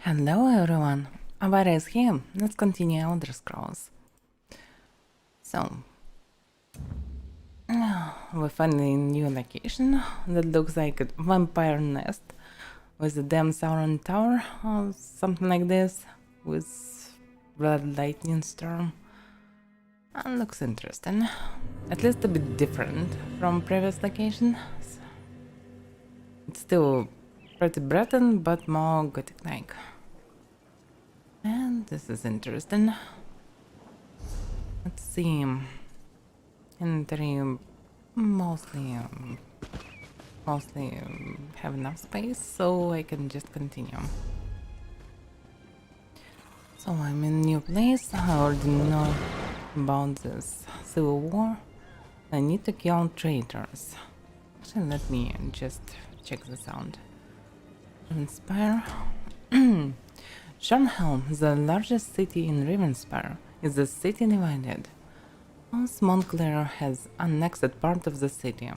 Hello everyone, Avaira is here. Let's continue Elder Scrolls. So, we find a new location that looks like a vampire nest with a damn Sauron tower or something like this with red lightning storm. And looks interesting, at least a bit different from previous locations. It's still pretty Breton but more Gothic-like. And this is interesting. Let's see. Inventory mostly have enough space, so I can just continue. So I'm in a new place. I already know about this civil war. I need to kill traitors. Actually, let me just check this out. Ravenspire. Shornhelm, the largest city in Ravenspire, is a city divided. Once Montclair has annexed part of the city.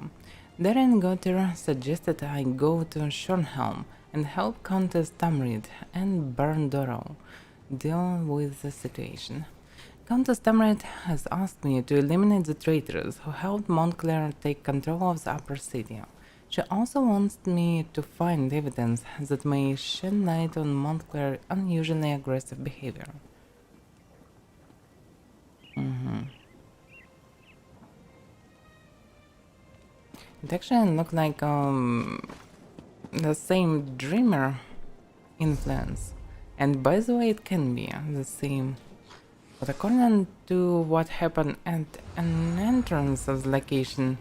Darren Gotter suggested I go to Shornhelm and help Countess Tamrid and Baron Doro deal with the situation. Countess Tamrid has asked me to eliminate the traitors who helped Montclair take control of the upper city. She also wants me to find evidence that may shed light on Montclair's unusually aggressive behavior. It actually looked like the same Dreamer influence. And by the way, it can be the same. But according to what happened at an entrance of the location,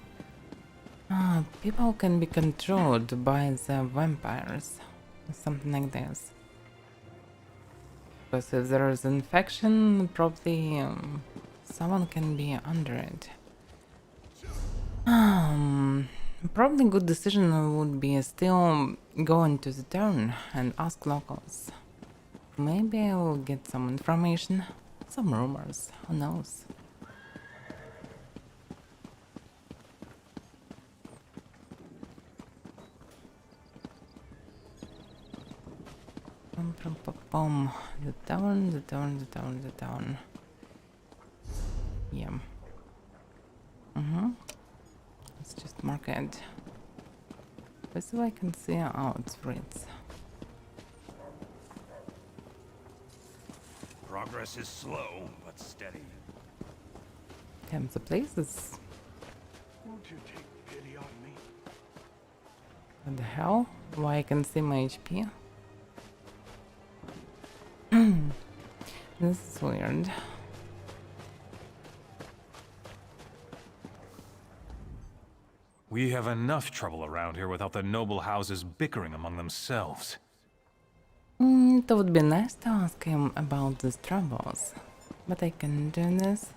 people can be controlled by the vampires, something like this. Because if there is infection, probably someone can be under it. Probably good decision would be still go into the town and ask locals. Maybe I will get some information, some rumors, who knows. The town. Yeah. Let's just mark it. So I can see out streets. Progress is slow, but steady. Damn, the place is... Won't you take pity on me? What the hell? Why I can see my HP? This is weird. We have enough trouble around here without the noble houses bickering among themselves. It would be nice to ask him about these troubles, but I can do this.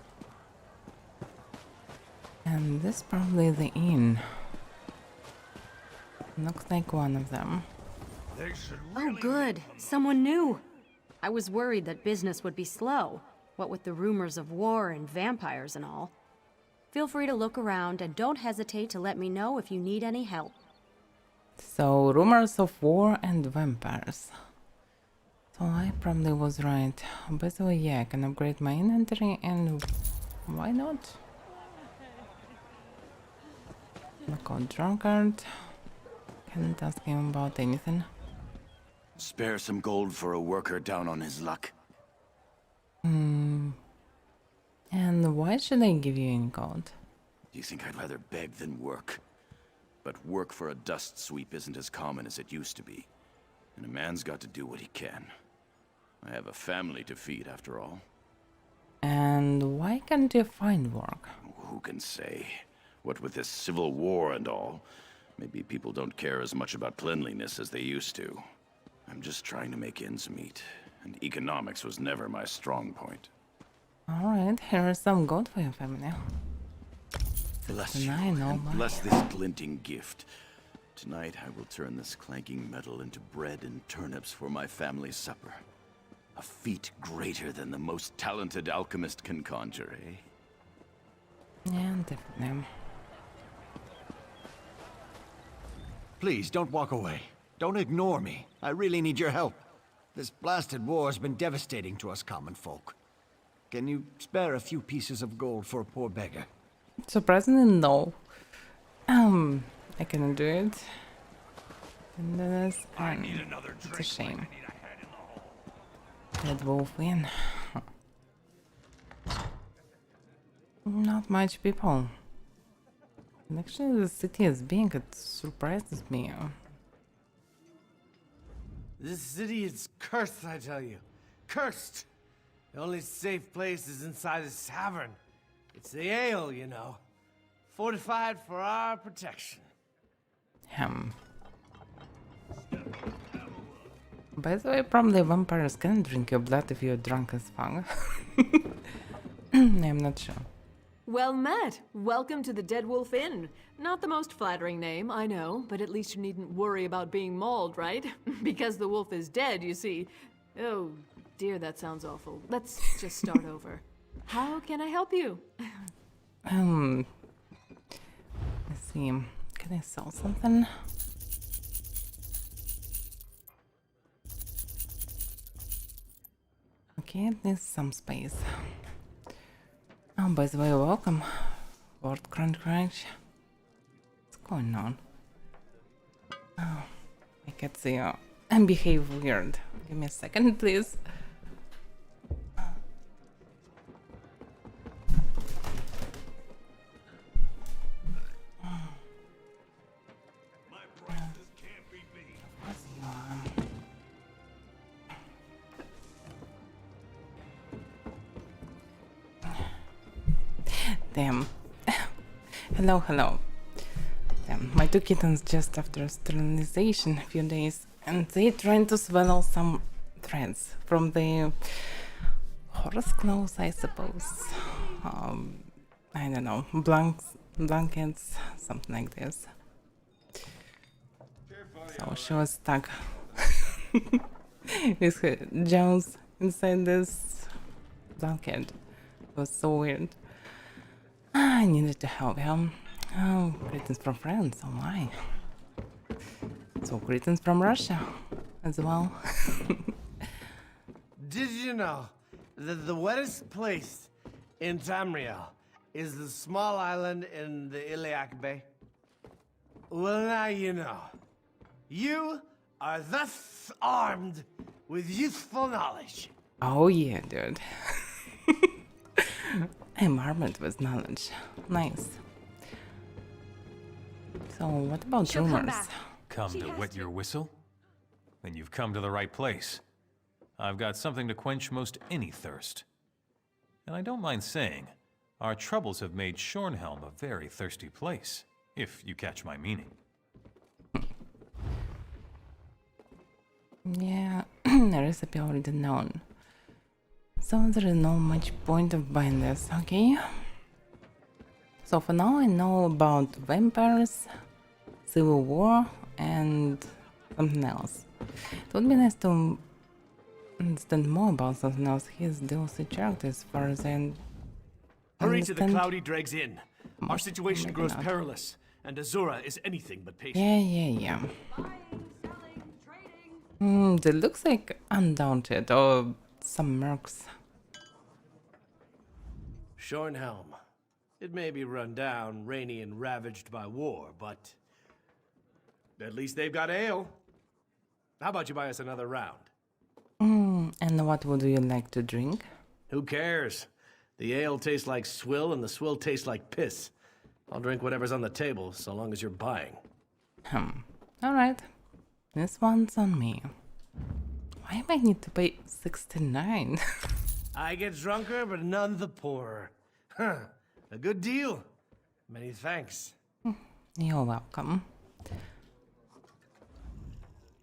And this is probably the inn. Looks like one of them. Oh good, someone new. I was worried that business would be slow, what with the rumors of war and vampires and all. Feel free to look around and don't hesitate to let me know if you need any help. So, rumors of war and vampires. So I probably was right. By the way, yeah, I can upgrade my inventory and why not? Look out, drunkard. Can't ask him about anything. Spare some gold for a worker down on his luck. And why should I give you any gold? Do you think I'd rather beg than work? But work for a dust sweep isn't as common as it used to be. And a man's got to do what he can. I have a family to feed, after all. And why can't you find work? Who can say? What with this civil war and all, maybe people don't care as much about cleanliness as they used to. I'm just trying to make ends meet, and economics was never my strong point. Alright, here is some gold for your family. Bless you, and bless this glinting gift. Tonight I will turn this clanking metal into bread and turnips for my family's supper. A feat greater than the most talented alchemist can conjure, eh? Yeah, definitely. Please, don't walk away. Don't ignore me. I really need your help. This blasted war has been devastating to us common folk. Can you spare a few pieces of gold for a poor beggar? Surprisingly, no. I cannot do it. And it's a shame. Dead wolf in. Not much people. And actually, the city is big. It surprises me. This city is cursed, I tell you. Cursed! The only safe place is inside this tavern. It's the ale, you know. Fortified for our protection. By the way, probably vampires can drink your blood if you're drunk as fuck. I'm not sure. Well met. Welcome to the Dead Wolf Inn. Not the most flattering name, I know, but at least you needn't worry about being mauled, right? Because the wolf is dead, you see. Oh, dear, that sounds awful. Let's just start over. How can I help you? Let's see. Can I sell something? Okay, it needs some space. Oh, by the way, welcome, Lord Crunch Crunch. What's going on? Oh, I can see you and behave weird. Give me a second, please. Damn. Hello, hello. Damn, my two kittens just after sterilization a few days, and they trying to swallow some threads from the horse clothes, I suppose. I don't know, blankets, something like this. So she was stuck with her jaws inside this blanket. It was so weird. I needed to help him. Oh, greetings from France, oh my. So greetings from Russia as well. Did you know that the wettest place in Tamriel is the small island in the Iliac Bay? Well, now you know. You are thus armed with youthful knowledge. Oh yeah, dude. I'm armed with knowledge. Nice. So what about She'll come rumors? back. Come She to has wet to. your whistle? Then you've come to the right place. I've got something to quench most any thirst. And I don't mind saying, our troubles have made Shornhelm a very thirsty place, if you catch my meaning. Yeah, the recipe already known. So there is no much point of buying this, okay? So for now I know about vampires, civil war, and something else. It would be nice to understand more about something else. He's DLC character as far as I Hurry to the understand. Cloudy Dregs Inn. Our situation maybe grows not. perilous, and Azura is anything but patient. Yeah. It looks like Undaunted or some mercs. Shornhelm. It may be run down, rainy, and ravaged by war, but at least they've got ale. How about you buy us another round? And what would you like to drink? Who cares? The ale tastes like swill, and the swill tastes like piss. I'll drink whatever's on the table, so long as you're buying. Alright. This one's on me. Why am I need to pay 69? I get drunker, but none the poorer. Huh. A good deal. Many thanks. You're welcome.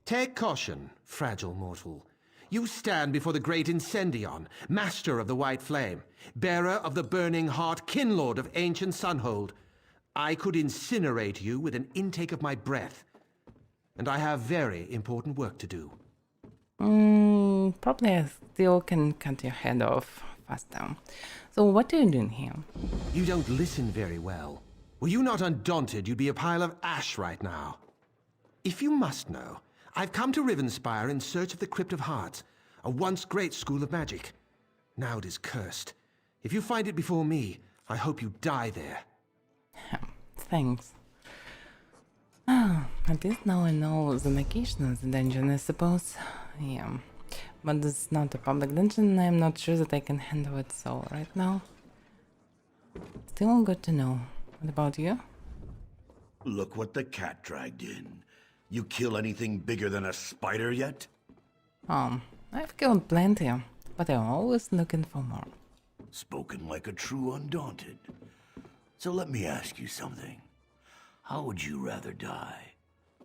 Take caution, fragile mortal. You stand before the great Incendion, master of the White Flame, bearer of the Burning Heart, kinlord of ancient Sunhold. I could incinerate you with an intake of my breath. And I have very important work to do. Probably I still can cut your head off faster. So what are you doing here? You don't listen very well. Were you not undaunted, you'd be a pile of ash right now. If you must know, I've come to Rivenspire in search of the Crypt of Hearts, a once great school of magic. Now it is cursed. If you find it before me, I hope you die there. Thanks. Ah, at least now I know the location of the dungeon, I suppose. Yeah. But it's not a public dungeon, I'm not sure that I can handle it, so right now. Still good to know. What about you? Look what the cat dragged in. You kill anything bigger than a spider yet? I've killed plenty, but I'm always looking for more. Spoken like a true undaunted. So let me ask you something. How would you rather die?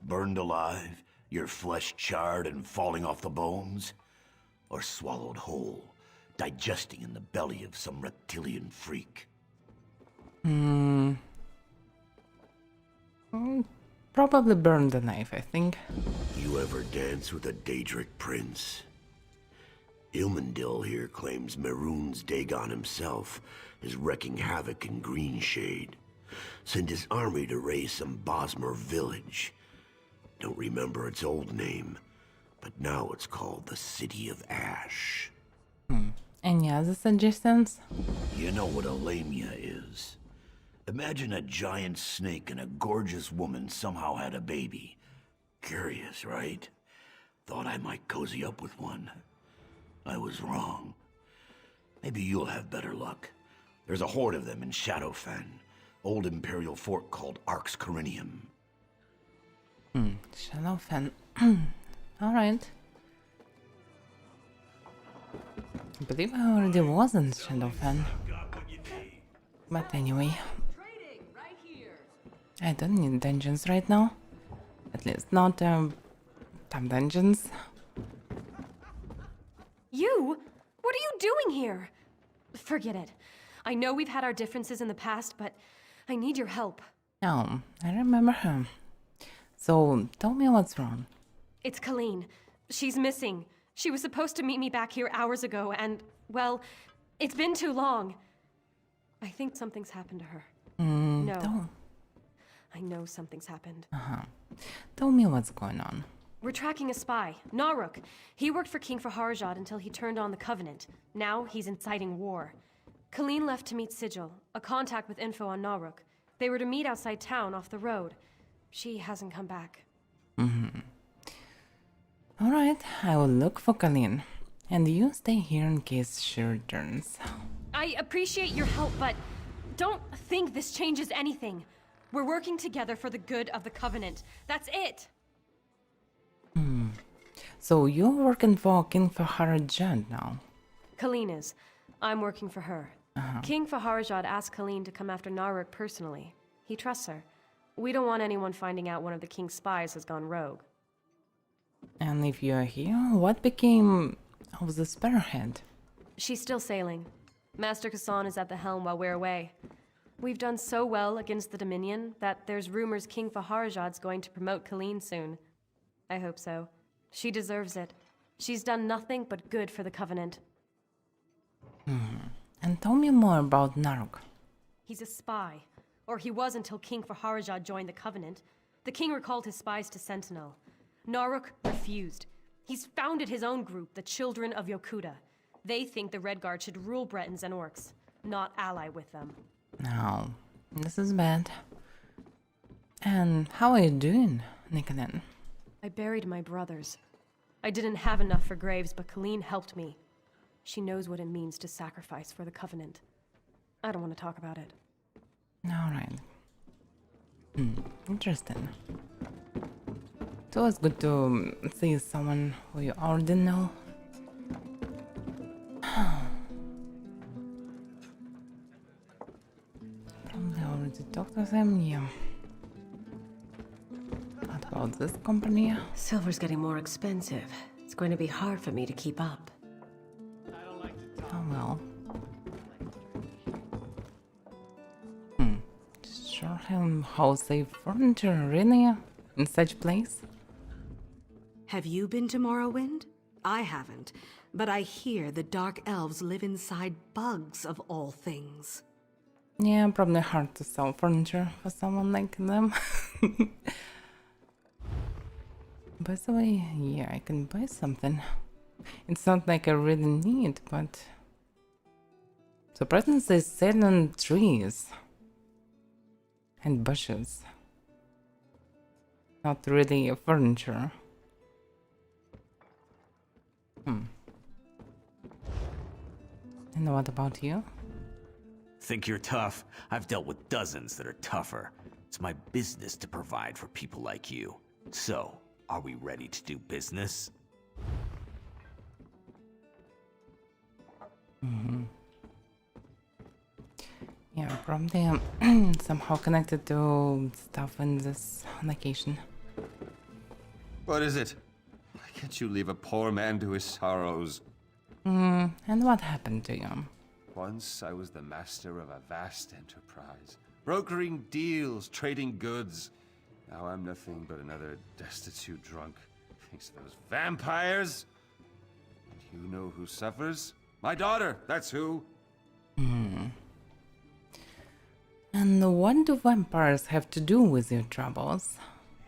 Burned alive, your flesh charred and falling off the bones? Or swallowed whole, digesting in the belly of some reptilian freak? Probably burn the knife, I think. You ever dance with a Daedric prince? Ilmendil here claims Mehrunes Dagon himself is wreaking havoc in Greenshade. Sent his army to raise some Bosmer village. Don't remember its old name, but now it's called the City of Ash. Any other suggestions? You know what a lamia is. Imagine a giant snake and a gorgeous woman somehow had a baby. Curious, right? Thought I might cozy up with one. I was wrong. Maybe you'll have better luck. There's a horde of them in Shadowfen, old imperial fort called Arx Corinium. Shadowfen. Alright. I believe I already was in Shadowfen. But anyway. I don't need dungeons right now. At least not top dungeons. You? What are you doing here? Forget it. I know we've had our differences in the past, but I need your help. Oh, I remember her. So, tell me what's wrong. It's Colleen. She's missing. She was supposed to meet me back here hours ago, and, well, it's been too long. I think something's happened to her. No. I know something's happened. Tell me what's going on. We're tracking a spy, Naruk. He worked for King Faharjad until he turned on the Covenant. Now he's inciting war. Colleen left to meet Sigil, a contact with info on Naruk. They were to meet outside town off the road. She hasn't come back. Alright, I will look for Colleen. And you stay here in case she returns. I appreciate your help, but don't think this changes anything. We're working together for the good of the Covenant. That's it! So you're working for King Faharjad now? Colleen is. I'm working for her. King Faharjad asked Colleen to come after Naruk personally. He trusts her. We don't want anyone finding out one of the king's spies has gone rogue. And if you're here, what became of the Sparrowhead? She's still sailing. Master Kassan is at the helm while we're away. We've done so well against the Dominion that there's rumors King Faharjad's going to promote Colleen soon. I hope so. She deserves it. She's done nothing but good for the Covenant. And tell me more about Naruk. He's a spy. Or he was until King Faharjad joined the Covenant. The king recalled his spies to Sentinel. Naruk refused. He's founded his own group, the Children of Yokuda. They think the Redguard should rule Bretons and Orcs, not ally with them. No, this is bad. And how are you doing, Nikanen? I buried my brothers. I didn't have enough for graves, but Colleen helped me. She knows what it means to sacrifice for the Covenant. I don't want to talk about it. Alright. Interesting. It's always good to see someone who you already know. Probably already talked with him, yeah. What about this company? Silver's getting more expensive. It's going to be hard for me to keep up. Oh well. Show him how safe furniture really in such place. Have you been to Morrowind? I haven't, but I hear the Dark Elves live inside bugs of all things. Yeah, probably hard to sell furniture for someone like them. By the way, yeah, I can buy something. It's not like I really need, but... Surprisingly, they sell on trees. And bushes. Not really furniture. And what about you? Think you're tough? I've dealt with dozens that are tougher. It's my business to provide for people like you. So, are we ready to do business? Yeah, probably somehow connected to stuff in this location. What is it? Why can't you leave a poor man to his sorrows? And what happened to you? Once I was the master of a vast enterprise, brokering deals, trading goods. Now I'm nothing but another destitute drunk. Thanks to those vampires. And you know who suffers? My daughter, that's who. And what do vampires have to do with your troubles?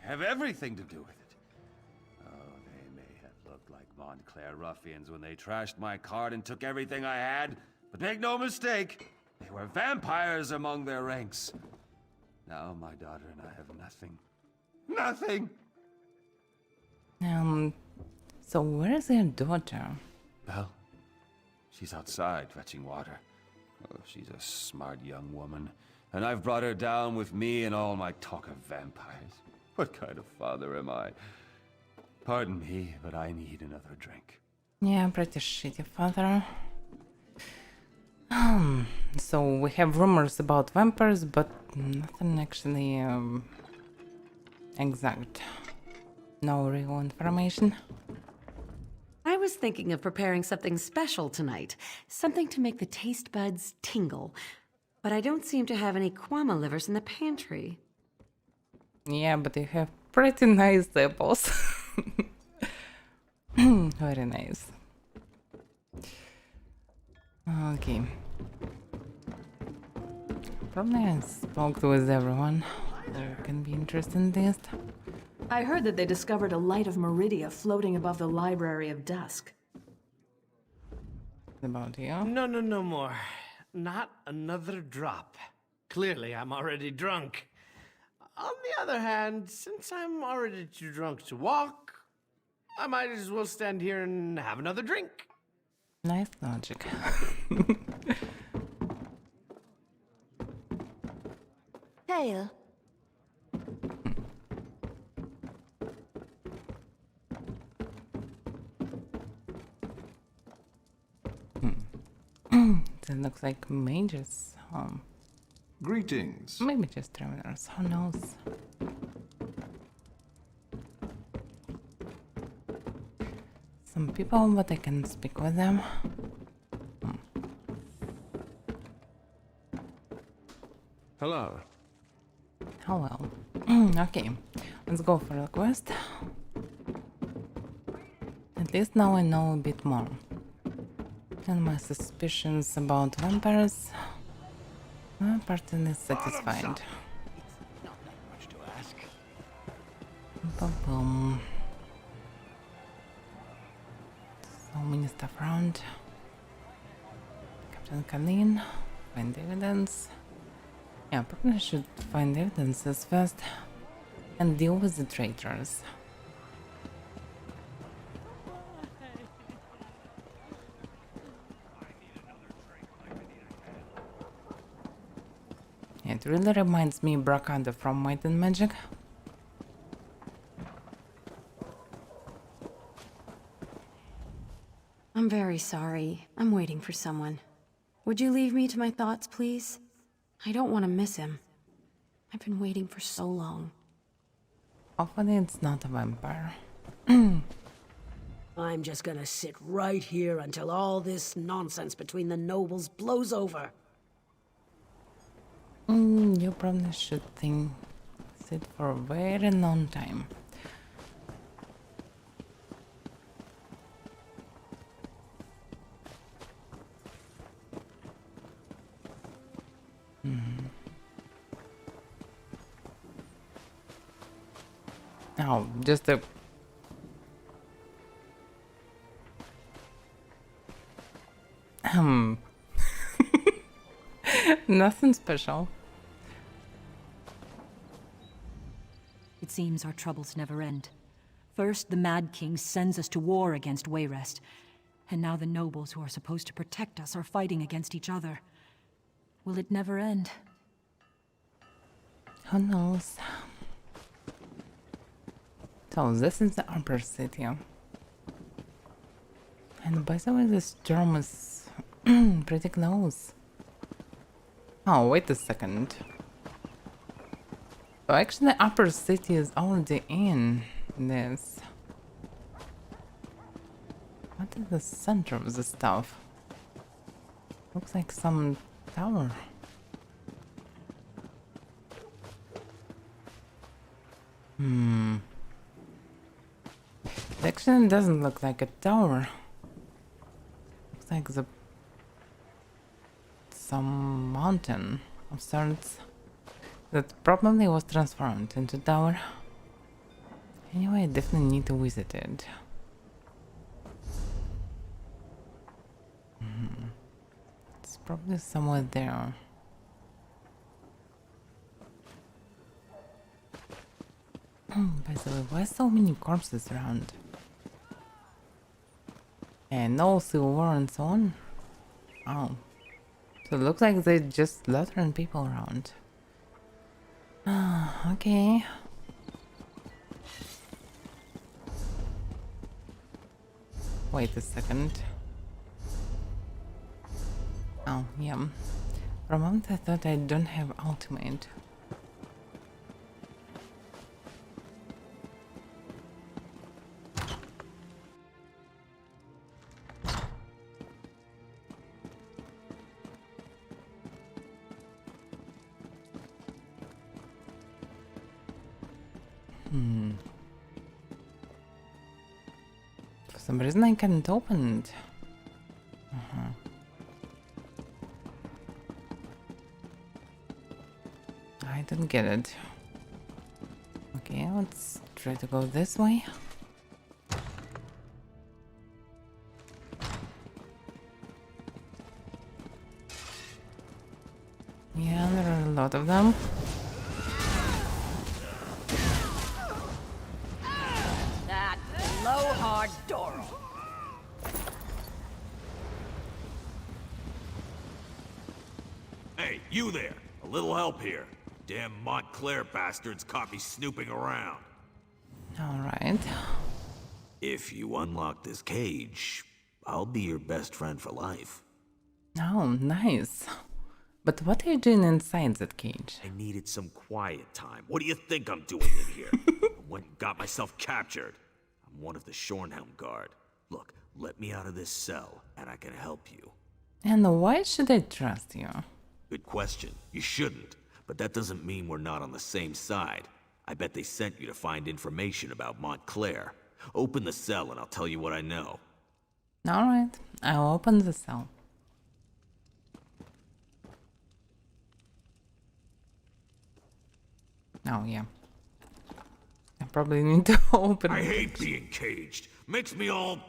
Have everything to do with it. Oh, they may have looked like Montclair ruffians when they trashed my cart and took everything I had, but make no mistake, they were vampires among their ranks. Now my daughter and I have nothing. Nothing! So where is your daughter? Well, she's outside fetching water. Oh, she's a smart young woman, and I've brought her down with me and all my talk of vampires. What kind of father am I? Pardon me, but I need another drink. Yeah, pretty shitty father. So we have rumors about vampires, but nothing actually exact. No real information. I was thinking of preparing something special tonight. Something to make the taste buds tingle. But I don't seem to have any kwama livers in the pantry. Yeah, but you have pretty nice apples. Very nice. Okay. Probably I spoke with everyone who can be interested in this. I heard that they discovered a light of Meridia floating above the Library of Dusk. About you? No more. Not another drop. Clearly, I'm already drunk. On the other hand, since I'm already too drunk to walk, I might as well stand here and have another drink. Nice logic. Tail. It looks like mages. Greetings. Maybe just travelers. Who knows? Some people, but I can speak with them. Hello. Oh well. Okay, let's go for the quest. At least now I know a bit more. And my suspicions about vampires are partly satisfied. Not that much to ask. Boom. So many stuff around. Captain Kalin. Find evidence. Yeah, probably I should find evidences first and deal with the traitors. It really reminds me of Brakanda from Might and Magic. I'm very sorry. I'm waiting for someone. Would you leave me to my thoughts, please? I don't want to miss him. I've been waiting for so long. Hopefully it's not a vampire. I'm just gonna sit right here until all this nonsense between the nobles blows over. You probably should sit for a very long time. Now, just a Nothing special. It seems our troubles never end. First, the Mad King sends us to war against Wayrest, and now the nobles who are supposed to protect us are fighting against each other. Will it never end? Who knows? So this is the upper city. And by the way, the storm is pretty close. Oh, wait a second. So actually, the upper city is already in this. What is the center of the stuff? Looks like some tower. It actually doesn't look like a tower. Looks like some mountain of sorts that probably was transformed into tower. Anyway, I definitely need to visit it. It's probably somewhere there. By the way, why so many corpses around? And no civil war and so on? Oh. So it looks like they're just slaughtering people around. Okay. Wait a second. Oh, yeah. For a moment I thought I don't have ultimate. For some reason I can't open it. I don't get it. Okay, let's try to go this way. Yeah, there are a lot of them. That blowhard door. Hey, you there! A little help here. Damn Montclair bastards caught me snooping around. Alright. If you unlock this cage, I'll be your best friend for life. Oh, nice. But what are you doing inside that cage? I needed some quiet time. What do you think I'm doing in here? I went and got myself captured. I'm one of the Shornhelm Guard. Look, let me out of this cell, and I can help you. And why should I trust you? Good question. You shouldn't. But that doesn't mean we're not on the same side. I bet they sent you to find information about Montclair. Open the cell and I'll tell you what I know. Alright, I'll open the cell. Oh, yeah. I probably need to open it. I hate being caged. Makes me all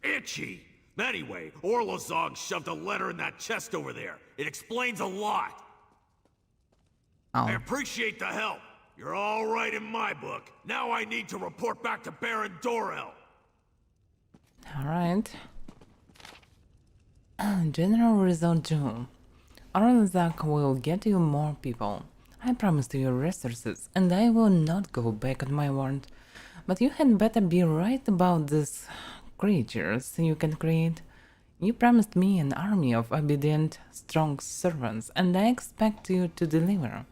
itchy. Anyway, Orlozog shoved a letter in that chest over there. It explains a lot. Oh. I appreciate the help. You're all right in my book. Now I need to report back to Baron Dorel. Alright. General Result 2. Orlozog will get you more people. I promised you resources, and I will not go back on my word. But you had better be right about these creatures you can create. You promised me an army of obedient, strong servants, and I expect you to deliver.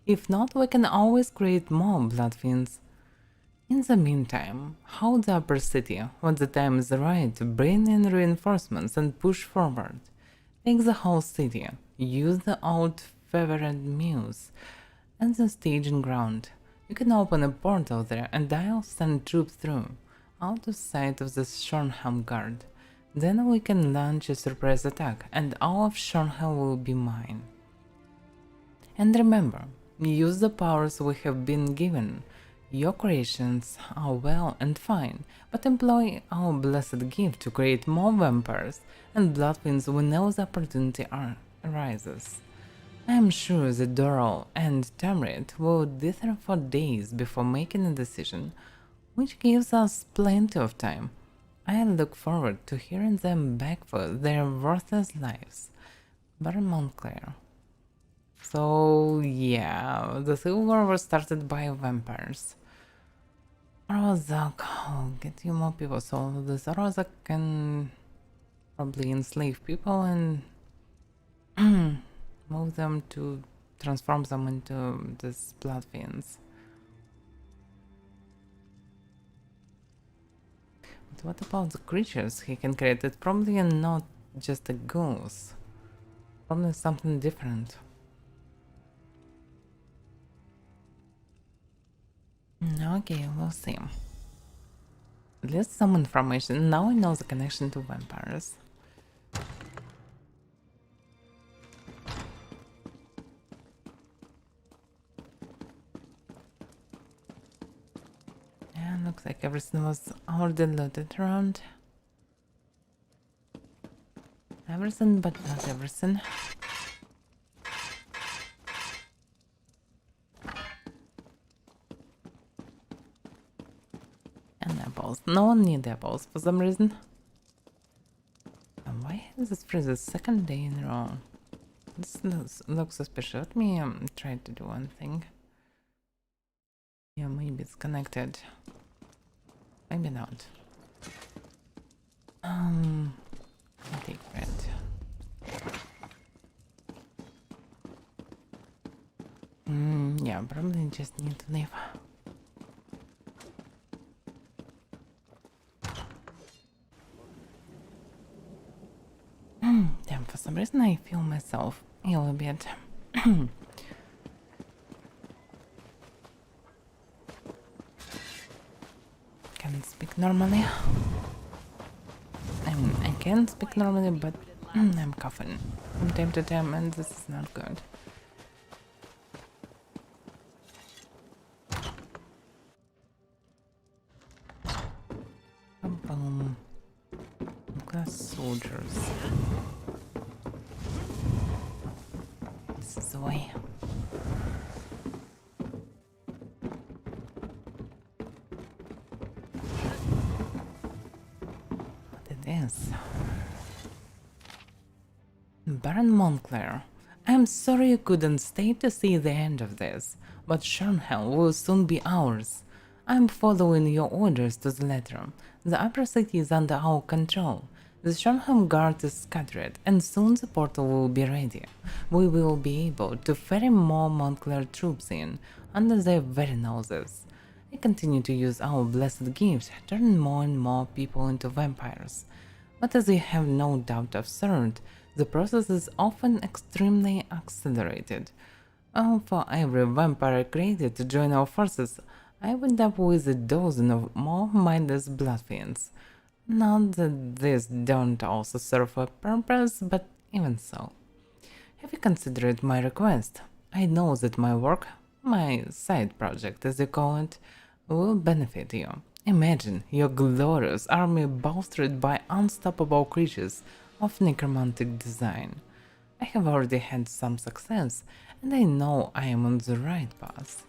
If not, we can always create more blood fiends. In the meantime, hold the upper city when the time is right, bring in reinforcements and push forward. Take the whole city, use the old favorite muse and the staging ground. You can open a portal there and I'll send troops through, out of sight of the Shornhelm Guard. Then we can launch a surprise attack and all of Shornhelm will be mine. And remember, use the powers we have been given. Your creations are well and fine, but employ our blessed gift to create more vampires and bloodfiends whenever the opportunity arises. I am sure that Doral and Tamrit will dither for days before making a decision, which gives us plenty of time. I look forward to hearing them back for their worthless lives. Baron Montclair. So yeah, the Civil War was started by vampires. Rozak, oh, get you more people, so this Rozak can probably enslave people and move them to transform them into these blood fiends. But what about the creatures he can create? It's probably not just a ghost. Probably something different. Okay, we'll see. At least some information. Now I know the connection to vampires. Yeah, looks like everything was already looted around. Everything, but not everything. And apples. No one needs apples for some reason. And why is this for the second day in a row? This looks suspicious. Let me try to do one thing. Yeah, maybe it's connected. Maybe not. I take bread. Yeah, probably just need to leave. Damn, for some reason I feel myself ill a bit. Can't speak normally. I can speak normally, but I'm coughing from time to time, and this is not good. Boom. Glass soldiers. This is the way. What it is? Baron Montclair, I'm sorry you couldn't stay to see the end of this, but Shornhell will soon be ours. I'm following your orders to the letter. The Upper City is under our control. The Shornham Guard is scattered, and soon the portal will be ready. We will be able to ferry more Montclair troops in, under their very noses. I continue to use our blessed gift, turning more and more people into vampires. But as you have no doubt observed, the process is often extremely accelerated. For every vampire created to join our forces, I would up with a dozen of more mindless bloodfiends. Not that these don't also serve a purpose, but even so. Have you considered my request? I know that my work, my side project as you call it, will benefit you. Imagine your glorious army bolstered by unstoppable creatures of necromantic design. I have already had some success, and I know I am on the right path.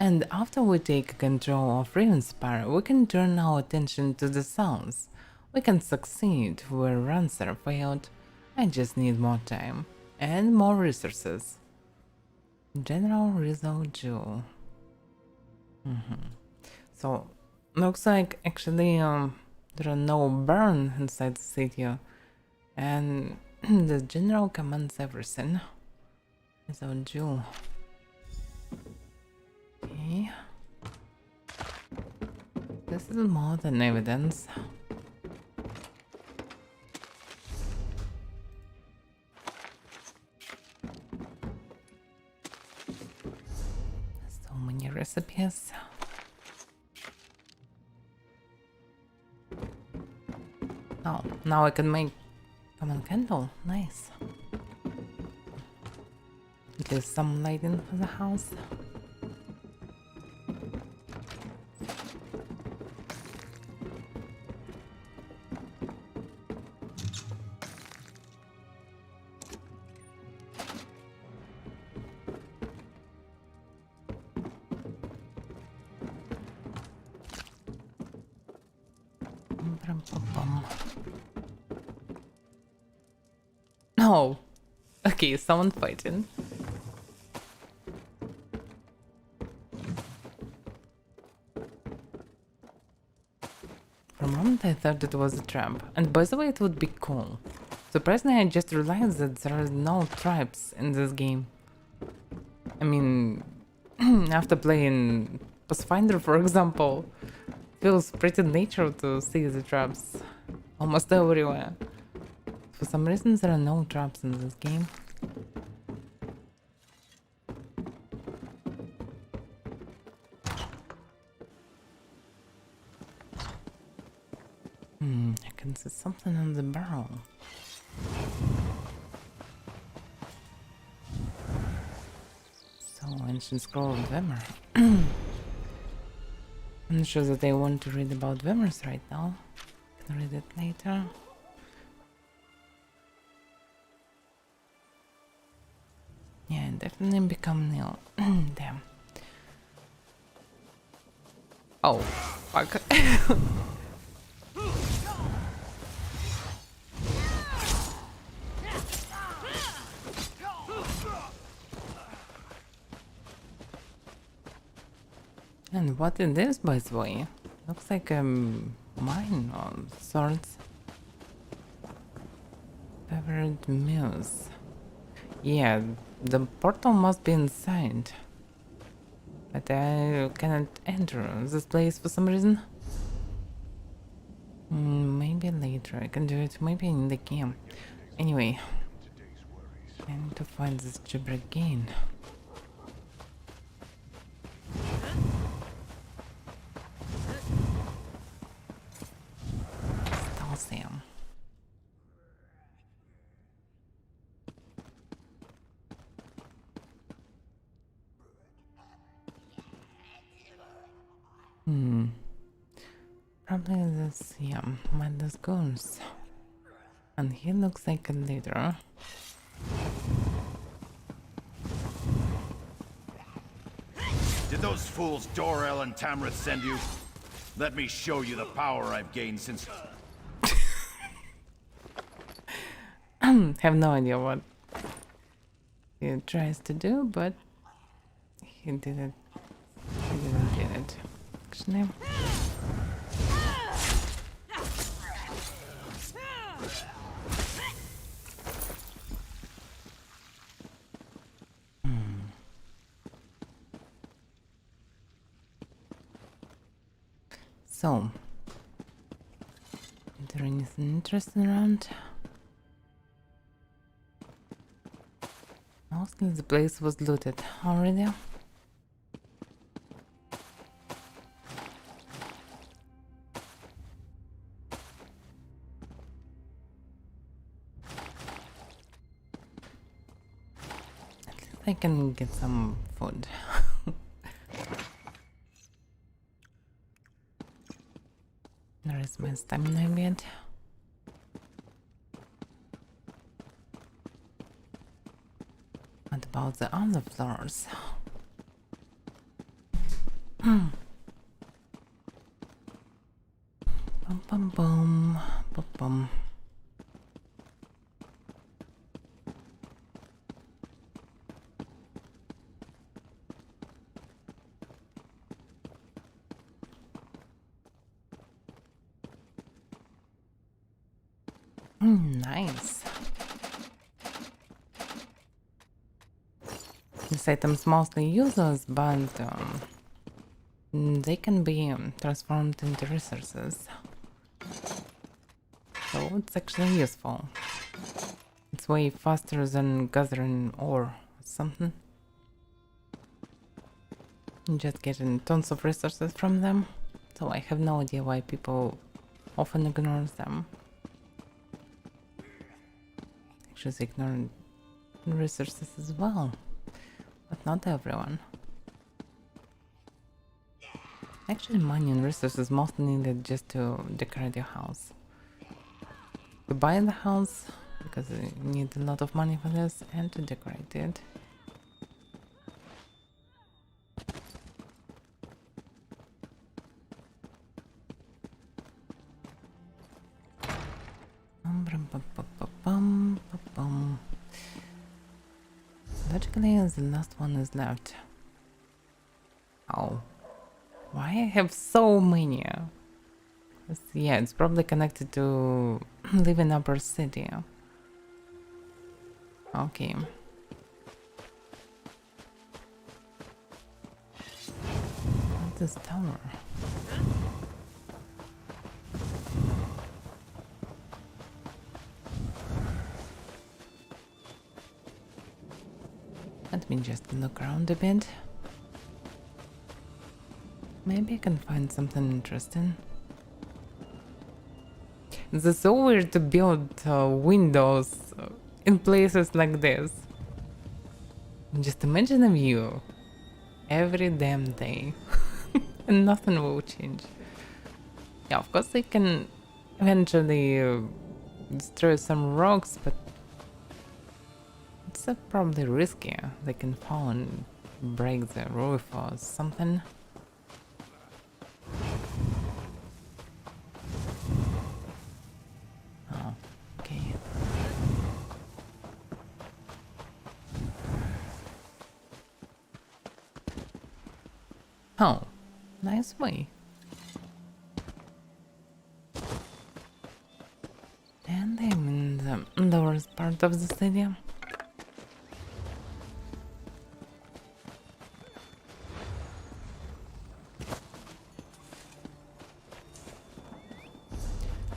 And after we take control of Ravenspire, we can turn our attention to the south. We can succeed where Rancer failed. I just need more time and more resources. General Rizzo Jewel. So, looks like actually there are no burn inside the city, and the general commands everything. Rizzo Jewel. Okay. This is more than evidence. So many recipes. Oh, now I can make common candle. Nice. There's some lighting for the house. Bum. Oh, okay, someone fighting. For a moment I thought it was a trap, and by the way it would be cool. Surprisingly I just realized that there are no traps in this game. I mean, after playing Pathfinder for example, feels pretty natural to see the traps almost everywhere. For some reason there are no traps in this game. I can see something on the barrel. So, ancient scroll of Vemmer. I'm not sure that I want to read about Vemmers right now. Can read it later. Yeah, definitely become Nil. Damn. Oh, fuck. And what is this, by the way? Looks like a mine of sorts. Favorite muse. Yeah, the portal must be inside. But I cannot enter this place for some reason. Maybe later I can do it, maybe in the game. Anyway, I need to find this gibber again. Still see him. Probably this, yeah, Mindless Goons. And he looks like a leader. Did those fools Dorel and Tamrith send you? Let me show you the power I've gained since... Have no idea what he tries to do, but he didn't get it. Actually. So, is there anything interesting around? Mostly the place was looted already. At least I can get some food. There is my stamina bit. What about the other floors? Bum bum bum bum bum. Nice. These items mostly useless, but they can be transformed into resources. So it's actually useful. It's way faster than gathering ore or something. Just getting tons of resources from them. So I have no idea why people often ignore them. Just ignore resources as well, but not everyone. Actually, money and resources mostly needed just to decorate your house. To buy the house, because you need a lot of money for this, and to decorate it. bum, bum. Logically, the last one is left. Oh. Why I have so many? Yeah, it's probably connected to live in upper city. Okay. What's this tower? Let me just look around a bit. Maybe I can find something interesting. It's so weird to build windows in places like this. Just imagine a view every damn day and nothing will change. Yeah, of course they can eventually destroy some rocks, but it's probably risky. They can fall and break the roof or something. Oh, okay. Oh, nice way. And I'm in the lowest part of the stadium.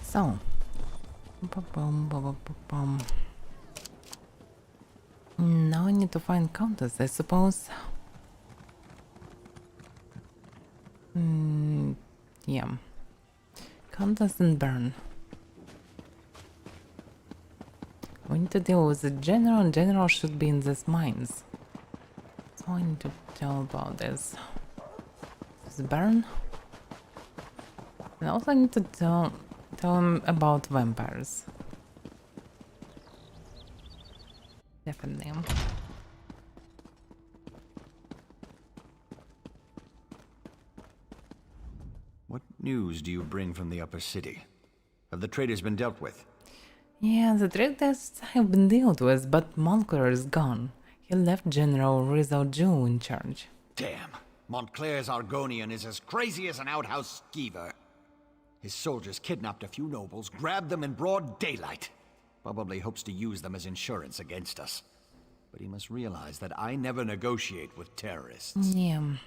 So, now I need to find counters, I suppose. Yeah, counters and burn. We need to deal with the general, and general should be in these mines. So I need to tell about this. This burn. And also I need to tell him about vampires. Definitely. What news do you bring from the upper city? Have the traders been dealt with? Yeah, the traders have been dealt with, but Montclair is gone. He left General Rizal Ju in charge. Damn. Montclair's Argonian is as crazy as an outhouse skeever. His soldiers kidnapped a few nobles, grabbed them in broad daylight. Probably hopes to use them as insurance against us. But he must realize that I never negotiate with terrorists. Yeah.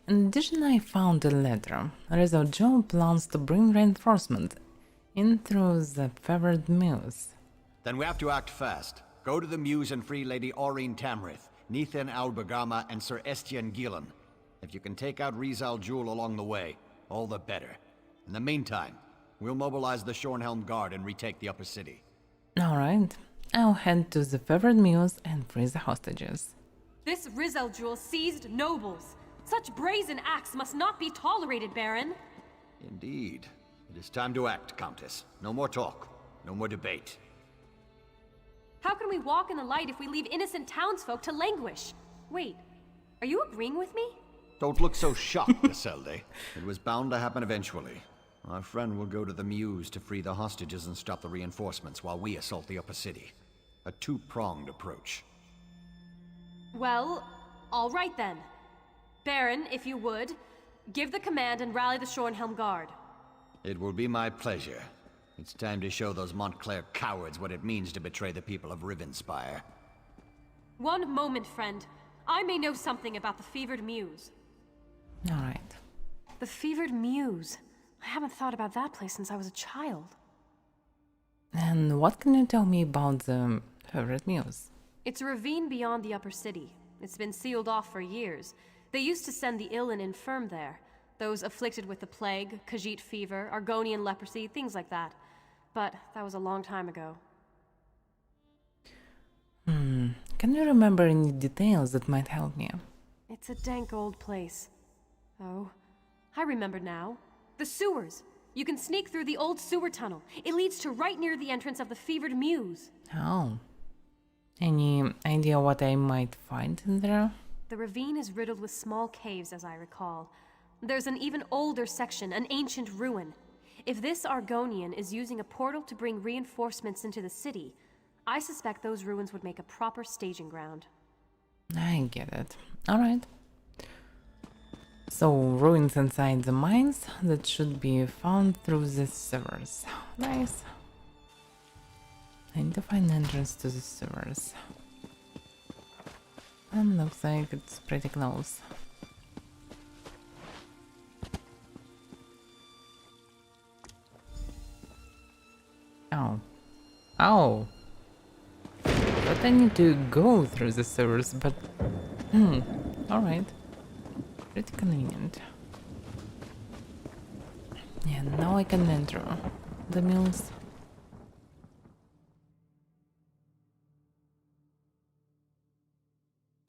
In addition, I found a letter. Rizal Ju plans to bring reinforcements in through the favored muse. Then we have to act fast. Go to the muse and free Lady Aurine Tamrith, Nethan Albagama, and Sir Estienne Gillen. If you can take out Rizal Jul along the way, all the better. In the meantime, we'll mobilize the Shornhelm Guard and retake the upper city. Alright, I'll head to the favored muse and free the hostages. This Rizal Jul seized nobles. Such brazen acts must not be tolerated, Baron. Indeed. It is time to act, Countess. No more talk. No more debate. How can we walk in the light if we leave innocent townsfolk to languish? Wait, are you agreeing with me? Don't look so shocked, Iselde. It was bound to happen eventually. Our friend will go to the Muse to free the hostages and stop the reinforcements while we assault the upper city. A two-pronged approach. Well, all right then. Baron, if you would, give the command and rally the Shornhelm Guard. It will be my pleasure. It's time to show those Montclair cowards what it means to betray the people of Rivenspire. One moment, friend. I may know something about the Fevered Muse. Alright. The Fevered Muse. I haven't thought about that place since I was a child. And what can you tell me about the favored muse? It's a ravine beyond the upper city. It's been sealed off for years. They used to send the ill and infirm there. Those afflicted with the plague, Khajiit fever, Argonian leprosy, things like that. But that was a long time ago. Can you remember any details that might help me? It's a dank old place. Oh, I remember now. The sewers. You can sneak through the old sewer tunnel. It leads to right near the entrance of the Fevered Muse. Oh. Any idea what I might find in there? The ravine is riddled with small caves, as I recall. There's an even older section, an ancient ruin. If this Argonian is using a portal to bring reinforcements into the city, I suspect those ruins would make a proper staging ground. I get it. Alright. So, ruins inside the mines that should be found through the sewers. Nice. I need to find entrance to the sewers. And looks like it's pretty close. Ow. Ow! But I need to go through the sewers, but... alright. Pretty convenient. Yeah, now I can enter the mills.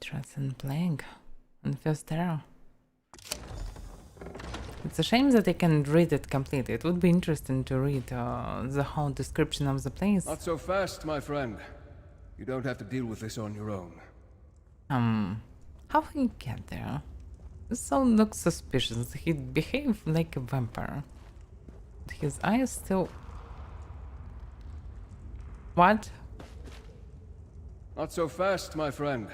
Trust and Plague and First Terror. It's a shame that I can't read it completely. It would be interesting to read the whole description of the place. Not so fast, my friend. You don't have to deal with this on your own. How he get there? This soul looks suspicious. He'd behave like a vampire. His eyes still... What? Not so fast, my friend.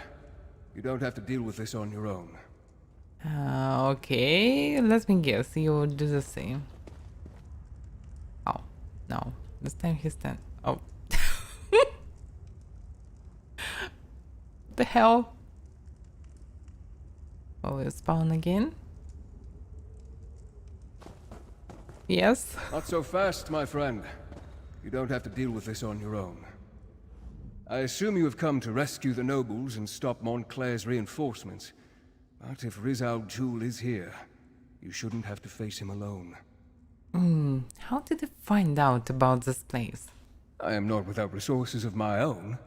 You don't have to deal with this on your own. Okay, let me guess. You would do the same. Oh, no. This time he's stand. Oh. The hell? Will you spawn again? Yes. Not so fast, my friend. You don't have to deal with this on your own. I assume you have come to rescue the nobles and stop Montclair's reinforcements. But if Riz Al Ghul is here, you shouldn't have to face him alone. How did you find out about this place? I am not without resources of my own.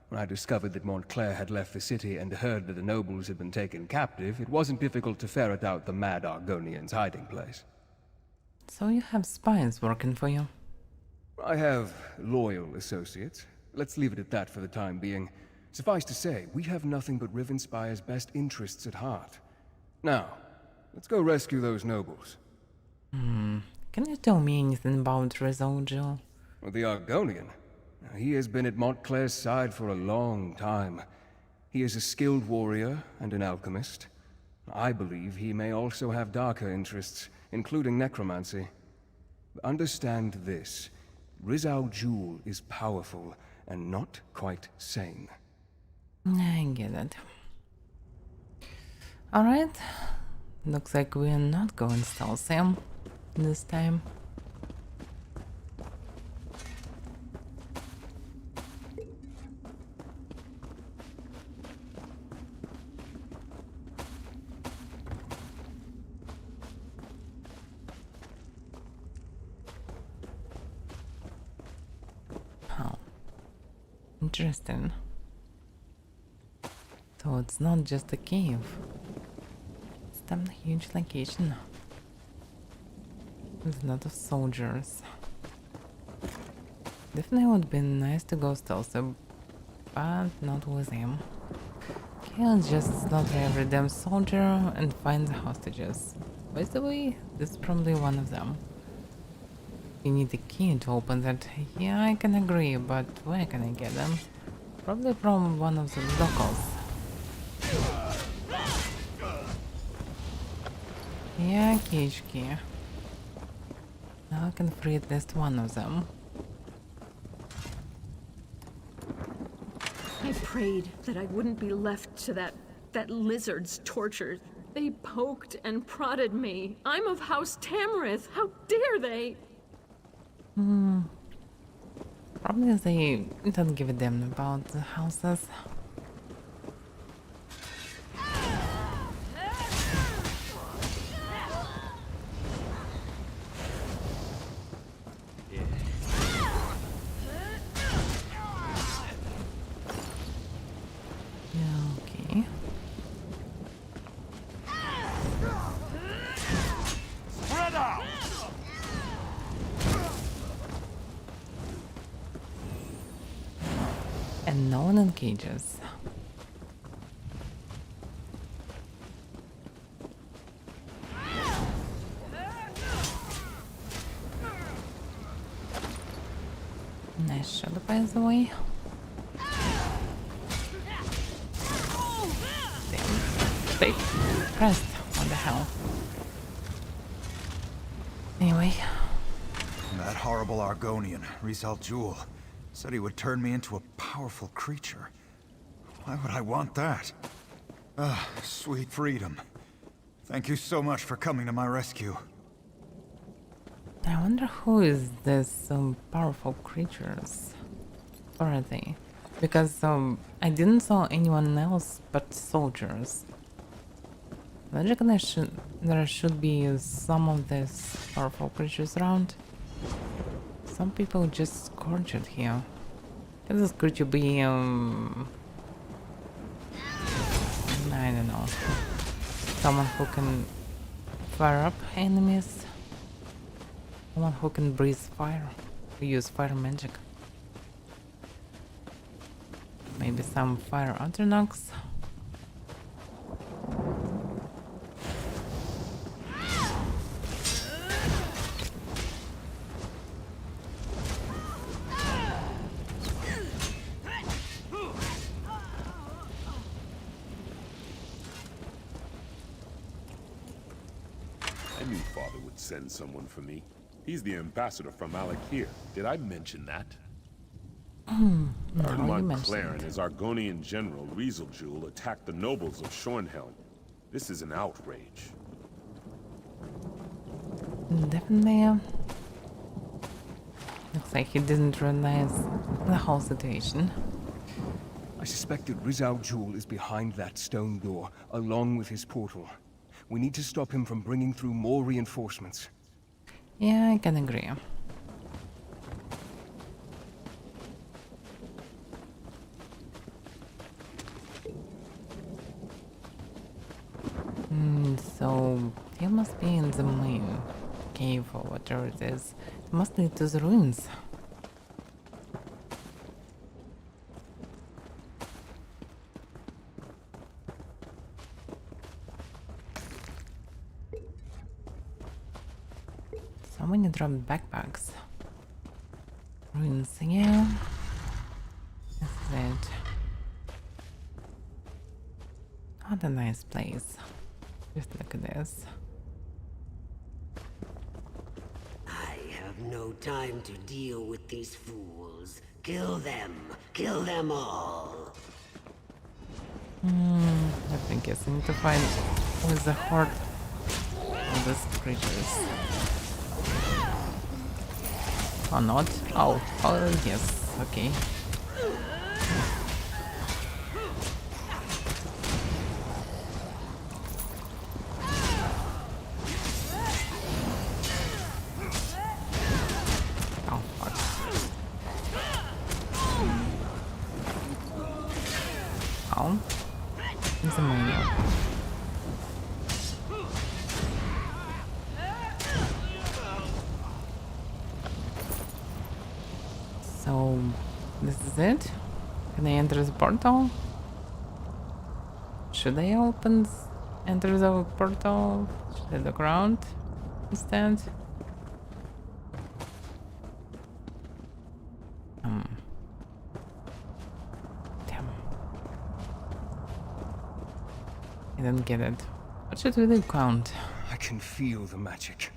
When I discovered that Montclair had left the city and heard that the nobles had been taken captive, it wasn't difficult to ferret out the mad Argonian's hiding place. So you have spies working for you? I have loyal associates. Let's leave it at that for the time being. Suffice to say, we have nothing but Rivenspire's best interests at heart. Now, let's go rescue those nobles. Can you tell me anything about Riz Al Ghul? Well, the Argonian? He has been at Montclair's side for a long time. He is a skilled warrior and an alchemist. I believe he may also have darker interests, including necromancy. Understand this. Riz Al Ghul is powerful and not quite sane. I get it. Alright. Looks like we're not going stealthy this time. Interesting. So it's not just a cave. It's a huge location. With a lot of soldiers. Definitely would be nice to go stealthy, but not with him. Okay, I'll just slaughter every damn soldier and find the hostages. By the way, this is probably one of them. You need a key to open that. Yeah, I can agree, but where can I get them? Probably from one of the locals. Yeah, cage key. Now I can free at least one of them. I prayed that I wouldn't be left to that lizard's torture. They poked and prodded me. I'm of House Tamrith. How dare they? Probably they don't give a damn about the houses. Okay. Spread out! And no one in cages. Nice shot, by the way. stay pressed. What the hell? Anyway. That horrible Argonian, Rizal Jewel, said he would turn me into a powerful creature. Why would I want that? Ah, sweet freedom. Thank you so much for coming to my rescue. I wonder who is this powerful creatures? Or are they? Because I didn't saw anyone else but soldiers. Logically, there should be some of these powerful creatures around. Some people just scorched it here. Can this creature be I don't know. Someone who can fire up enemies. Someone who can breathe fire. Who use fire magic. Maybe some fire Atronachs. I knew Father would send someone for me. He's the ambassador from Alakir. Did I mention that? No, Montclair and his Argonian general, Rizal Jewel, attacked the nobles of Shornhelm. This is an outrage. Definitely. Looks like he didn't realize the whole situation. I suspect that Rizal Jewel is behind that stone door, along with his portal. We need to stop him from bringing through more reinforcements. Yeah, I can agree. So he must be in the main cave or whatever it is. It must lead to the ruins. So many dropped backpacks. Ruins, yeah. This is it. What a nice place. Just look at this. I have no time to deal with these fools. Kill them! Kill them all! I think I need to find who is the horde of these creatures. Or not? Oh, yes, okay. It's a menu. So, this is it? Can I enter the portal? Should I enter the portal? Should I look around instead? Damn. I don't get it. What should we do, Count? I can feel the magic.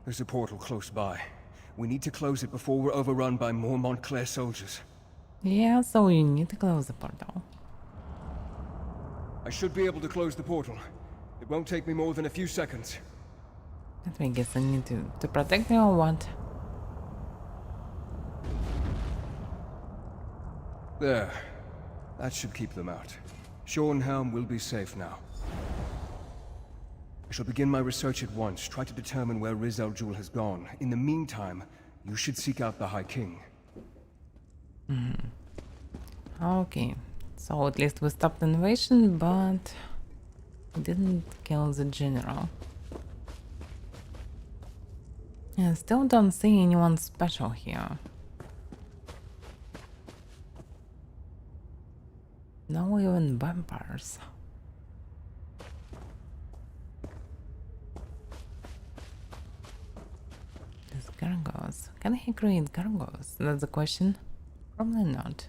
There's a portal close by. We need to close it before we're overrun by more Montclair soldiers. Yeah, so you need to close the portal. I should be able to close the portal. It won't take me more than a few seconds. Let me guess, I need to protect me or what? There. That should keep them out. Shornhelm will be safe now. I shall begin my research at once, try to determine where Rizal Jewel has gone. In the meantime, you should seek out the High King. Okay, so at least we stopped the invasion, but we didn't kill the general. Yeah, still don't see anyone special here. No even vampires. These gargoyles. Can he create gargoyles? That's the question. Probably not.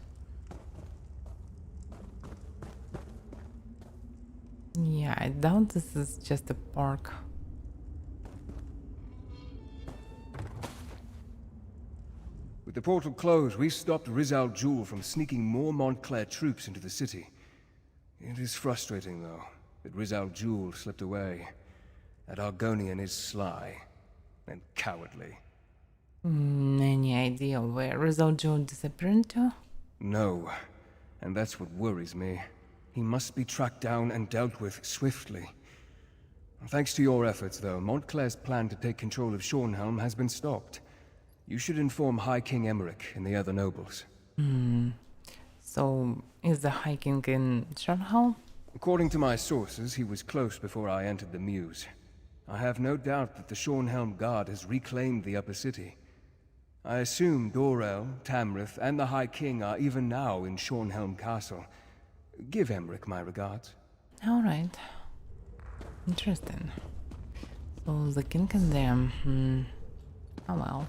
Yeah, I doubt this is just a park. With the portal closed, we stopped Rizal Jul from sneaking more Montclair troops into the city. It is frustrating, though, that Rizal Jul slipped away. That Argonian is sly and cowardly. Any idea where Rizal Jul disappeared to? No, and that's what worries me. He must be tracked down and dealt with swiftly. Thanks to your efforts, though, Montclair's plan to take control of Shornhelm has been stopped. You should inform High King Emmerich and the other nobles. So, is the High King in Shornhelm? According to my sources, he was close before I entered the Mews. I have no doubt that the Shornhelm Guard has reclaimed the upper city. I assume Dorel, Tamrith, and the High King are even now in Shornhelm Castle. Give Emmerich my regards. Alright. Interesting. So the king is there. Oh well.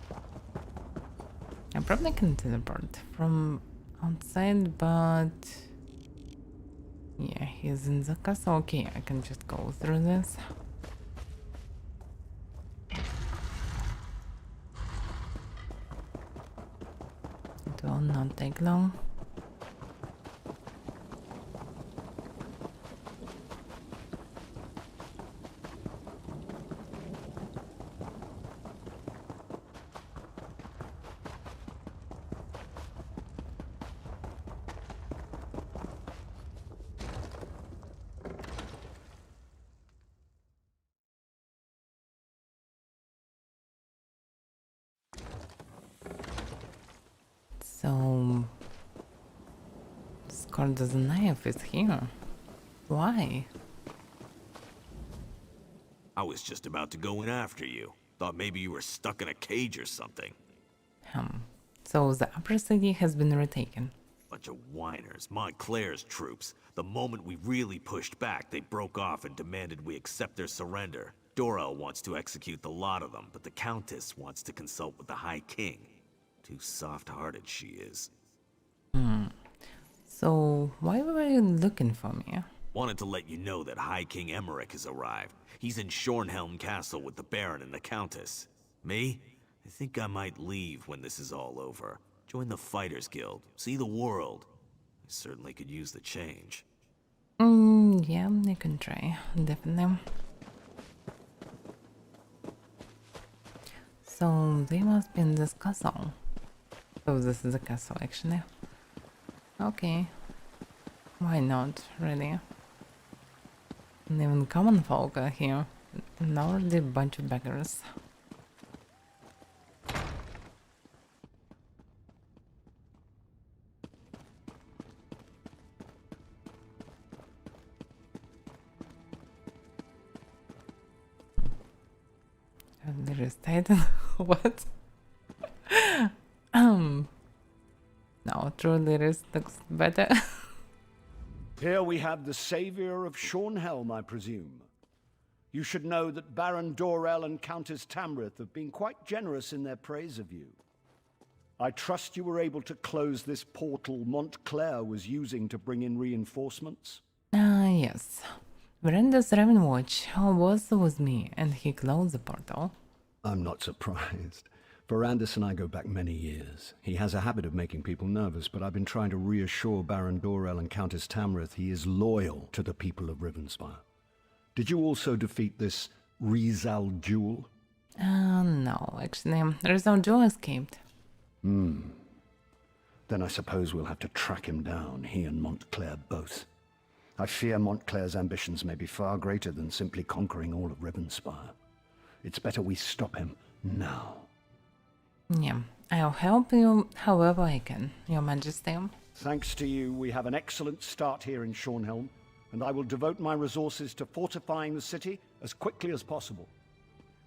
I probably can teleport from outside, but... Yeah, he's in the castle. Okay, I can just go through this. It will not take long. So, Scourge the Knife is here. Why? I was just about to go in after you. Thought maybe you were stuck in a cage or something. So the upper city has been retaken. Bunch of whiners, Montclair's troops. The moment we really pushed back, they broke off and demanded we accept their surrender. Dorel wants to execute the lot of them, but the Countess wants to consult with the High King. Too soft-hearted she is. So, why were you looking for me? Wanted to let you know that High King Emmerich has arrived. He's in Shornhelm Castle with the Baron and the Countess. Me? I think I might leave when this is all over. Join the Fighters Guild. See the world. I certainly could use the change. Yeah, you can try. Definitely. So, they must be in this castle. So, this is a castle, actually. Okay. Why not, really? And even common folk are here. And already a bunch of beggars. There is Titan. What? No, true lyrics looks better. Here we have the savior of Shornhelm, I presume. You should know that Baron Dorel and Countess Tamrith have been quite generous in their praise of you. I trust you were able to close this portal Montclair was using to bring in reinforcements? Yes. Veranda's Ravenwatch was with me, and he closed the portal. I'm not surprised. Verandis and I go back many years. He has a habit of making people nervous, but I've been trying to reassure Baron Dorel and Countess Tamrith he is loyal to the people of Rivenspire. Did you also defeat this Rizal Jul? No, actually, Rizal Jul escaped. Then I suppose we'll have to track him down, he and Montclair both. I fear Montclair's ambitions may be far greater than simply conquering all of Rivenspire. It's better we stop him now. Yeah, I'll help you however I can, Your Majesty. Thanks to you, we have an excellent start here in Shornhelm, and I will devote my resources to fortifying the city as quickly as possible.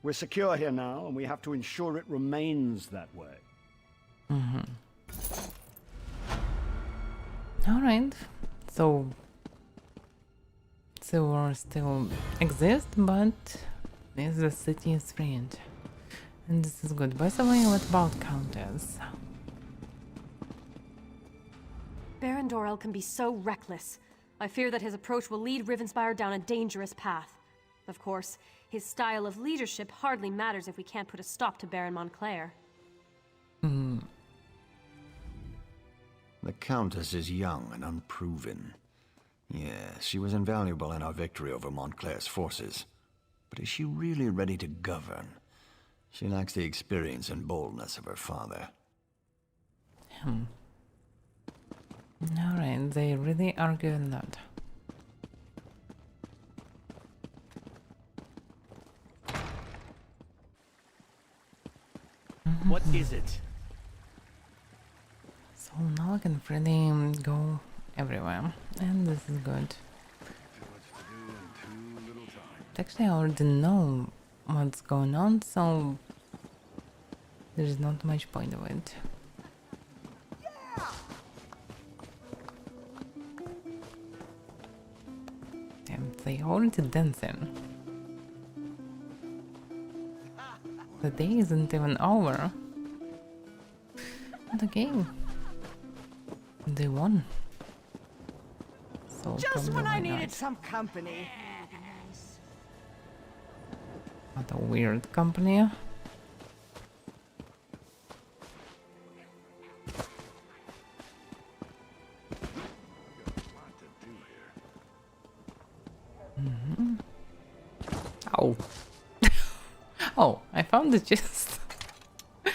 We're secure here now, and we have to ensure it remains that way. Alright, so war still exists, but the city is freed. And this is good. By the way, what about Countess? Baron Dorel can be so reckless. I fear that his approach will lead Rivenspire down a dangerous path. Of course, his style of leadership hardly matters if we can't put a stop to Baron Montclair. The Countess is young and unproven. Yes, she was invaluable in our victory over Montclair's forces. But is she really ready to govern? She lacks the experience and boldness of her father. Alright, they really argue a lot. What is it? So now I can freely go everywhere, and this is good. Actually, I already know what's going on, so there's not much point of it. Damn, they already dancing. The day isn't even over. But okay. They won. So just when I needed not. some company. What a weird company. Oh. Oh, I found the chest. I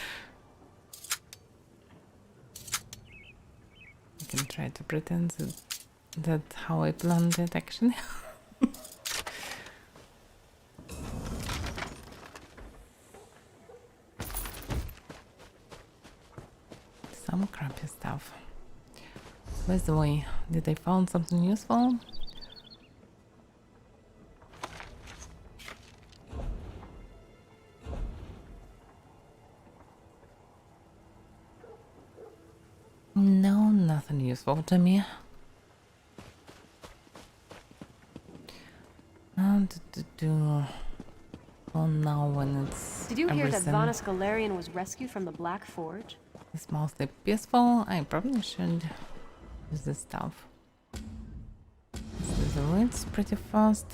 can try to pretend that that's how I planned it actually. Some crappy stuff. By the way, did I find something useful? No, nothing useful to me. Well, now when it's Did you hear that everything Vanus Galarian was rescued from the Black Forge? is mostly peaceful, I probably should use this stuff. This reads pretty fast.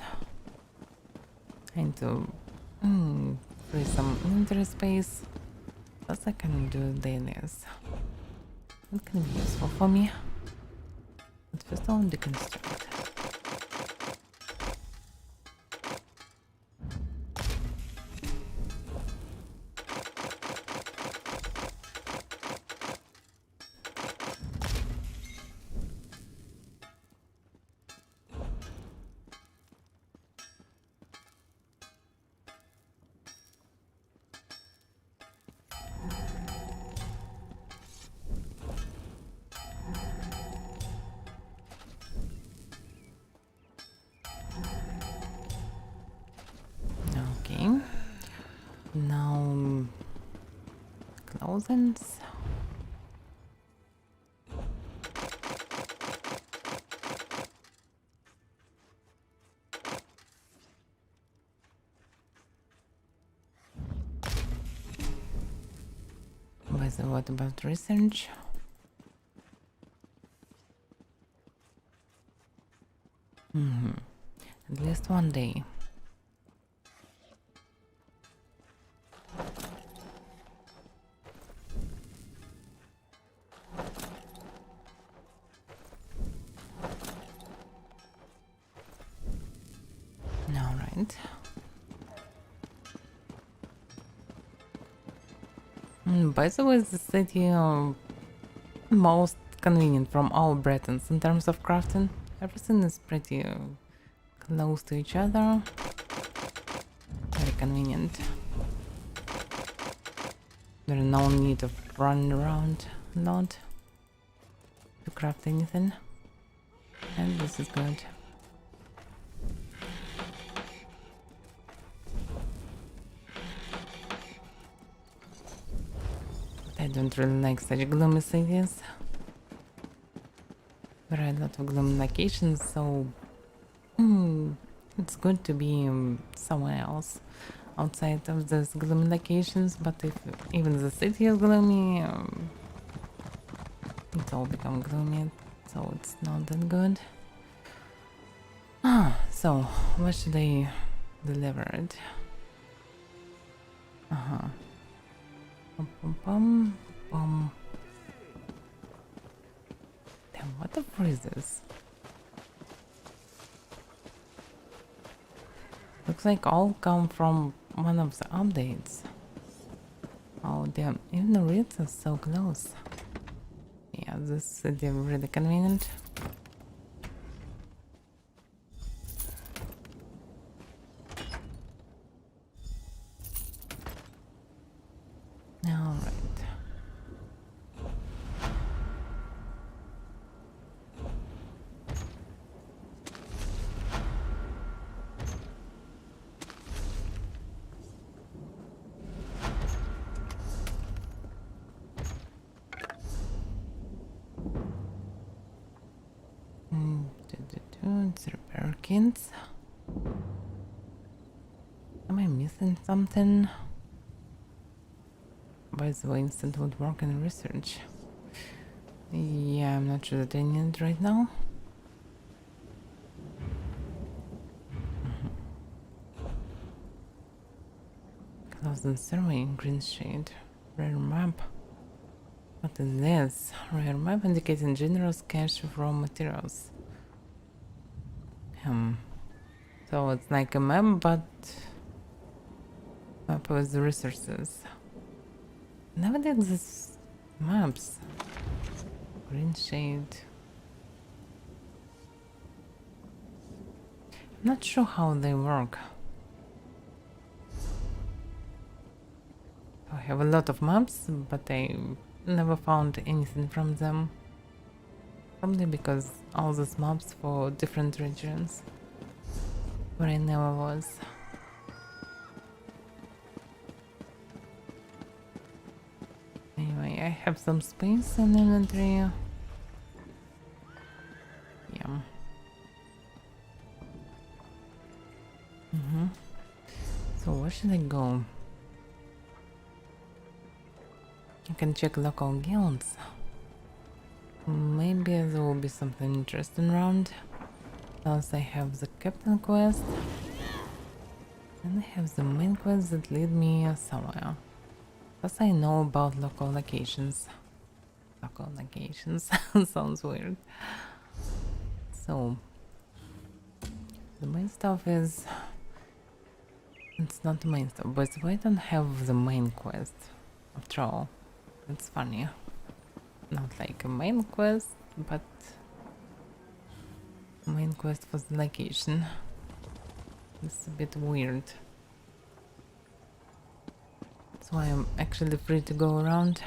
I need to free some inventory space. Plus I can do dailies. That can be useful for me. But first I want to deconstruct. Okay. Now closings. By the way, what about research? At least one day. Alright. By the way, the city most convenient from all Bretons in terms of crafting. Everything is pretty close to each other. Very convenient. There is no need of running around a lot to craft anything. And this is good. I don't really like such gloomy cities. There are a lot of gloomy locations, so it's good to be somewhere else outside of those gloomy locations. But if even the city is gloomy, it all becomes gloomy, so it's not that good. So, what should I deliver it? Bum, bum, bum, bum. Damn, what the freezes? Looks like all come from one of the updates. Oh damn, even the reeds are so close. Yeah, this is really convenient. Alright. It's repair kits. Am I missing something? By the way, instant would work in research. Yeah, I'm not sure that I need it right now. Close and survey in green shade. Rare map. What is this? Rare map indicating generous cache of raw materials. So it's like a map, but map with the resources. Never did these maps. Green shade. Not sure how they work. I have a lot of maps, but I never found anything from them. Probably because all these maps for different regions where I never was. Anyway, I have some space in inventory. Yeah. So where should I go? I can check local guilds. Maybe there will be something interesting around. Plus I have the captain quest. And I have the main quest that lead me somewhere. Plus I know about local locations. Local locations sounds weird. So the main stuff is... It's not the main stuff, but I don't have the main quest after all. It's funny. Not like a main quest, but main quest for the location. It's a bit weird. So I'm actually free to go around.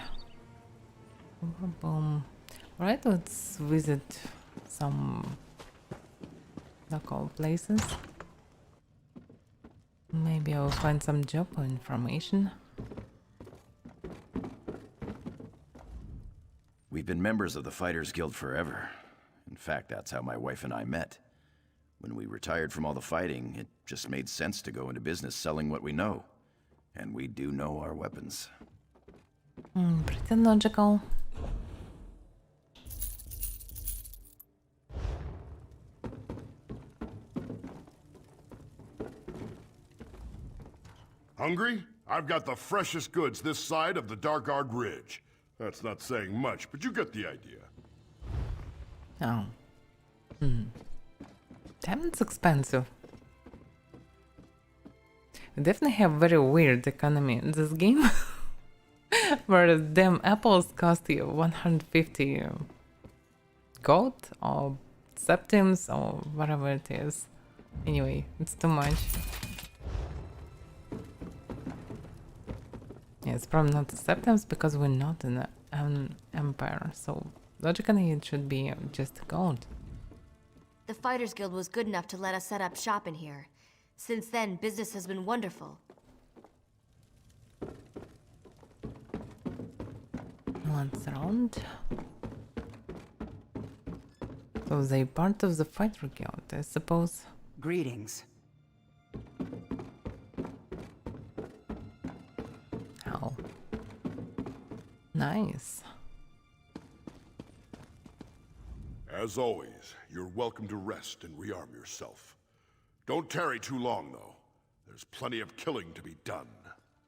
Boom. Alright, let's visit some local places. Maybe I'll find some job or information. We've been members of the Fighters Guild forever. In fact, that's how my wife and I met. When we retired from all the fighting, it just made sense to go into business selling what we know. And we do know our weapons. Pretty logical. Hungry? I've got the freshest goods this side of the Darkguard Ridge. That's not saying much, but you get the idea. Oh. Damn, it's expensive. We definitely have very weird economy in this game. Where damn apples cost you 150 gold or septims or whatever it is. Anyway, it's too much. Yeah, it's probably not the septims because we're not in an empire, so logically it should be just gold. The Fighters Guild was good enough to let us set up shop in here. Since then, business has been wonderful. Once around. So they part of the Fighter Guild, I suppose. Greetings. Oh. Nice. As always, you're welcome to rest and rearm yourself. Don't tarry too long, though. There's plenty of killing to be done.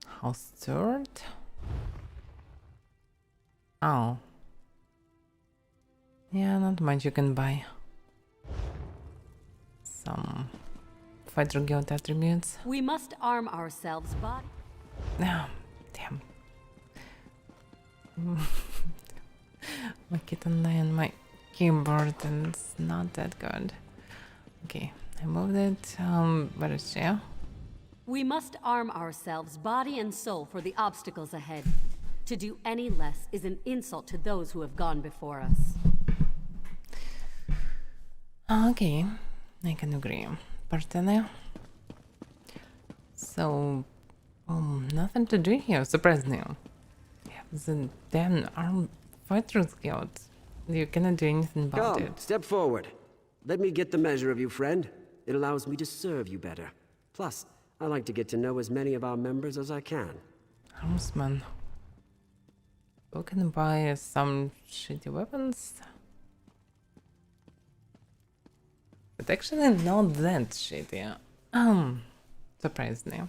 House steward? Oh. Yeah, not much you can buy. Some fighter guild attributes. We must arm ourselves, body. Ah, damn. My kitten and my keyboard, and it's not that good. Okay, I moved it. Where is she? We must arm ourselves, body and soul, for the obstacles ahead. To do any less is an insult to those who have gone before us. Okay, I can agree. Partner. So, nothing to do here, surprisingly. Yeah, the damn armed fighters guild. You cannot do anything about it. Step forward. Let me get the measure of you, friend. It allows me to serve you better. Plus, I like to get to know as many of our members as I can. Armsman. Who can buy some shitty weapons? But actually not that shitty. Surprisingly.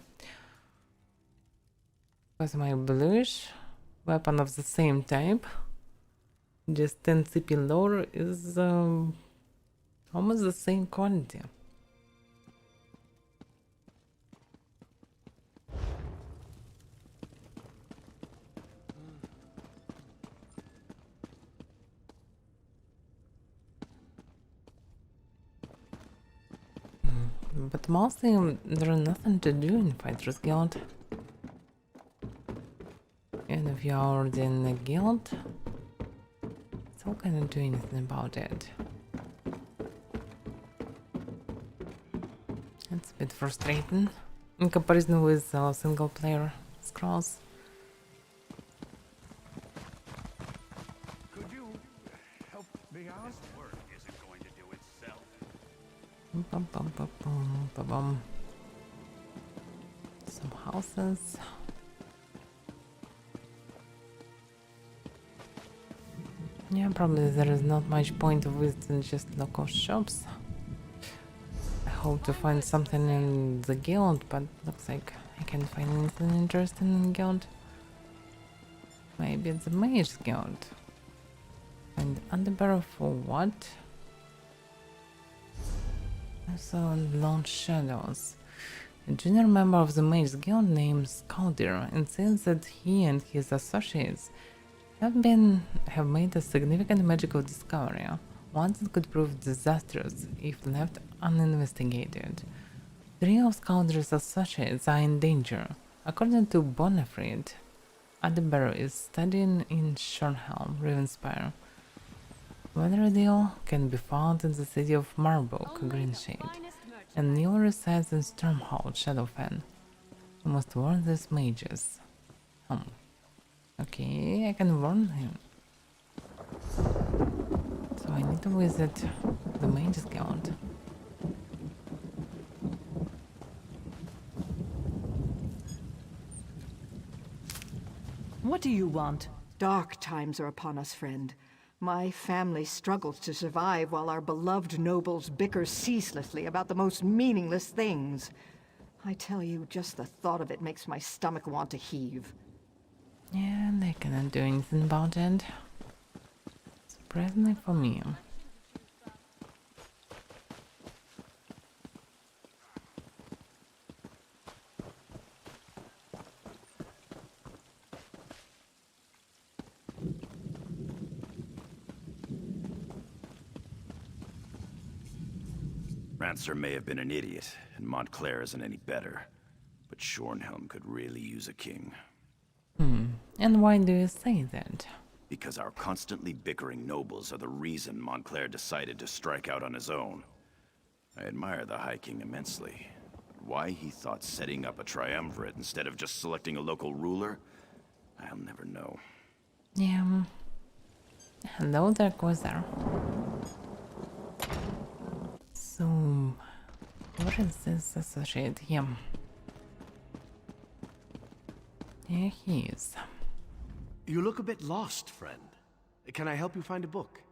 Because my bluish weapon of the same type, just 10 CP lower, is almost the same quality. But mostly there's nothing to do in Fighters Guild. And if you're already in the guild, still can't do anything about it. It's a bit frustrating in comparison with single player scrolls. Could you help me out? This work isn't going to do itself. Bum, bum, bum, bum, bum, bum. Some houses. Yeah, probably there is not much point of visiting just local shops. I hope to find something in the guild, but looks like I can't find anything interesting in the guild. Maybe it's the Mage Guild. And Underbarrow for what? Also Lone Shadows. A junior member of the Mage Guild named Skaldir insists that he and his associates have made a significant magical discovery, one that could prove disastrous if left uninvestigated. 3 of Skaldir's associates are in danger. According to Bonafrid, Underbarrow is studying in Shornhelm, Ravenspire. Weatherdale can be found in the city of Marbok, Greenshade, and Neil resides in Stormhold, Shadowfen. We must warn these mages. Okay, I can warn him. So I need to visit the Mages Guild. What do you want? Dark times are upon us, friend. My family struggles to survive while our beloved nobles bicker ceaselessly about the most meaningless things. I tell you, just the thought of it makes my stomach want to heave. Yeah, they cannot do anything about it. Surprisingly for me. Rancer may have been an idiot, and Montclair isn't any better. But Shornhelm could really use a king. And why do you say that? Because our constantly bickering nobles are the reason Montclair decided to strike out on his own. I admire the High King immensely. But why he thought setting up a triumvirate instead of just selecting a local ruler, I'll never know. Yeah. Hello there, Quasar. So, what is this associate here? Here he is. You look a bit lost, friend. Can I help you find a book?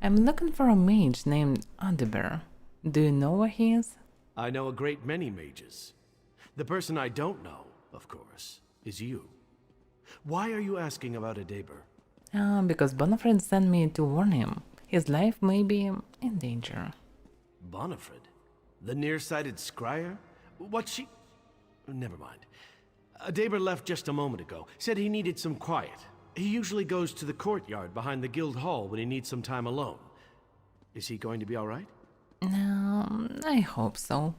I'm looking for a mage named Underbarrow. Do you know where he is? I know a great many mages. The person I don't know, of course, is you. Why are you asking about Adaber? Because Bonafred sent me to warn him. His life may be in danger. Bonafred? The nearsighted scryer? What's she... Never mind. Adaber left just a moment ago. Said he needed some quiet. He usually goes to the courtyard behind the guild hall when he needs some time alone. Is he going to be alright? No, I hope so.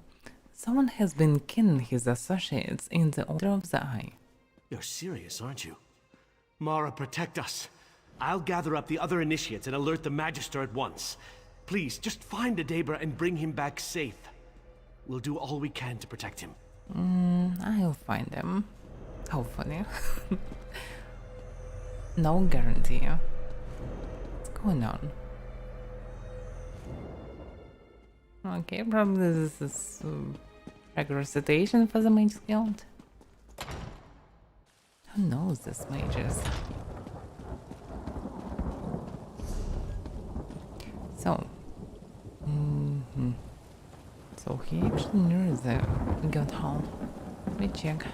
Someone has been killing his associates in the Order of the Eye. You're serious, aren't you? Mara, protect us. I'll gather up the other initiates and alert the Magister at once. Please, just find Adaber and bring him back safe. We'll do all we can to protect him. I'll find him. Hopefully. No guarantee. What's going on? Okay, probably this is regular situation for the Mages Guild. Who knows this mages? So, so he actually near the guild hall. Let me check.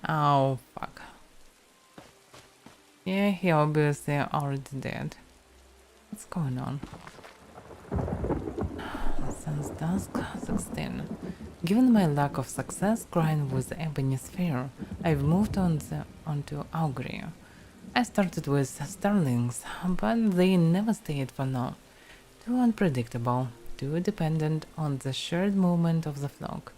Oh fuck. Yeah, he obviously already dead. What's going on? Since dusk 16. Given my lack of success grinding with Ebony Sphere, I've moved onto Augury. I started with Starlings, but they never stayed for long. Too unpredictable, too dependent on the shared movement of the flock.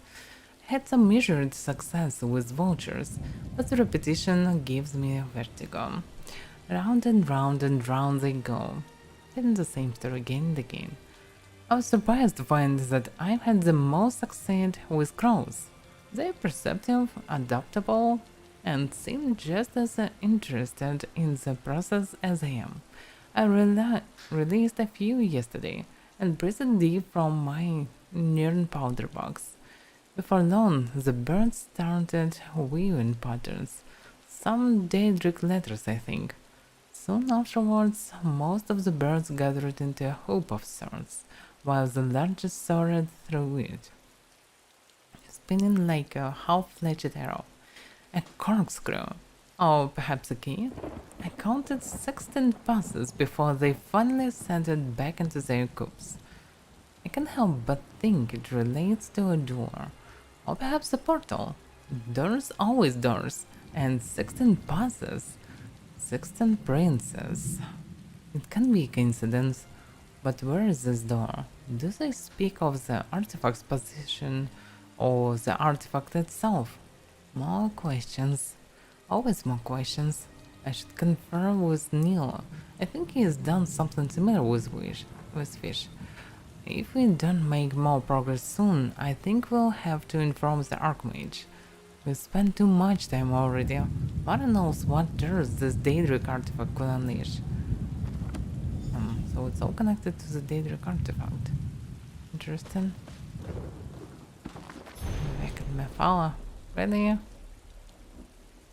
I had some measured success with vultures, but the repetition gives me vertigo. Round and round and round they go, telling the same story again and again. I was surprised to find that I've had the most success with crows. They're perceptive, adaptable, and seem just as interested in the process as I am. I released a few yesterday and breathed deep from my Nirn powder box. Before long, the birds started weaving patterns. Some Daedric letters, I think. Soon afterwards, most of the birds gathered into a hoop of sorts, while the largest soared through it, spinning like a half-fledged arrow. A corkscrew, or perhaps a key. I counted 16 passes before they finally settled back into their coops. I can't help but think it relates to a door, or perhaps a portal. Doors always doors, and 16 passes, 16 princes. It can be a coincidence, but where is this door? Do they speak of the artifact's position or the artifact itself? More questions. Always more questions. I should confer with Neil. I think he has done something similar with fish. If we don't make more progress soon, I think we'll have to inform the Archmage. We've spent too much time already. Mara knows what terrors this Daedric artifact could unleash. So it's all connected to the Daedric artifact. Interesting. Back at Mephala. Really?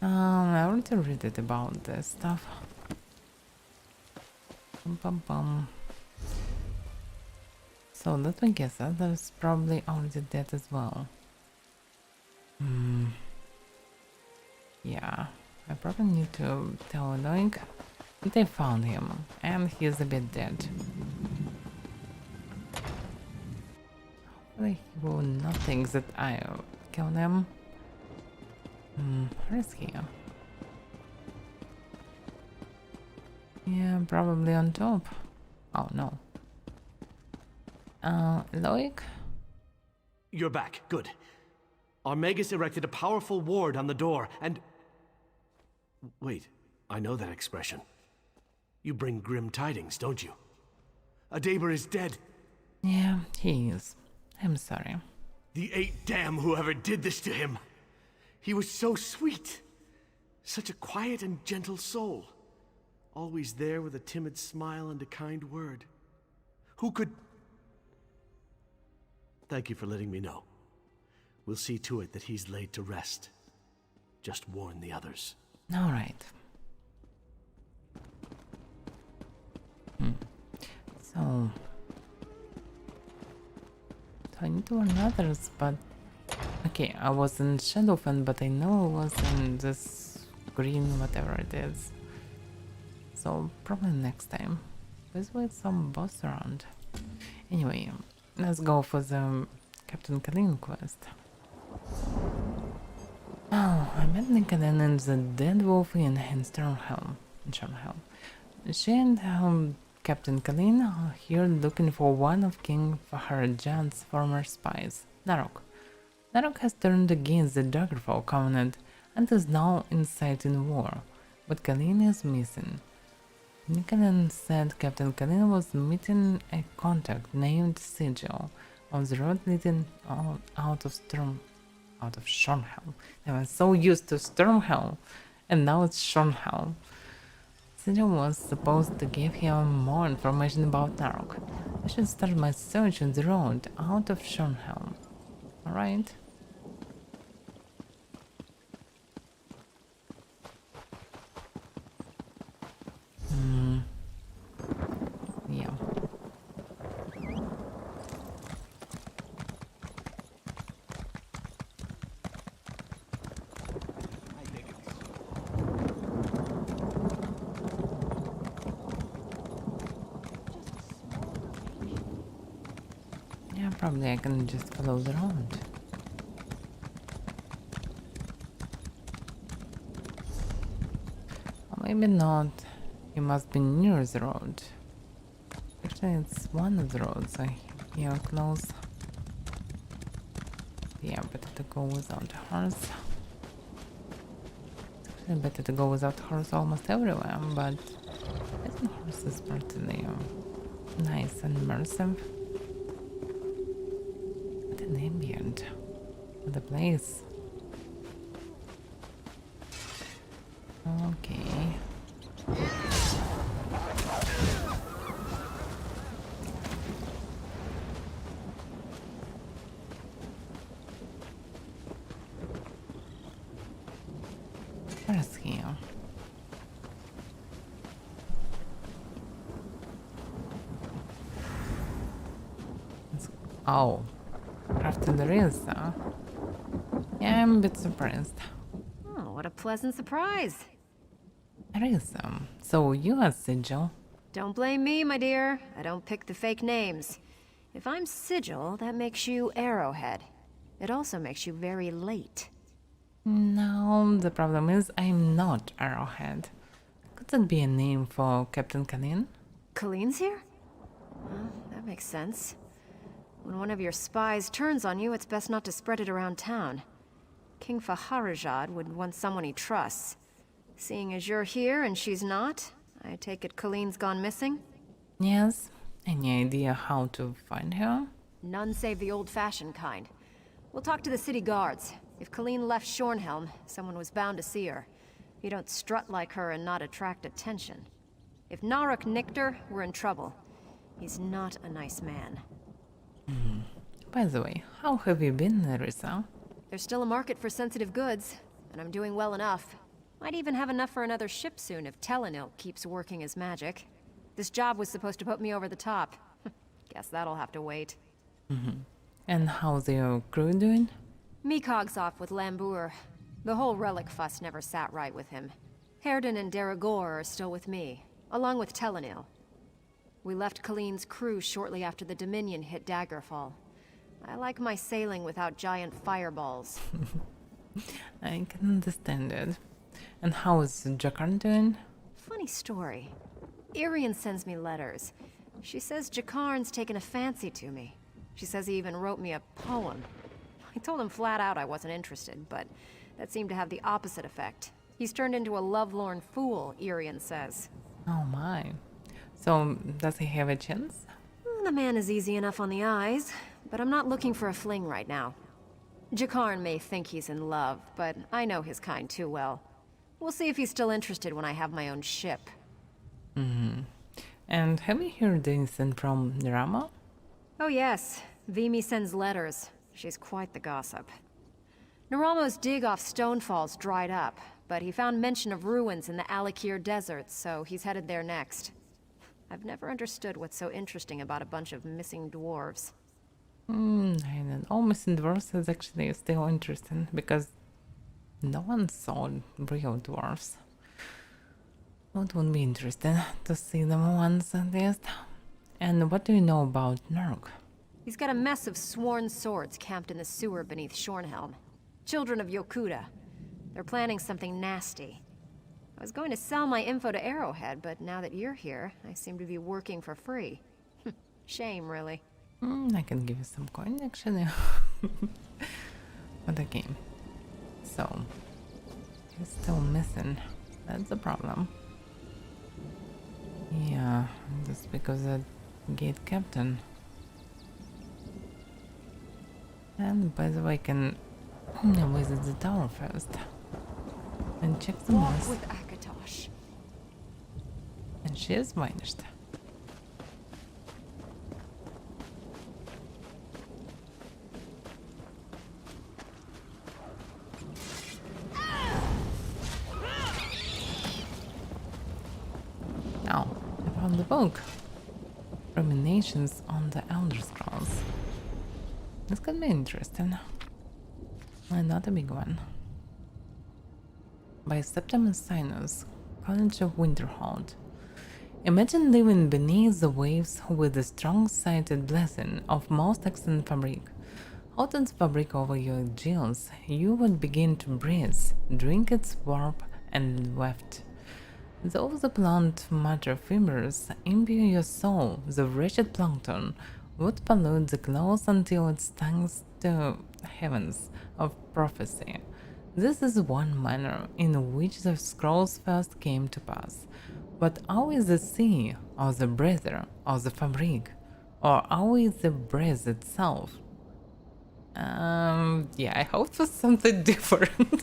I already read it about this stuff. So let me guess, others probably already dead as well. Yeah, I probably need to tell Loink that they found him, and he's a bit dead. Hopefully he will not think that I killed him. Where is he? Yeah, probably on top. Oh no. Loic? You're back. Good. Our Magus erected a powerful ward on the door, and... Wait, I know that expression. You bring grim tidings, don't you? Adaber is dead. Yeah, he is. I'm sorry. The 8 damn whoever did this to him. He was so sweet. Such a quiet and gentle soul. Always there with a timid smile and a kind word. Who could... Thank you for letting me know. We'll see to it that he's laid to rest. Just warn the others. All right. So I need to learn others, but okay, I was in Shadowfen, but I know I was in this green whatever it is. So probably next time. There's with some boss around. Anyway, let's go for the Captain Kalin quest. Oh, I met Nicolene in the Dead Wolf Inn in Stormhelm. She and Captain Kalin are here looking for one of King Faharajan's former spies, Narok. Narok has turned against the Daggerfall Covenant and is now inciting war, but Kalin is missing. Nicolene said Captain Kalin was meeting a contact named Sigil on the road leading out of Stormhelm. I was so used to Stormhelm, and now it's Stormhelm. Sigil was supposed to give him more information about Narok. I should start my search on the road out of Stormhelm. Alright. Yeah. Yeah, probably I can just follow the road. Or maybe not. He must be near the road. Actually, it's one of the roads here close. Yeah, better to go without a horse. It's actually better to go without horse almost everywhere, but isn't horses particularly nice and immersive? What an ambient of the place. Okay. Where's he? Oh, crafted there is, huh? Yeah, I'm a bit surprised. Oh, what a pleasant surprise. There is, so you are Sigil? Don't blame me, my dear. I don't pick the fake names. If I'm Sigil, that makes you Arrowhead. It also makes you very late. No, the problem is I'm not Arrowhead. Could that be a name for Captain Kalin? Kalin's here? Well, that makes sense. When one of your spies turns on you, it's best not to spread it around town. King Faharajad would want someone he trusts. Seeing as you're here and she's not, I take it Kalin's gone missing? Yes. Any idea how to find her? None save the old-fashioned kind. We'll talk to the city guards. If Kalin left Shornhelm, someone was bound to see her. You don't strut like her and not attract attention. If Narok nicked her, we're in trouble. He's not a nice man. By the way, how have you been, Nerissa? There's still a market for sensitive goods, and I'm doing well enough. Might even have enough for another ship soon if Telenil keeps working his magic. This job was supposed to put me over the top. Guess that'll have to wait. And how's your crew doing? Mikog's off with Lambour. The whole relic fuss never sat right with him. Herden and Deragor are still with me, along with Telenil. We left Kalin's crew shortly after the Dominion hit Daggerfall. I like my sailing without giant fireballs. I can understand it. And how is Jakar doing? Funny story. Irian sends me letters. She says Jakarn's taken a fancy to me. She says he even wrote me a poem. I told him flat out I wasn't interested, but that seemed to have the opposite effect. He's turned into a lovelorn fool, Irian says. Oh my. So, does he have a chance? The man is easy enough on the eyes, but I'm not looking for a fling right now. Jakarn may think he's in love, but I know his kind too well. We'll see if he's still interested when I have my own ship. And have you heard anything from Nirama? Oh yes, Vimy sends letters. She's quite the gossip. Naramo's dig off Stonefall's dried up, but he found mention of ruins in the Alakir Desert, so he's headed there next. I've never understood what's so interesting about a bunch of missing dwarves. I don't know, missing dwarves is actually still interesting because no one saw real dwarves. It would be interesting to see them once at least. And what do you know about Nurg? He's got a mess of sworn swords camped in the sewer beneath Shornhelm. Children of Yokuda. They're planning something nasty. I was going to sell my info to Arrowhead, but now that you're here, I seem to be working for free. Shame, really. I can give you some coin, actually. But okay. So, he's still missing. That's the problem. Yeah, just because the gate captain. And by the way, I can visit the tower first and check the Walk mask. with Akatosh. And she has vanished. Now, I found the book. Ruminations on the Elder Scrolls. This could be interesting. And not a big one. By Septimus Sinus, College of Winterhold. Imagine living beneath the waves with the strong-sighted blessing of most excellent fabric. Holding the fabric over your gills, you would begin to breathe, drink its warmth and weft. Though the plant matter fibers imbue your soul, the wretched plankton would pollute the clothes until it stings the heavens of prophecy. This is one manner in which the scrolls first came to pass. But are we the sea, or the breather, or the fabric? Or are we the breath itself? Yeah, I hope for something different.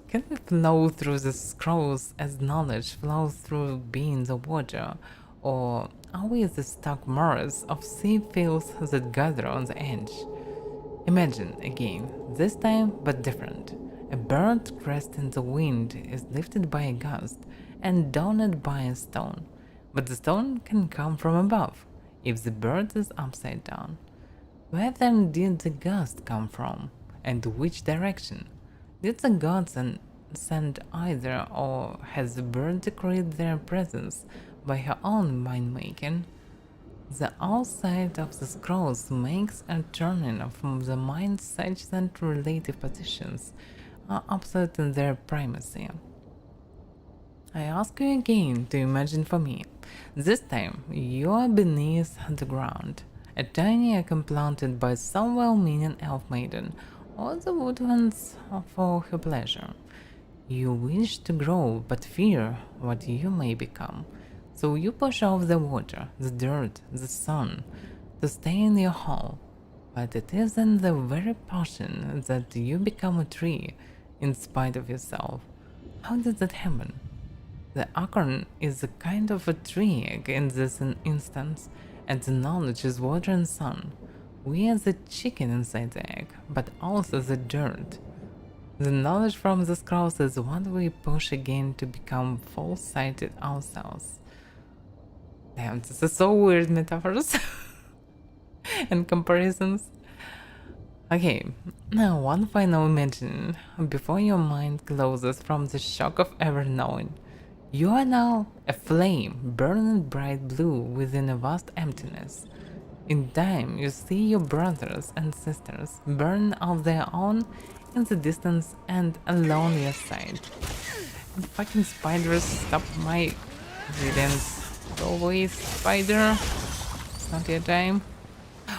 Can we flow through the scrolls as knowledge flows through being the water? Or are we the stuck morass of sea fields that gather on the edge? Imagine, again, this time but different. A bird cresting the wind is lifted by a gust and downed by a stone. But the stone can come from above, if the bird is upside down. Where then did the gust come from? And which direction? Did the gods send either, or has the bird decreed their presence by her own mind-making? The outside of the scrolls makes a turning of the mind such that relative positions are absolute in their primacy. I ask you again to imagine for me. This time you are beneath the ground, a tiny egg implanted by some well-meaning elf maiden, or the woodlands for her pleasure. You wish to grow, but fear what you may become. So you push off the water, the dirt, the sun, to stay in your hole. But it is in the very passion that you become a tree, in spite of yourself. How did that happen? The acorn is a kind of a tree egg in this instance, and the knowledge is water and sun. We are the chicken inside the egg, but also the dirt. The knowledge from the scrolls is what we push again to become full-sighted ourselves. Damn, this is so weird, metaphors and comparisons. Okay, now one final mention before your mind closes from the shock of ever knowing. You are now a flame burning bright blue within a vast emptiness. In time, you see your brothers and sisters burn of their own in the distance and alone your side. And fucking spiders stop my brilliance. Go away, spider. It's not your time.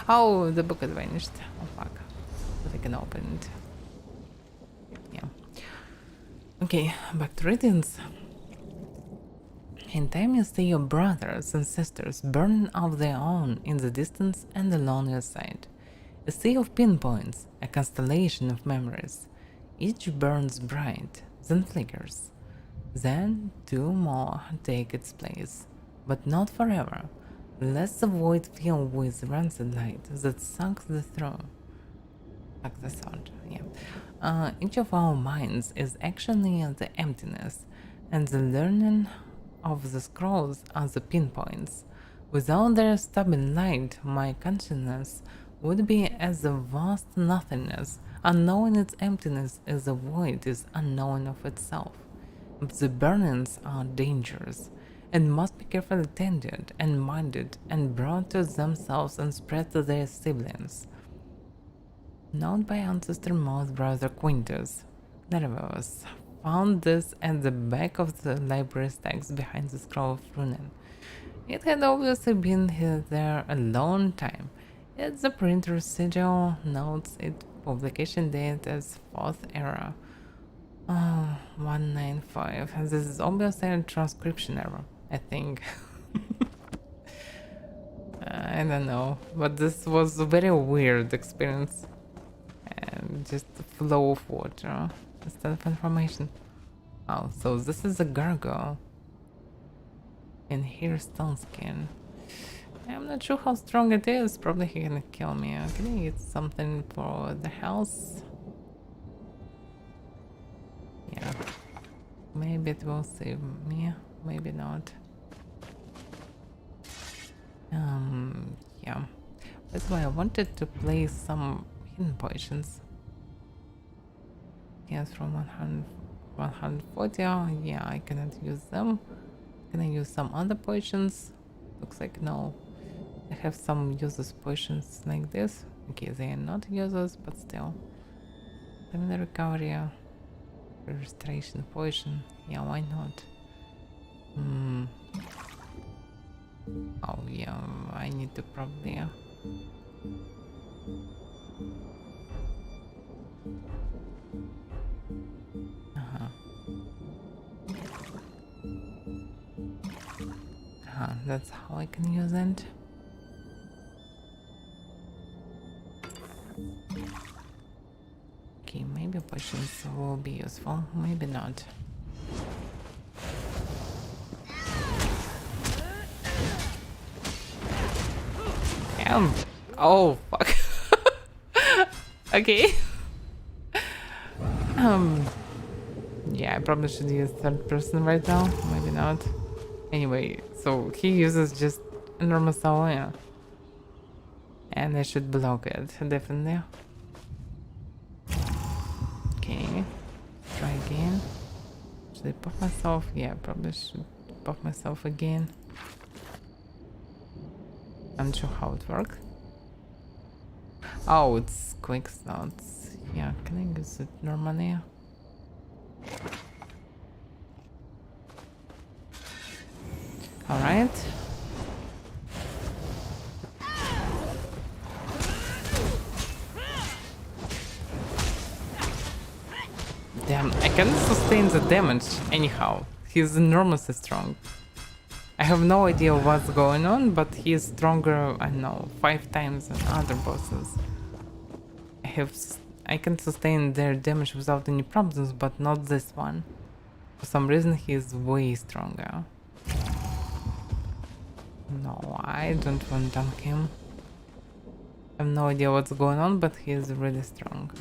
Oh, the book has vanished. Oh fuck. But I can open it. Yeah. Okay, back to readings. In time you see your brothers and sisters burning of their own in the distance and along your side. A sea of pinpoints, a constellation of memories. Each burns bright, then flickers. Then two more take its place, but not forever, lest the void fill with rancid light that sucks the through. Suck the thought, yeah. Each of our minds is actually the emptiness, and the learning of the scrolls are the pinpoints. Without their stubborn light, my consciousness would be as a vast nothingness, unknowing its emptiness as the void is unknown of itself. The burnings are dangerous, and must be carefully tended and minded and brought to themselves and spread to their siblings. Note by ancestor Moth brother Quintus. Nervous found this at the back of the library stacks behind the scroll of Runen. It had obviously been there a long time, yet the printer sigil notes its publication date as 4th era. 195. This is obviously a transcription error, I think. I don't know, but this was a very weird experience. And just a flow of water instead of information. Oh, so this is a gargoyle. And here's stone skin. I'm not sure how strong it is. Probably he can kill me. Can I eat something for the house? Yeah. Maybe it will save me. Maybe not. Yeah. That's why I wanted to play some hidden potions. Yes, from 140. Yeah, I cannot use them. Can I use some other potions? Looks like no. I have some useless potions like this. Okay, they are not useless, but still. Stamina recovery, restoration potion. Yeah, why not? Oh yeah, I need to probably. That's how I can use it. Okay, maybe potions will be useful, maybe not. Damn. Oh fuck. Okay. Yeah, I probably should use third person right now, maybe not. Anyway, so he uses just enormous Avaira. And I should block it, definitely. Okay, try again. Should I pop myself? Yeah, probably should pop myself again. I'm not sure how it works. Oh, it's quick slots. Yeah, can I use it normally? Alright. Damn, I can sustain the damage anyhow. He's enormously strong. I have no idea what's going on, but he is stronger, I don't know, 5 times than other bosses. I can sustain their damage without any problems, but not this one. For some reason he is way stronger. No, I don't want to dunk him. I have no idea what's going on, but he is really strong.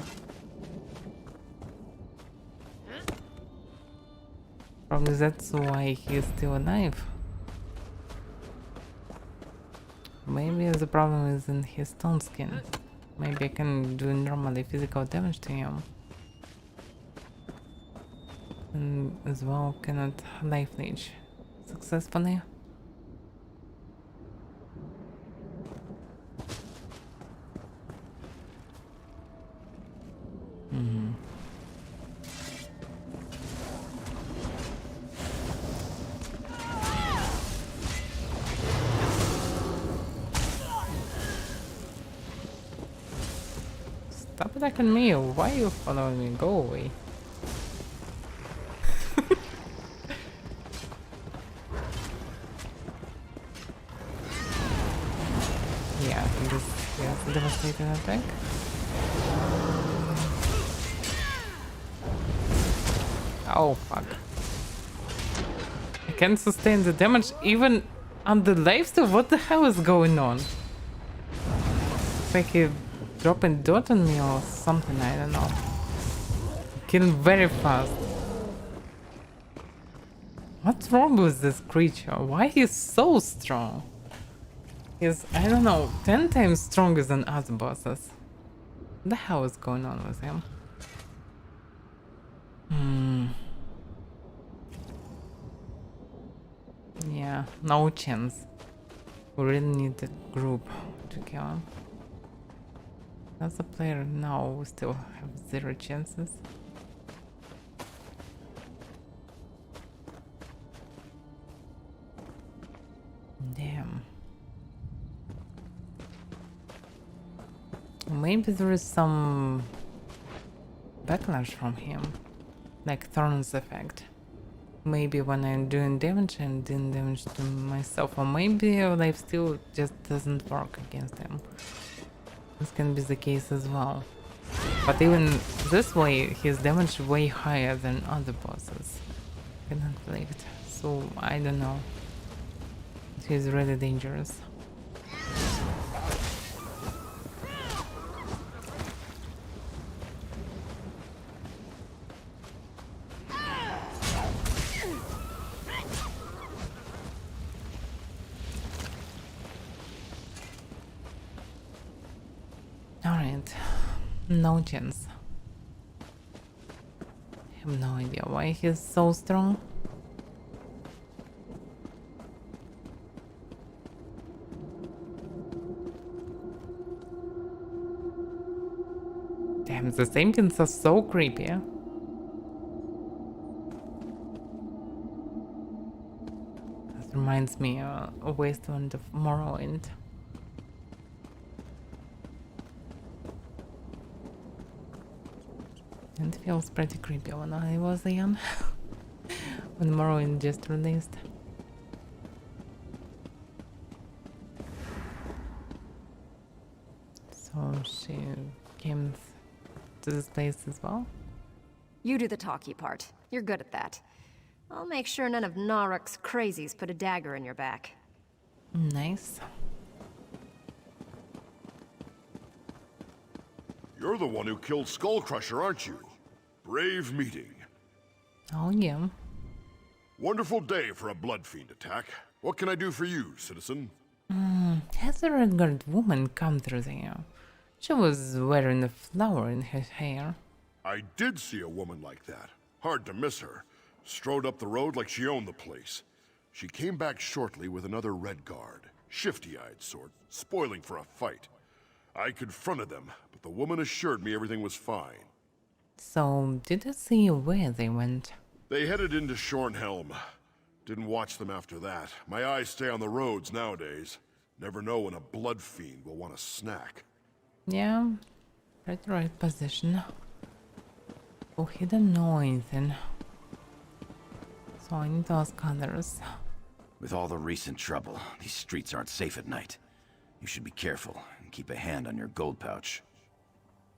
Probably that's why he is still alive. Maybe the problem is in his stone skin. Maybe I can do normally physical damage to him. And as well cannot life leech successfully. Stop attacking me, why are you following me? Go away. Yeah, I think this is a devastating attack. Oh fuck. I can't sustain the damage even on the lifesteal. What the hell is going on? It's like he dropping dirt on me or something, I don't know. Killing very fast. What's wrong with this creature? Why he's so strong? He's, I don't know, 10 times stronger than other bosses. What the hell is going on with him? Yeah, no chance. We really need a group to kill him. As a player now, we still have 0 chances. Damn. Maybe there is some backlash from him, like Thorn's effect. Maybe when I'm doing damage, I'm doing damage to myself, or maybe life steal just doesn't work against him. This can be the case as well. But even this way, his damage way higher than other bosses. I cannot believe it. So I don't know. He's really dangerous. Alright, no chance. I have no idea why he's so strong. Damn, the Sapiens are so creepy. That reminds me of a Wasteland of Morrowind. It feels pretty creepy when I was young. When Morrowind just released. So she came to this place as well? You do the talky part. You're good at that. I'll make sure none of Naruk's crazies put a dagger in your back. Nice. You're the one who killed Skullcrusher, aren't you? Brave meeting. Oh, yeah. Wonderful day for a blood fiend attack. What can I do for you, citizen? Has a red-guard woman come through there? She was wearing a flower in her hair. I did see a woman like that. Hard to miss her. Strode up the road like she owned the place. She came back shortly with another red guard. Shifty-eyed sort, spoiling for a fight. I confronted them, but the woman assured me everything was fine. So, did you see where they went? They headed into Shornhelm. Didn't watch them after that. My eyes stay on the roads nowadays. Never know when a blood fiend will want a snack. Yeah, right position. Oh, he didn't know anything. So I need to ask others. With all the recent trouble, these streets aren't safe at night. You should be careful and keep a hand on your gold pouch.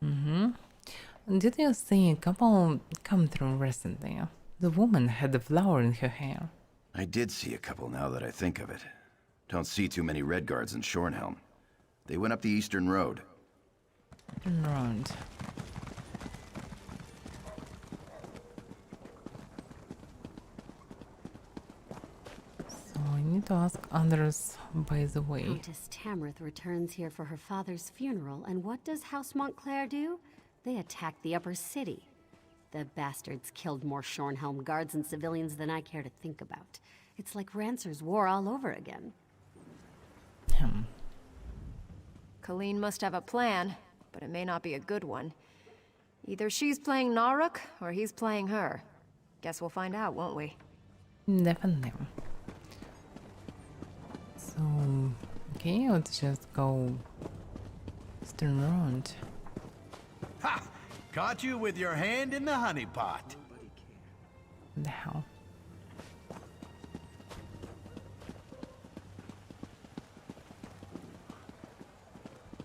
Did you see a couple come through recently? The woman had a flower in her hair. I did see a couple now that I think of it. Don't see too many red guards in Shornhelm. They went up the eastern road. Round. So I need to ask others by the way. Countess Tamrith returns here for her father's funeral, and what does House Montclair do? They attack the upper city. The bastards killed more Shornhelm guards and civilians than I care to think about. It's like Rancer's War all over again. Colleen must have a plan, but it may not be a good one. Either she's playing Naruk, or he's playing her. Guess we'll find out, won't we? Definitely. So, okay, let's just go turn around. Ha! Caught you with your hand in the honey pot. What the hell?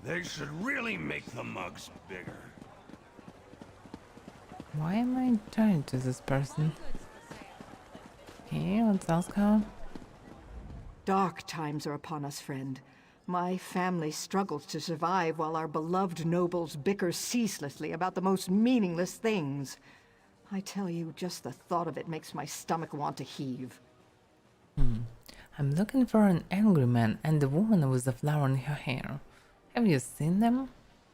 They should really make the mugs bigger. Why am I trying to this person? Okay, let's ask her. Dark times are upon us, friend. My family struggles to survive while our beloved nobles bicker ceaselessly about the most meaningless things. I tell you, just the thought of it makes my stomach want to heave. I'm looking for an angry man and the woman with the flower in her hair. Have you seen them?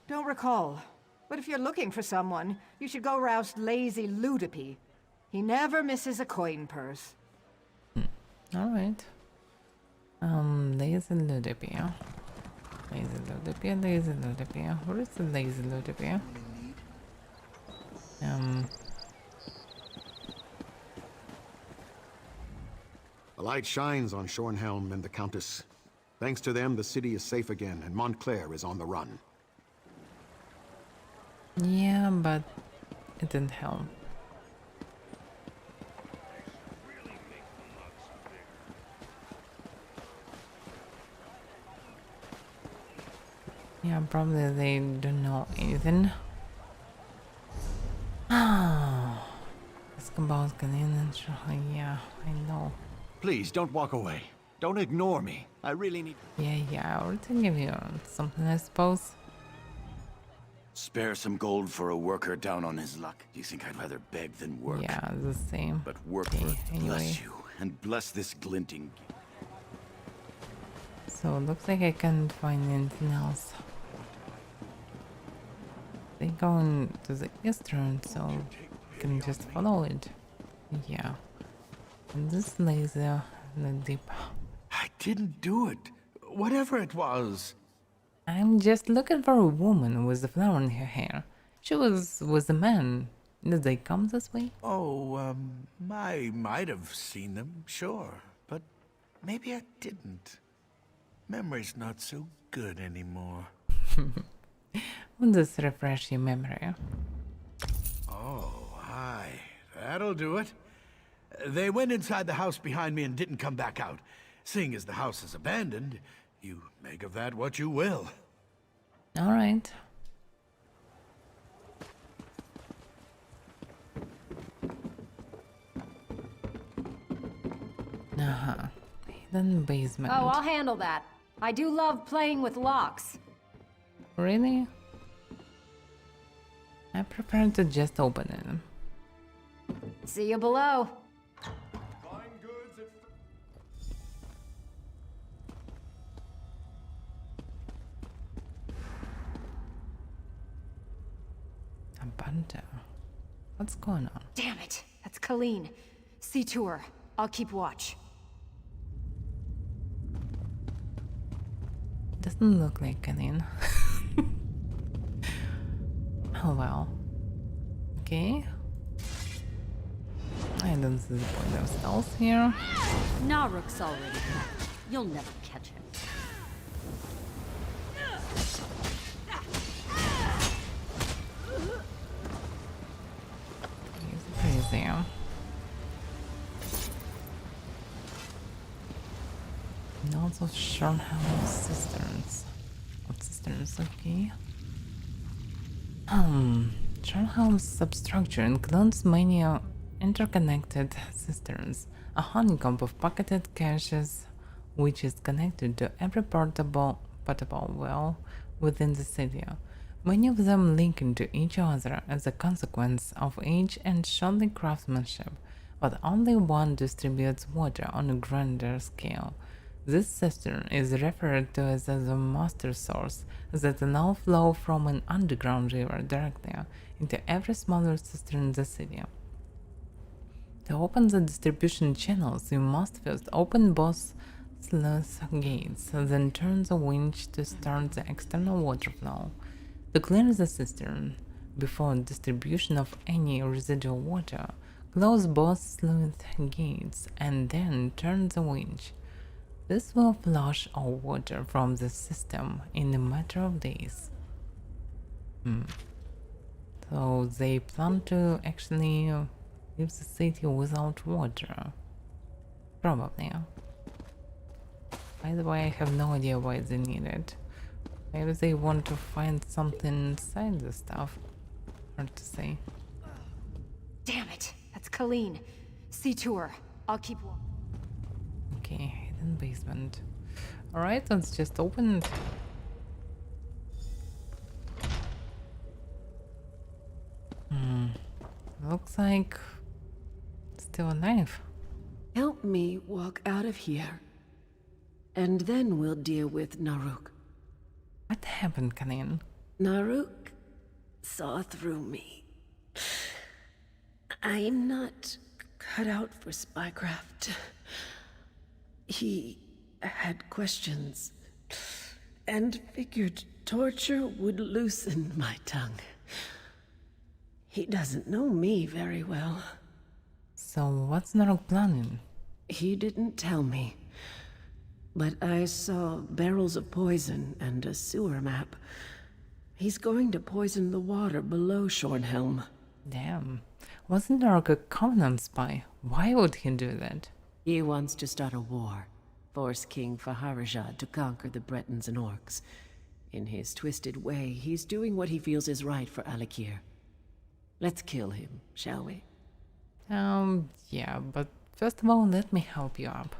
Don't recall. But if you're looking for someone, you should go rouse lazy Ludopi. He never misses a coin purse. Alright. Lazy Ludopia. Lazy Ludopia, Lazy Ludopia. Where is the Lazy Ludopia? The light shines on Shornhelm and the Countess. Thanks to them, the city is safe again, and Montclair is on the run. Yeah, but it didn't help. Yeah, probably they don't know anything. Ah, it's about Kanin. Yeah, I know. Please, don't walk away. Don't ignore me. I really need... Yeah, I already give you something, I suppose. Spare some gold for a worker down on his luck. Do you think I'd rather beg than work? Yeah, the same. But work Okay, first, anyway. bless you, and bless this glinting. So, looks like I can't find anything else. They going to the eastern, so I can just follow it. Yeah. And this laser in the deep. I didn't do it. Whatever it was. I'm just looking for a woman with a flower in her hair. She was with a man. Did they come this way? Oh, I might have seen them, sure. But maybe I didn't. Memory's not so good anymore. Will this refresh your memory? Oh, aye. That'll do it. They went inside the house behind me and didn't come back out. Seeing as the house is abandoned, you make of that what you will. Alright. Hidden basement. Oh, I'll handle that. I do love playing with locks. Really? I prefer to just open it. See you below. A bunter. What's going on? Damn it. That's Colleen. See to her. I'll keep watch. Doesn't look like Colleen. Oh well. Okay. I don't see the point of stealth here. Naruk's already back. You'll never catch him. He's crazy. Notes of Shornhelm cisterns. What cisterns? Okay. Shornhelm's substructure includes many interconnected cisterns, a honeycomb of pocketed caches which is connected to every potable well within the city. Many of them link into each other as a consequence of age and shoddy craftsmanship, but only one distributes water on a grander scale. This cistern is referred to as the master source, that now flow from an underground river directly into every smaller cistern in the city. To open the distribution channels, you must first open both sluice gates, then turn the winch to start the external water flow. To clear the cistern before distribution of any residual water, close both sluice gates and then turn the winch. This will flush all water from the system in a matter of days. So they plan to actually leave the city without water. Probably. By the way, I have no idea why they need it. Maybe they want to find something inside the stuff. Hard to say. Damn it. That's Colleen. See to her. I'll keep watch. Okay, hidden basement. Alright, let's just open it. Looks like still alive. Help me walk out of here. And then we'll deal with Naruk. What happened, Kanin? Naruk saw through me. I'm not cut out for spycraft. He had questions and figured torture would loosen my tongue. He doesn't know me very well. So what's Naruk planning? He didn't tell me. But I saw barrels of poison and a sewer map. He's going to poison the water below Shornhelm. Damn. Wasn't Naruk a Covenant spy? Why would he do that? He wants to start a war. Force King Faharajah to conquer the Bretons and Orcs. In his twisted way, he's doing what he feels is right for Alikir. Let's kill him, shall we? Yeah, but first of all, let me help you up.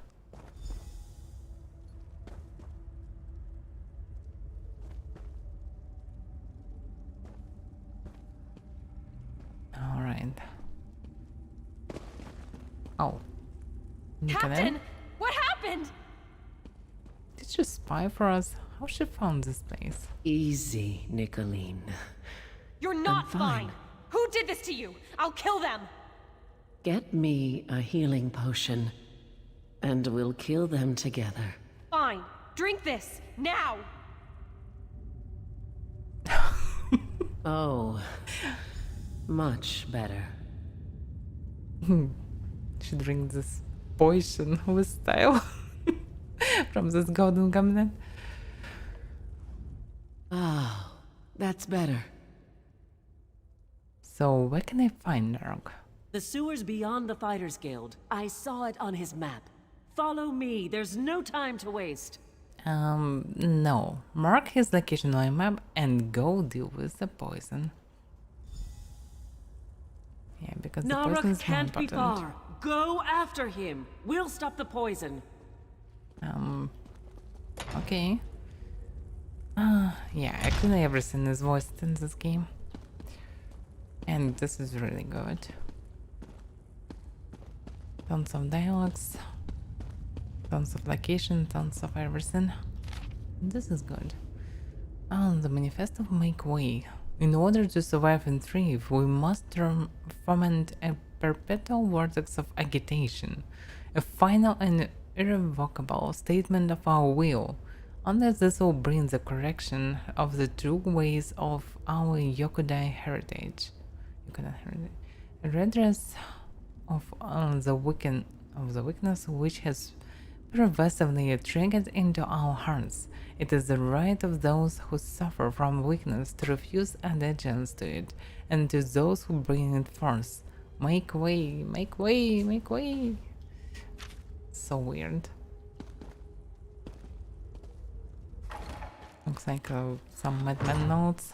Alright. Oh. Captain! What happened? Did you spy for us? How she found this place? Easy, Nicolene. You're not fine. Who did this to you? I'll kill them. Get me a healing potion, and we'll kill them together. Fine. Drink this, now! Oh, much better. She drinks this potion with style from this golden cabinet. Ah, that's better. So where can I find Naruk? The sewer's beyond the Fighters Guild. I saw it on his map. Follow me, there's no time to waste. No. Mark his location on a map and go deal with the poison. Yeah, because the poison is more important. Be far. Go after him. We'll stop the poison. Okay. Yeah, actually everything is voiced in this game. And this is really good. Tons of dialogues. Tons of location, tons of everything. This is good. The manifesto make way. In order to survive and thrive, we must foment a perpetual vortex of agitation, a final and irrevocable statement of our will, unless this will bring the correction of the true ways of our Yokudai heritage. A redress of the weakness which has pervasively triggered into our hearts. It is the right of those who suffer from weakness to refuse allegiance to it, and to those who bring it forth. Make way, make way, make way. So weird. Looks like some Madman notes.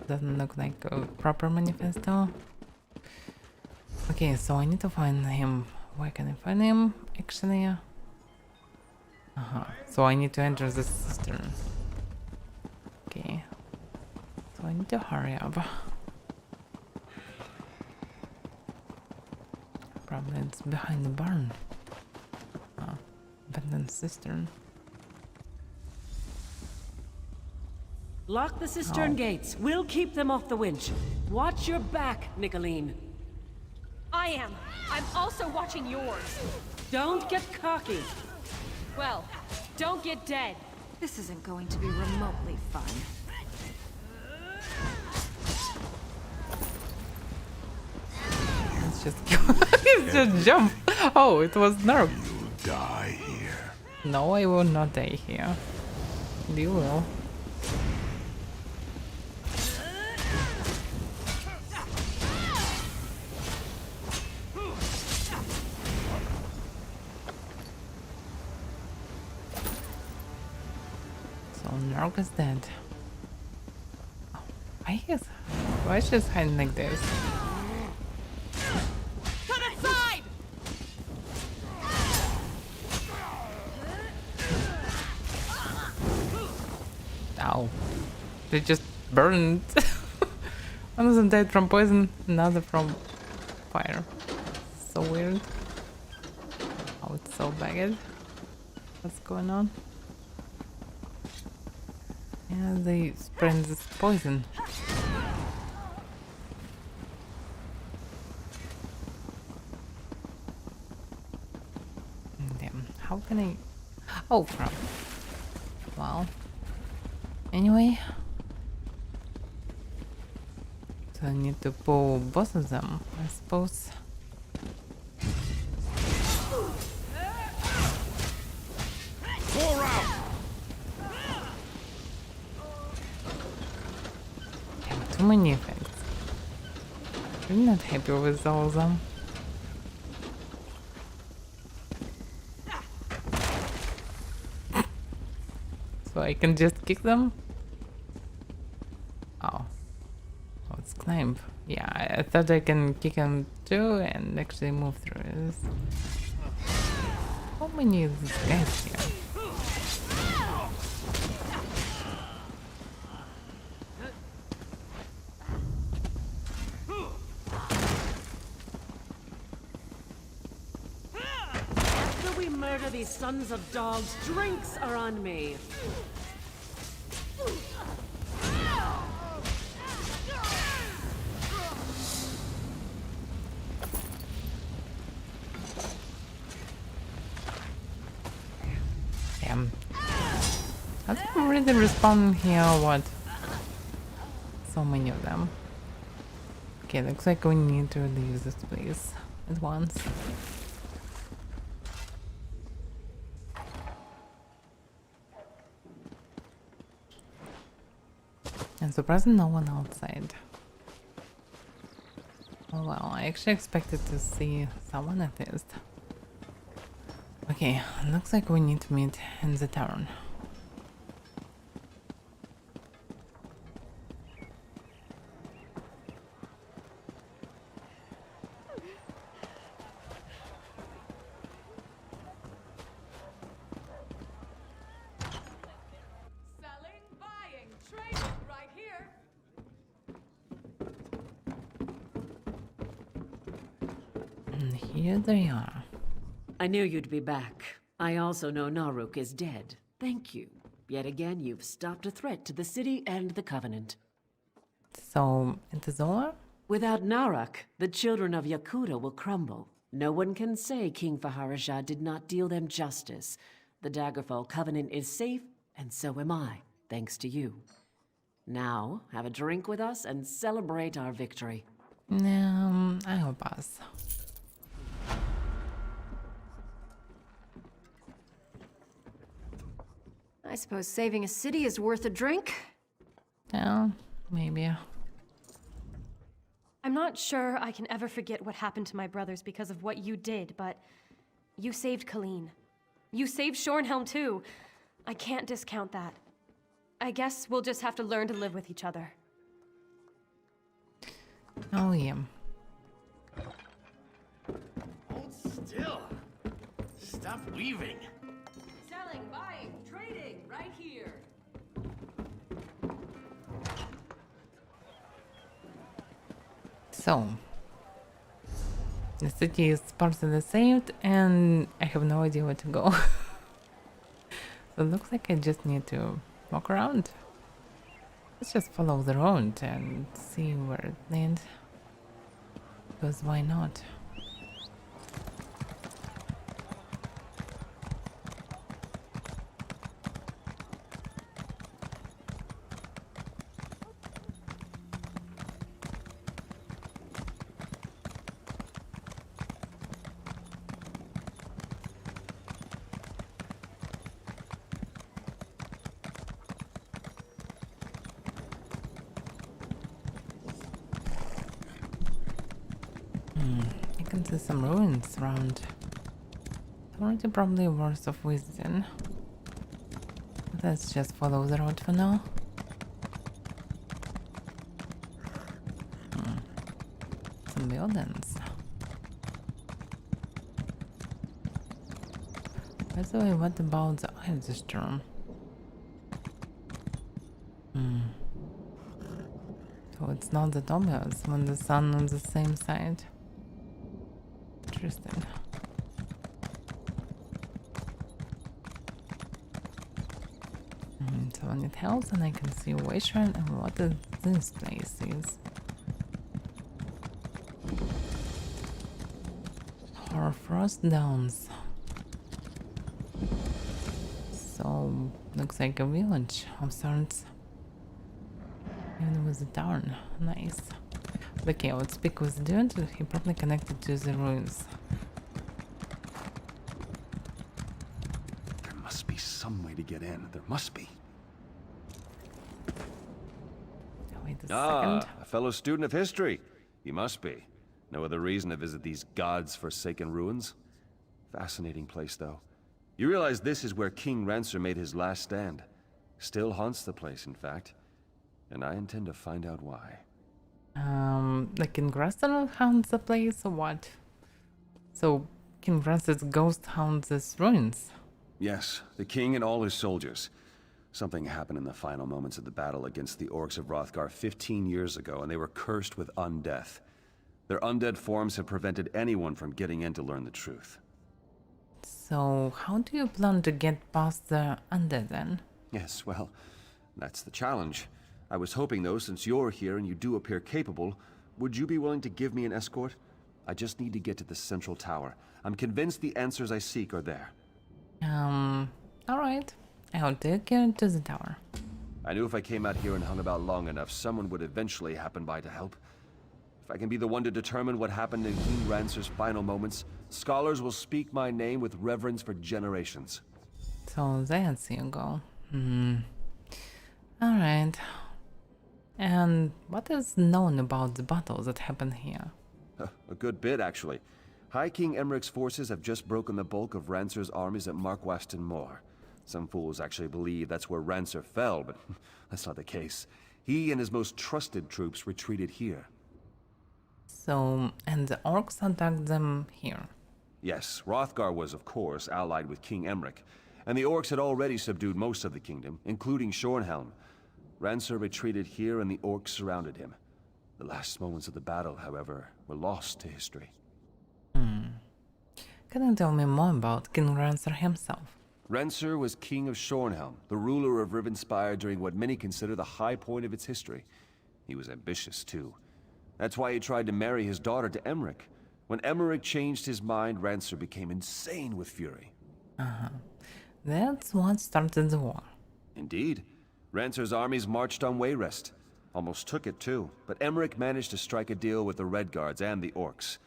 Doesn't look like a proper manifesto. Okay, so I need to find him. Where can I find him? Actually, so I need to enter the cistern. Okay, so I need to hurry up. Probably it's behind the barn. Abandoned cistern. Lock the cistern gates. We'll keep them off the winch. Watch your back, Nicolene. I am. I'm also watching yours. Don't get cocky. Well, don't get dead. This isn't going to be remotely fun. Let's just let's just jump. Oh, it was Nerf. You'll die here. No, I will not die here. You will. Narc is dead. Oh, why is she hiding like this? To the side! Ow. They just burned. One of them died from poison, another from fire. So weird. Oh, it's so bad. What's going on? Yeah, they spread this poison. Damn, how can I... Oh, crap. Well. Anyway. So I need to pull both of them, I suppose. Too many effects. I'm not happy with all of them. So I can just kick them? Oh. Oh, it's climb. Yeah, I thought I can kick them too and actually move through this. How many of these guys here? Murder these sons of dogs. Drinks are on me. Damn. Are they really respawning here or what? So many of them. Okay, looks like we need to leave this place at once. And surprisingly, no one outside. Oh well, I actually expected to see someone at least. Okay, looks like we need to meet in the town. Here they are. I knew you'd be back. I also know Naruk is dead. Thank you. Yet again, you've stopped a threat to the city and the Covenant. So, it is over? Without Naruk, the children of Yakuta will crumble. No one can say King Faharaja did not deal them justice. The Daggerfall Covenant is safe, and so am I, thanks to you. Now, have a drink with us and celebrate our victory. I'll pass. I suppose saving a city is worth a drink? Yeah, maybe. I'm not sure I can ever forget what happened to my brothers because of what you did, but you saved Colleen. You saved Shornhelm too. I can't discount that. I guess we'll just have to learn to live with each other. Oh yeah. Hold still. Stop weaving. Selling, buying, trading, right here. So, the city is partially saved and I have no idea where to go. So it looks like I just need to walk around. Let's just follow the road and see where it lands. Because why not? I can see some ruins around. Already probably worth of visiting. Let's just follow the road for now. Some buildings. By the way, what about the ice storm? So it's not that obvious when the sun on the same side. Interesting. So I need health and I can see Wayshrine and what this place is. Frost Downs. So looks like a village of sorts. Even with a town. Nice. Okay, let's speak with the dude. He probably connected to the ruins. There must be some way to get in. There must be. Wait a second. A fellow student of history. He must be. No other reason to visit these gods' forsaken ruins. Fascinating place, though. You realize this is where King Rancer made his last stand. Still haunts the place, in fact. And I intend to find out why. Like King Rancer haunts the place or what? So King Rancer's ghost haunts these ruins? Yes, the king and all his soldiers. Something happened in the final moments of the battle against the orcs of Hrothgar 15 years ago, and they were cursed with undeath. Their undead forms have prevented anyone from getting in to learn the truth. So how do you plan to get past the undead then? Yes, well, that's the challenge. I was hoping, though, since you're here and you do appear capable, would you be willing to give me an escort? I just need to get to the central tower. I'm convinced the answers I seek are there. Alright. I'll take you to the tower. I knew if I came out here and hung about long enough, someone would eventually happen by to help. If I can be the one to determine what happened in King Rancer's final moments, scholars will speak my name with reverence for generations. So that's your goal. Alright. And what is known about the battles that happened here? A good bit, actually. High King Emmerich's forces have just broken the bulk of Rancer's armies at Markwaston Moor. Some fools actually believe that's where Rancer fell, but that's not the case. He and his most trusted troops retreated here. So, and the orcs attacked them here? Yes, Hrothgar was, of course, allied with King Emmerich, and the orcs had already subdued most of the kingdom, including Shornhelm. Rancer retreated here and the orcs surrounded him. The last moments of the battle, however, were lost to history. Can you tell me more about King Rancer himself? Rancer was king of Shornhelm, the ruler of Rivenspire during what many consider the high point of its history. He was ambitious, too. That's why he tried to marry his daughter to Emmerich. When Emmerich changed his mind, Rancer became insane with fury. That's what started the war. Indeed. Rancer's armies marched on Wayrest. Almost took it, too, but Emmerich managed to strike a deal with the Red Guards and the Orcs.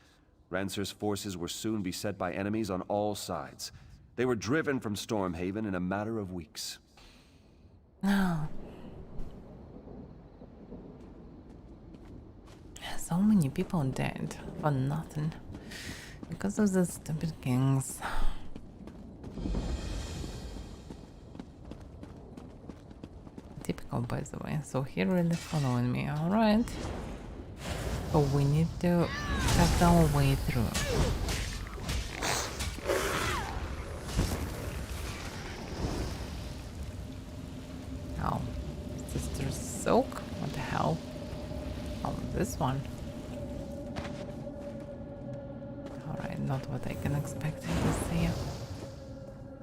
Rancer's forces were soon beset by enemies on all sides. They were driven from Stormhaven in a matter of weeks. No. So many people died for nothing. Because of the stupid kings. Typical, by the way. So he really following me, alright. But we need to cut our way through. Oh, Sister Soak? What the hell? Oh, this one. Alright, not what I can expect to see.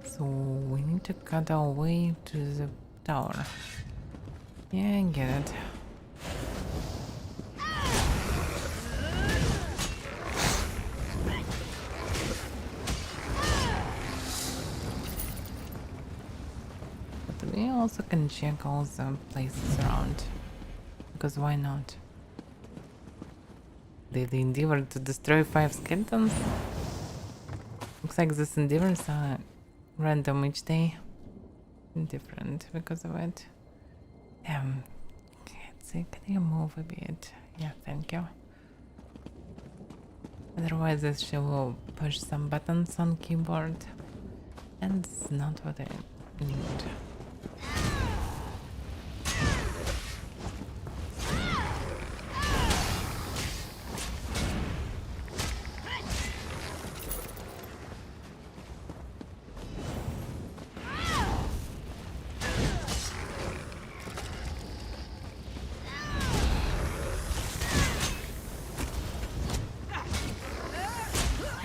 So we need to cut our way to the tower. Yeah, I get it. But we also can check all the places around. Because why not? Did they endeavor to destroy 5 skeletons? Looks like these endeavors are random each day. Different because of it. Let's see, can you move a bit? Yeah, thank you. Otherwise she will push some buttons on keyboard. And it's not what I need.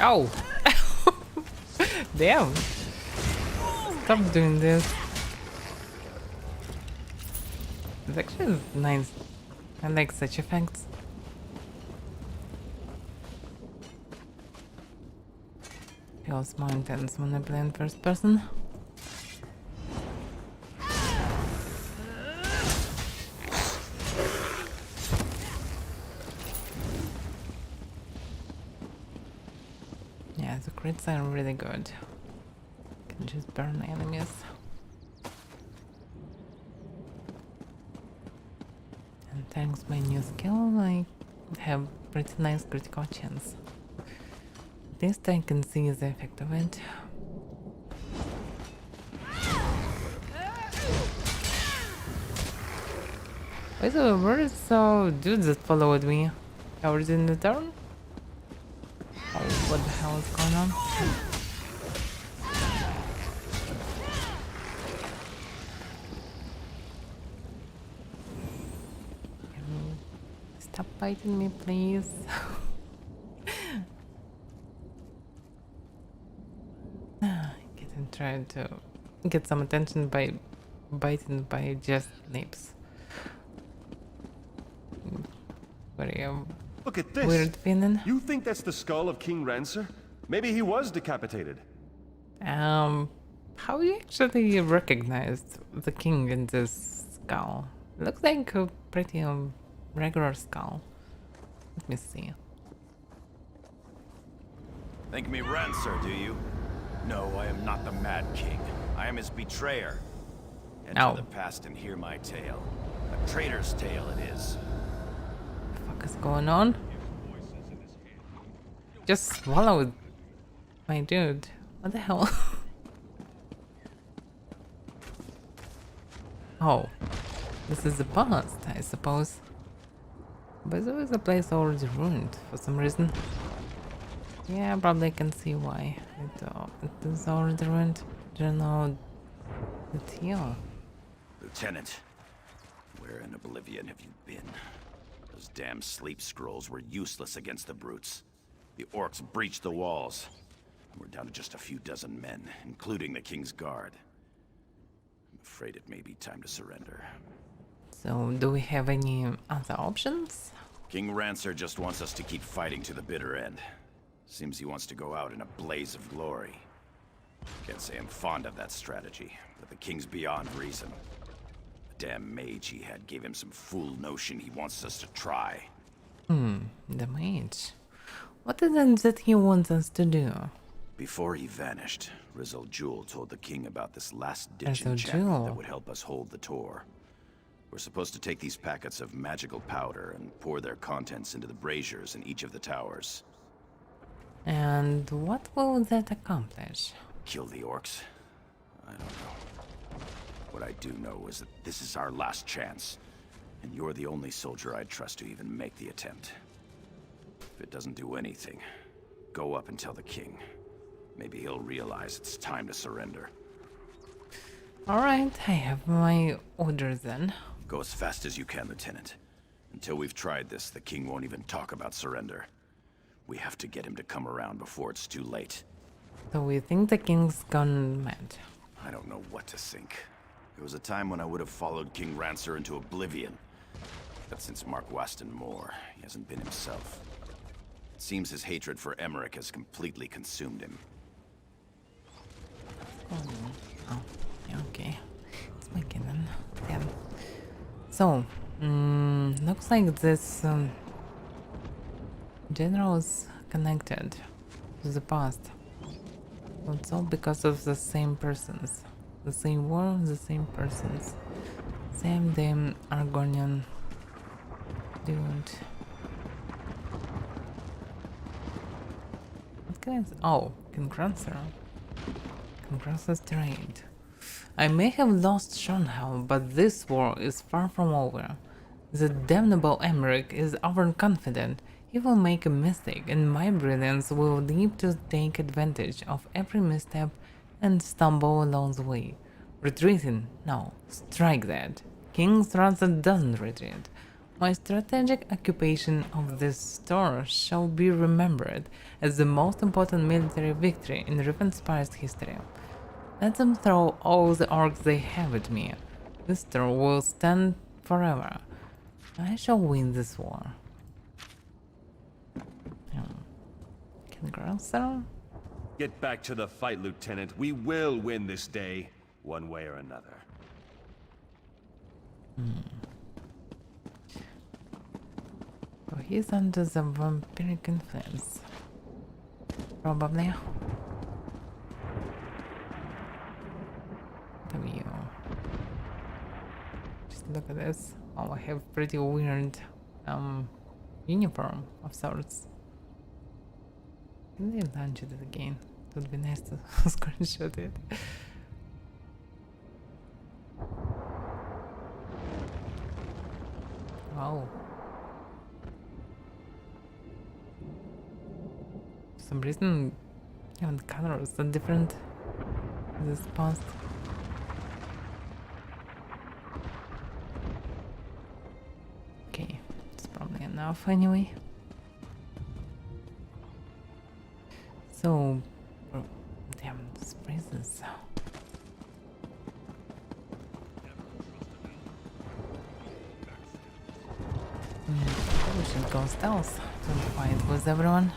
Oh! Damn! Stop doing this. It's actually nice. I like such effects. Feels more intense when I play in first person. Yeah, the crits are really good. Can just burn enemies. And thanks to my new skill, I have pretty nice critical chance. At least I can see the effect of it. By the way, where is the dude that followed me? Already in the turn? Oh, what the hell is going on? Stop biting me, please. Trying to get some attention by biting by just lips. Very Look at this. Weird feeling. You think that's the skull of King Rancer? Maybe he was decapitated. How you actually recognized the king in this skull? Looks like a pretty regular skull. Let me see. Think me Rancer, do you? No, I am not the Mad King. I am his betrayer. Enter the past and hear my tale. A traitor's tale it is. What the fuck is going on? Just swallowed my dude. What the hell? Oh, this is the past, I suppose. But there is a place already ruined for some reason. Yeah, probably can see why. It is already ruined. General Teal. Lieutenant, where in oblivion have you been? Those damn sleep scrolls were useless against the brutes. The orcs breached the walls. We're down to just a few dozen men, including the King's Guard. I'm afraid it may be time to surrender. So, do we have any other options? King Rancer just wants us to keep fighting to the bitter end. Seems he wants to go out in a blaze of glory. Can't say I'm fond of that strategy, but the King's beyond reason. The damn mage he had gave him some fool notion he wants us to try. The mage. What is it that he wants us to do? Before he vanished, Rizal Jewel told the king about this last-ditch enchantment that would help us hold the Tor. We're supposed to take these packets of magical powder and pour their contents into the braziers in each of the towers. And what will that accomplish? Kill the orcs? I don't know. What I do know is that this is our last chance, and you're the only soldier I'd trust to even make the attempt. If it doesn't do anything, go up and tell the king. Maybe he'll realize it's time to surrender. Alright, I have my orders then. Go as fast as you can, Lieutenant. Until we've tried this, the king won't even talk about surrender. We have to get him to come around before it's too late. So we think the king's gone mad. I don't know what to think. There was a time when I would have followed King Rancer into oblivion. But since Mark Waston Moore, he hasn't been himself. It seems his hatred for Emmerich has completely consumed him. Oh, yeah, okay. It's my cannon. Yeah. So, looks like this general is connected to the past. It's all because of the same persons. The same war, the same persons. Same damn Argonian dude. What can I say? Oh, King Rancer. King Rancer's trade. I may have lost Shornhelm, but this war is far from over. The damnable Emmerich is overconfident. He will make a mistake, and my brilliance will leap to take advantage of every misstep and stumble along the way. Retreating? No. Strike that. King Rancer doesn't retreat. My strategic occupation of this store shall be remembered as the most important military victory in Rivenspire's history. Let them throw all the orcs they have at me. This store will stand forever. I shall win this war. Can girls sir? Get back to the fight, Lieutenant. We will win this day, one way or another. So he's under the vampiric influence. Probably. Just look at this. Oh, I have pretty weird uniform of sorts. Can they launch it again? It would be nice to screenshot it. Wow. For some reason, even the colors are different in this post. Okay, it's probably enough anyway. So, damn, this freezes. We should go stealth to fight with everyone.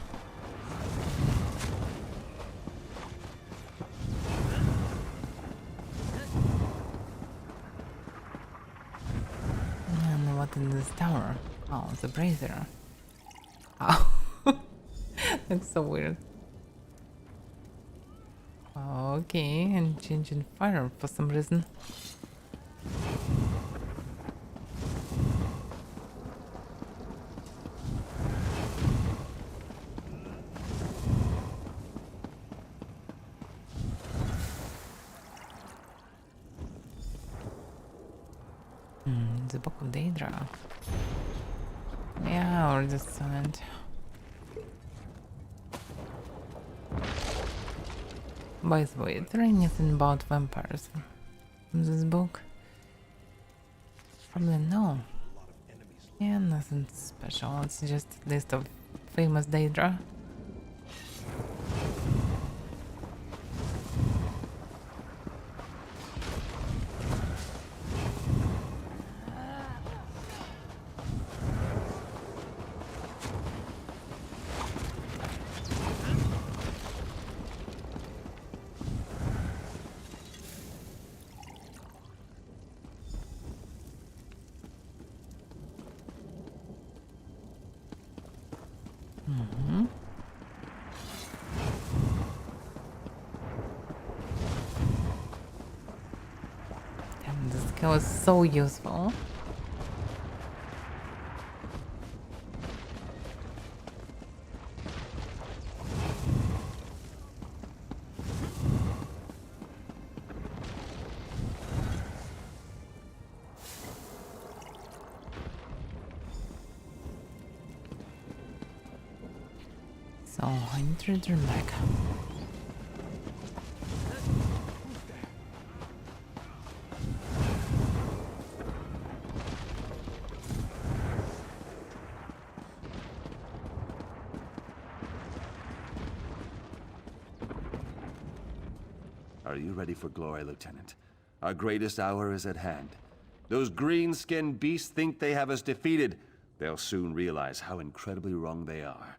And what in this tower? Oh, the brazier. Oh, looks so weird. Okay, and changing fire for some reason. The Book of Daedra. Yeah, or just cement. By the way, is there anything about vampires from this book? Probably no. Yeah, nothing special. It's just a list of famous Daedra. Damn, this skill is so useful. So I need to return back. Are you ready for glory, Lieutenant? Our greatest hour is at hand. Those green-skinned beasts think they have us defeated. They'll soon realize how incredibly wrong they are.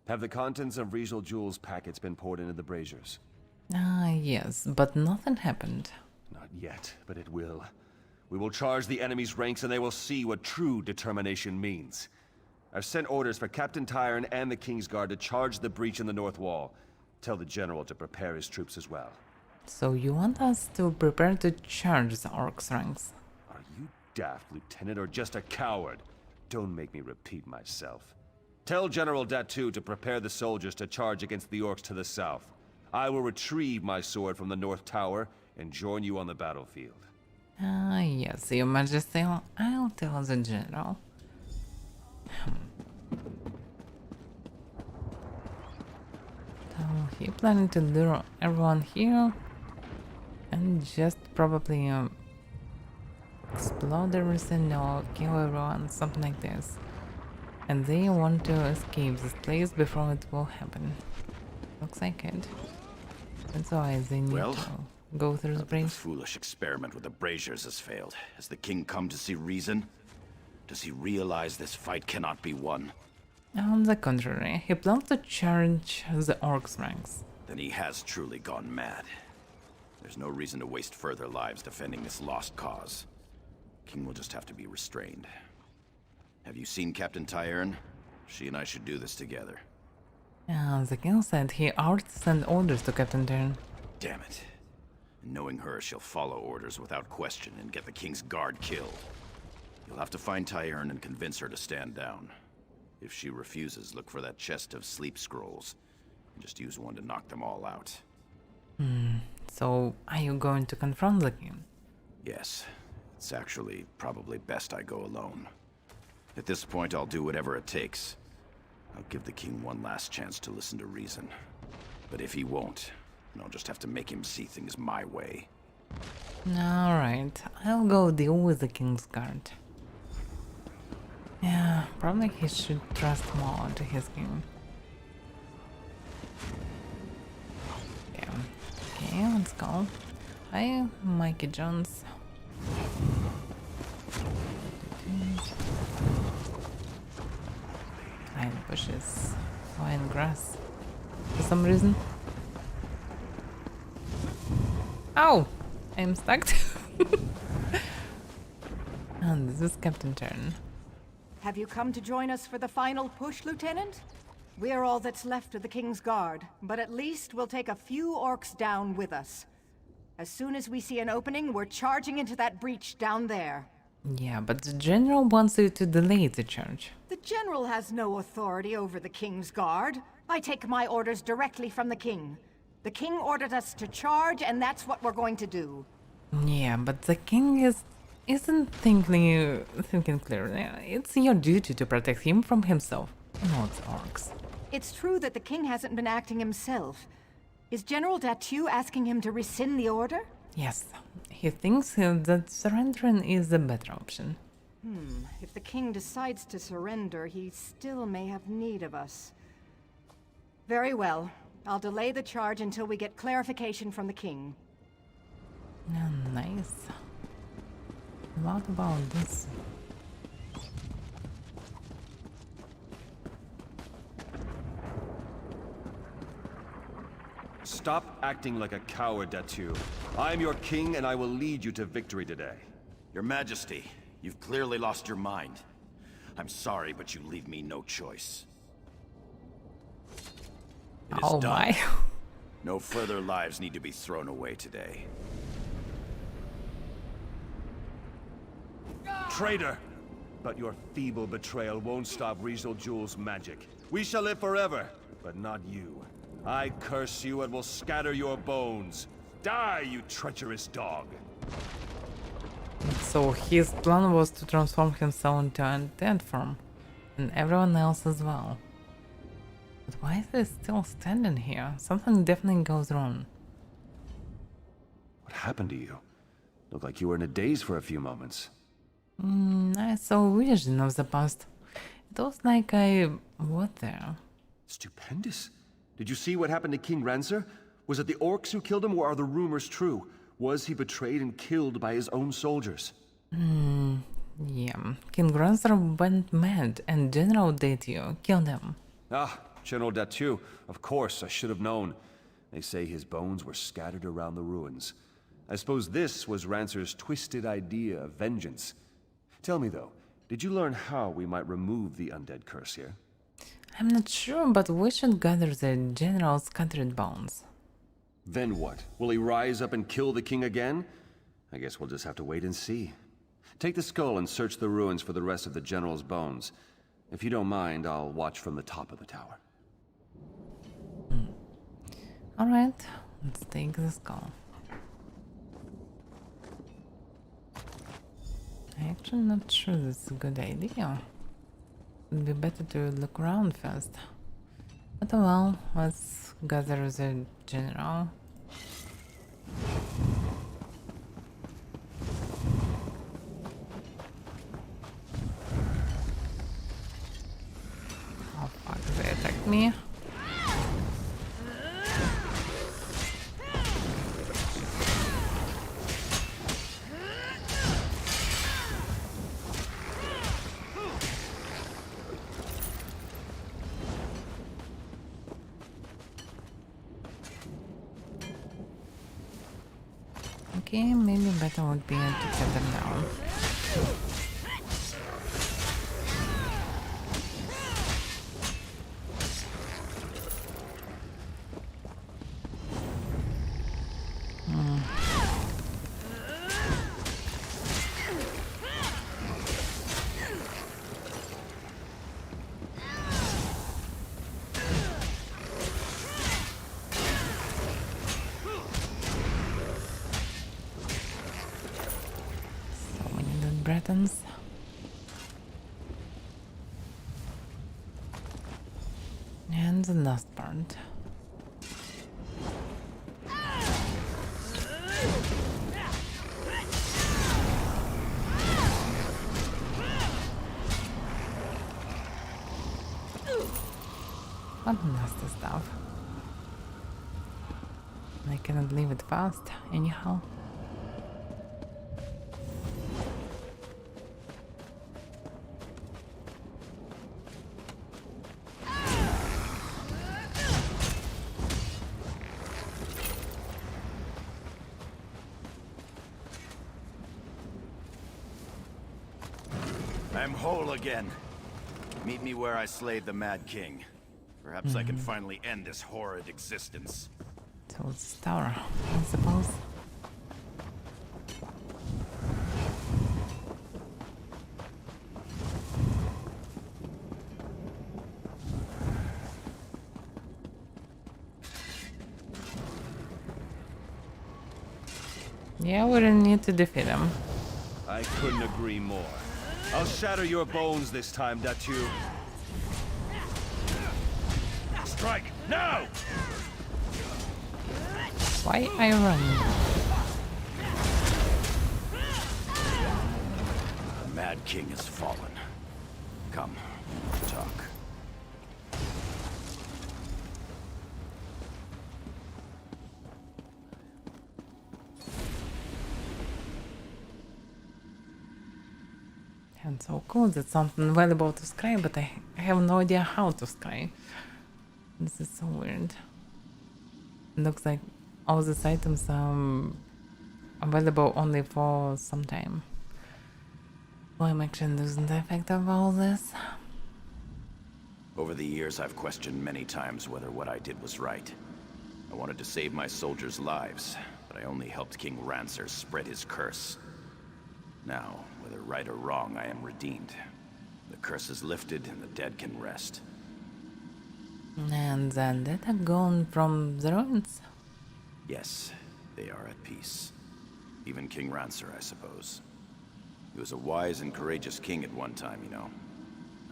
Have the contents of Riesel Jewel's packets been poured into the braziers? Yes, but nothing happened. Not yet, but it will. We will charge the enemy's ranks and they will see what true determination means. I've sent orders for Captain Tyron and the Kingsguard to charge the breach in the north wall. Tell the general to prepare his troops as well. So you want us to prepare to charge the orcs' ranks? Are you daft, Lieutenant, or just a coward? Don't make me repeat myself. Tell General Datu to prepare the soldiers to charge against the orcs to the south. I will retrieve my sword from the north tower and join you on the battlefield. Yes, Your Majesty, I'll tell the general. So he planning to lure everyone here and just probably explode everything or kill everyone, something like this. And they want to escape this place before it will happen. Looks like it. That's why they need to go through the The bridge. foolish experiment with the braziers has failed. Has the king come to see reason? Does he realize this fight cannot be won? On the contrary, he plans to charge the orcs' ranks. Then he has truly gone mad. There's no reason to waste further lives defending this lost cause. King will just have to be restrained. Have you seen Captain Tyern? She and I should do this together. The king said he ought to send orders to Captain Tern. Damn it. Knowing her, she'll follow orders without question and get the king's guard killed. You'll have to find Tyern and convince her to stand down. If she refuses, look for that chest of sleep scrolls. And just use one to knock them all out. So, are you going to confront the king? Yes. It's actually probably best I go alone. At this point, I'll do whatever it takes. I'll give the king one last chance to listen to reason. But if he won't, then I'll just have to make him see things my way. Alright, I'll go deal with the king's guard. Yeah, probably he should trust more to his king. Yeah. Okay, let's go. Hi, Mikey Jones. Fine bushes, fine grass. For some reason. Oh! I'm stuck. And this is Captain Tern. Have you come to join us for the final push, Lieutenant? We're all that's left of the King's Guard, but at least we'll take a few orcs down with us. As soon as we see an opening, we're charging into that breach down there. Yeah, but the general wants you to delay the charge. The General has no authority over the King's Guard. I take my orders directly from the King. The King ordered us to charge, and that's what we're going to do. Yeah, but the king isn't thinking clearly. It's your duty to protect him from himself, not orcs. It's true that the King hasn't been acting himself. Is General Datu asking him to rescind the order? Yes, he thinks that surrendering is the better option. If the King decides to surrender, he still may have need of us. Very well. I'll delay the charge until we get clarification from the King. Nice. What about this? Stop acting like a coward, Datu. I'm your king, and I will lead you to victory today. Your Majesty, you've clearly lost your mind. I'm sorry, but you leave me no choice. It is done. My. No further lives need to be thrown away today. Traitor! But your feeble betrayal won't stop Rizal Jul's magic. We shall live forever, but not you. I curse you and will scatter your bones. Die, you treacherous dog! So his plan was to transform himself into an undead form, and everyone else as well. But why is he still standing here? Something definitely goes wrong. What happened to you? Looked like you were in a daze for a few moments. I saw a vision of the past. It was like I was there. Stupendous. Did you see what happened to King Rancer? Was it the orcs who killed him, or are the rumors true? Was he betrayed and killed by his own soldiers? Yeah. King Rancer went mad and General Datu killed him. Ah, General Datu. Of course, I should have known. They say his bones were scattered around the ruins. I suppose this was Rancer's twisted idea of vengeance. Tell me though, did you learn how we might remove the undead curse here? I'm not sure, but we should gather the General's scattered bones. Then what? Will he rise up and kill the king again? I guess we'll just have to wait and see. Take the skull and search the ruins for the rest of the General's bones. If you don't mind, I'll watch from the top of the tower. Alright, let's take the skull. I'm actually not sure that's a good idea. It'd be better to look around first. But well, let's gather the General. Oh fuck, they attacked me. Okay, maybe better would be to cut them down. Bretons. And the last part. What nasty stuff. I cannot leave it fast, anyhow. I'm whole again. Meet me where I slayed the Mad King. Perhaps I can finally end this horrid existence. Towards the tower, I suppose. Yeah, we don't need to defeat him. I couldn't agree more. I'll shatter your bones this time, Datu. Strike now! Why are you running? The Mad King has fallen. Come, talk. And so cool, that's something valuable to scry, but I have no idea how to scry. This is so weird. It looks like all these items are available only for some time. Well, I'm actually losing the effect of all this. Over the years, I've questioned many times whether what I did was right. I wanted to save my soldiers' lives, but I only helped King Rancer spread his curse. Now, whether right or wrong, I am redeemed. The curse is lifted and the dead can rest. And the dead have gone from the ruins? Yes, they are at peace. Even King Rancer, I suppose. He was a wise and courageous king at one time, you know.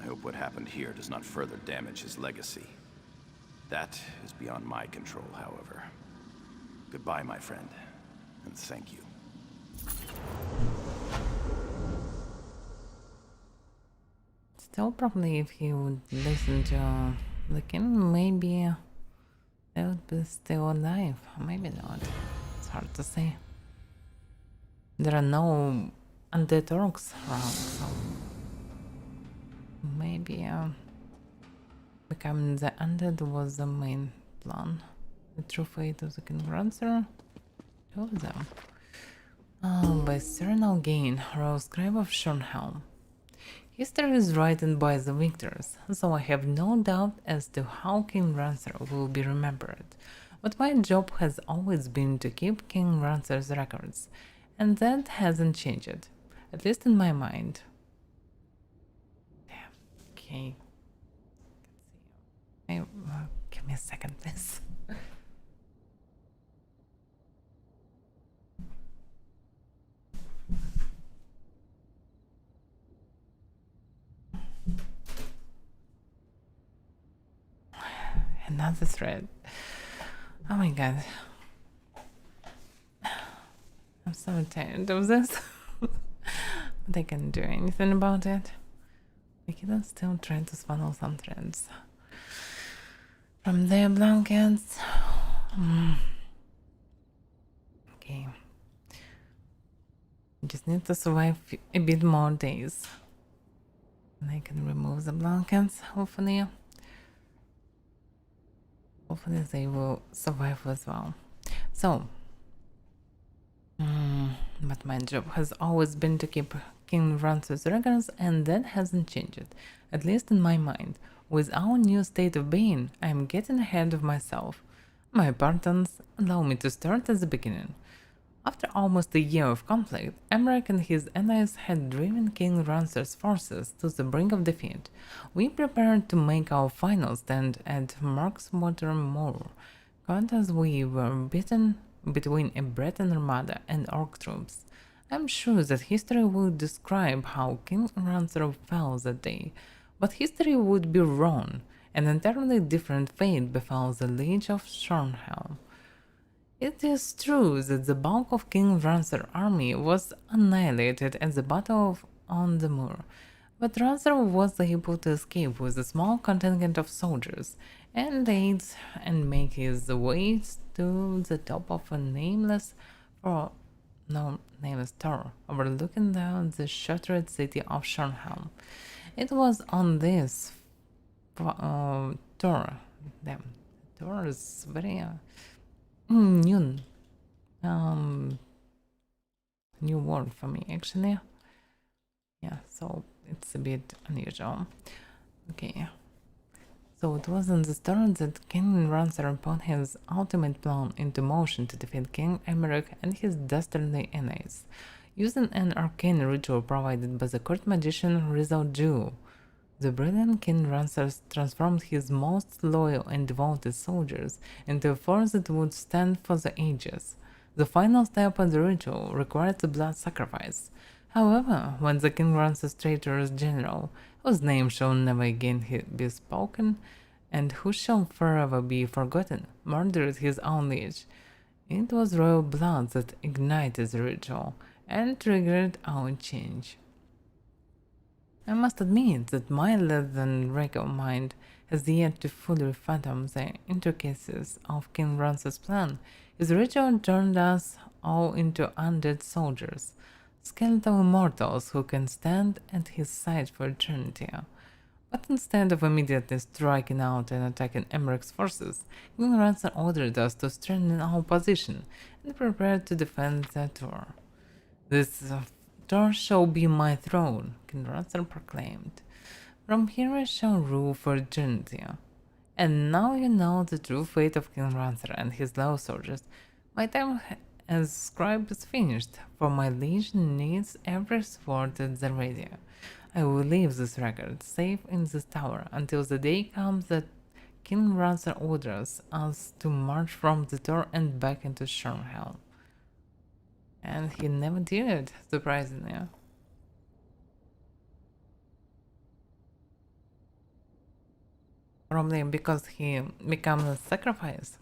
I hope what happened here does not further damage his legacy. That is beyond my control, however. Goodbye, my friend, and thank you. Still, probably if he would listen to the king, maybe they would be still alive. Maybe not. It's hard to say. There are no undead orcs around, so maybe becoming the undead was the main plan. The true fate of the King Rancer? Two of them. By Serenal Gain, Royal Scribe of Shornhelm. History is written by the victors, so I have no doubt as to how King Rancer will be remembered. But my job has always been to keep King Rancer's records, and that hasn't changed, at least in my mind. Okay. Let's see. Give me a second, please. Another thread. Oh my god. I'm so tired of this. But I can't do anything about it. We can still try to funnel some threads from their blankets. Okay. Just need to survive a bit more days. And I can remove the blankets, hopefully. Hopefully they will survive as well. So, But my job has always been to keep King Rancer's records, and that hasn't changed, at least in my mind. With our new state of being, I am getting ahead of myself. My partners allow me to start at the beginning. After almost a year of conflict, Emmerich and his allies had driven King Rancer's forces to the brink of defeat. We prepared to make our final stand at Markswater Moor, caught as we were beaten between a Breton armada and orc troops. I'm sure that history will describe how King Rancer fell that day, but history would be wrong. An entirely different fate befell the Liege of Shornhelm. It is true that the bulk of King Rancer's army was annihilated at the Battle on the Moor, but Rancer was able to escape with a small contingent of soldiers and aides and make his way to the top of a nameless tower overlooking the shattered city of Shornhelm. It was on this tour, tour is very new word for me actually. Yeah, so it's a bit unusual. Okay. So it was in the story that King Rancer put his ultimate plan into motion to defeat King Emmerich and his dastardly enemies, using an arcane ritual provided by the court magician Rizal Jew. The brilliant King Rancer transformed his most loyal and devoted soldiers into a force that would stand for the ages. The final step of the ritual required a blood sacrifice. However, when the King Rancer's traitorous general, whose name shall never again be spoken, and who shall forever be forgotten, murdered his own liege, it was royal blood that ignited the ritual and triggered our change. I must admit that my less-than-regal mind has yet to fully fathom the intricacies of King Rancer's plan. His ritual turned us all into undead soldiers, skeletal immortals who can stand at his side for eternity. But instead of immediately striking out and attacking Emmerich's forces, King Rancer ordered us to strengthen our position and prepare to defend the tower. This tower shall be my throne, King Rancer proclaimed. From here I shall rule for eternity. And now you know the true fate of King Rancer and his loyal soldiers. My time as scribe is finished, for my liege needs every sword at the ready. I will leave this record safe in this tower until the day comes that King Rancer orders us to march from the door and back into Shornhelm. And he never did it, surprisingly. Probably because he became a sacrifice.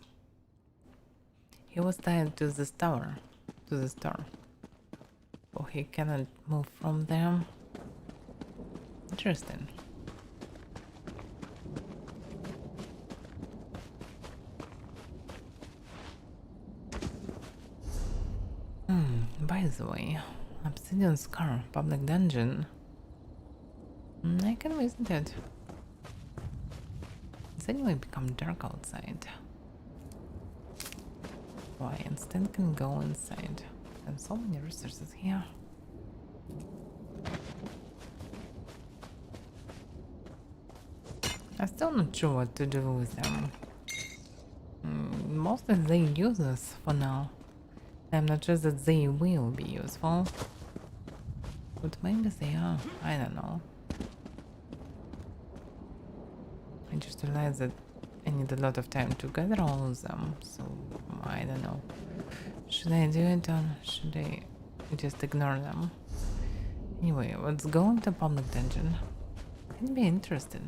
He was tied to this tower, to this door. So he cannot move from there. Interesting. By the way, Obsidian Scar, public dungeon. I can visit it. It's anyway become dark outside. So I instead can go inside. And so many resources here. I'm still not sure what to do with them. Mostly they useless for now. I'm not sure that they will be useful. But maybe they are. I don't know. I just realized that I need a lot of time to gather all of them. So I don't know. Should I do it or should I just ignore them? Anyway, let's go into public dungeon. Can be interesting.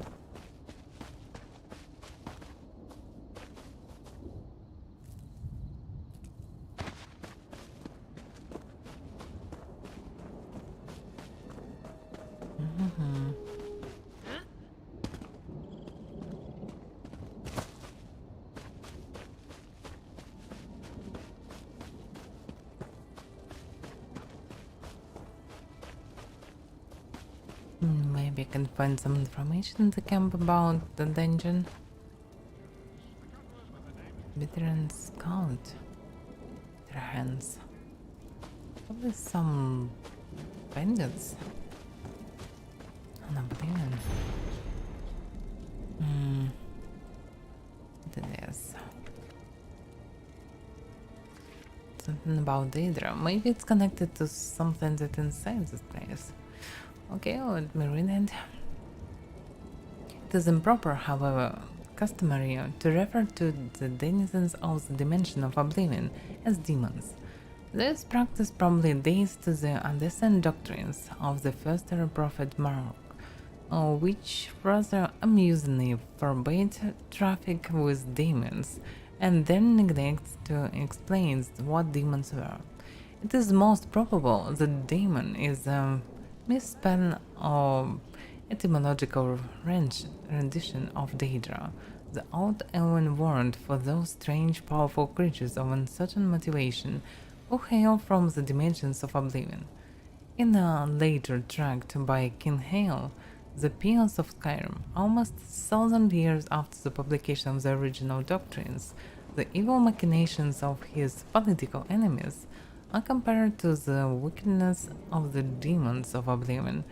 Maybe I can find some information in the camp about the dungeon. Veteran Scout. Their hands. Probably some bandits. On Oblivion. What it is. Something about Daedra. Maybe it's connected to something that's inside this place. Okay, let me read it. It is improper, however, customary to refer to the denizens of the dimension of Oblivion as demons. This practice probably dates to the undiscerned doctrines of the first prophet Mark, which rather amusingly forbade traffic with demons and then neglects to explain what demons were. It is most probable that demon is a misspell or etymological rendition of Daedra, the old elven word for those strange, powerful creatures of uncertain motivation who hail from the dimensions of Oblivion. In a later tract by King Hale, The Peons of Skyrim, almost 1,000 years after the publication of the original doctrines, the evil machinations of his political enemies are compared to the wickedness of the demons of Oblivion.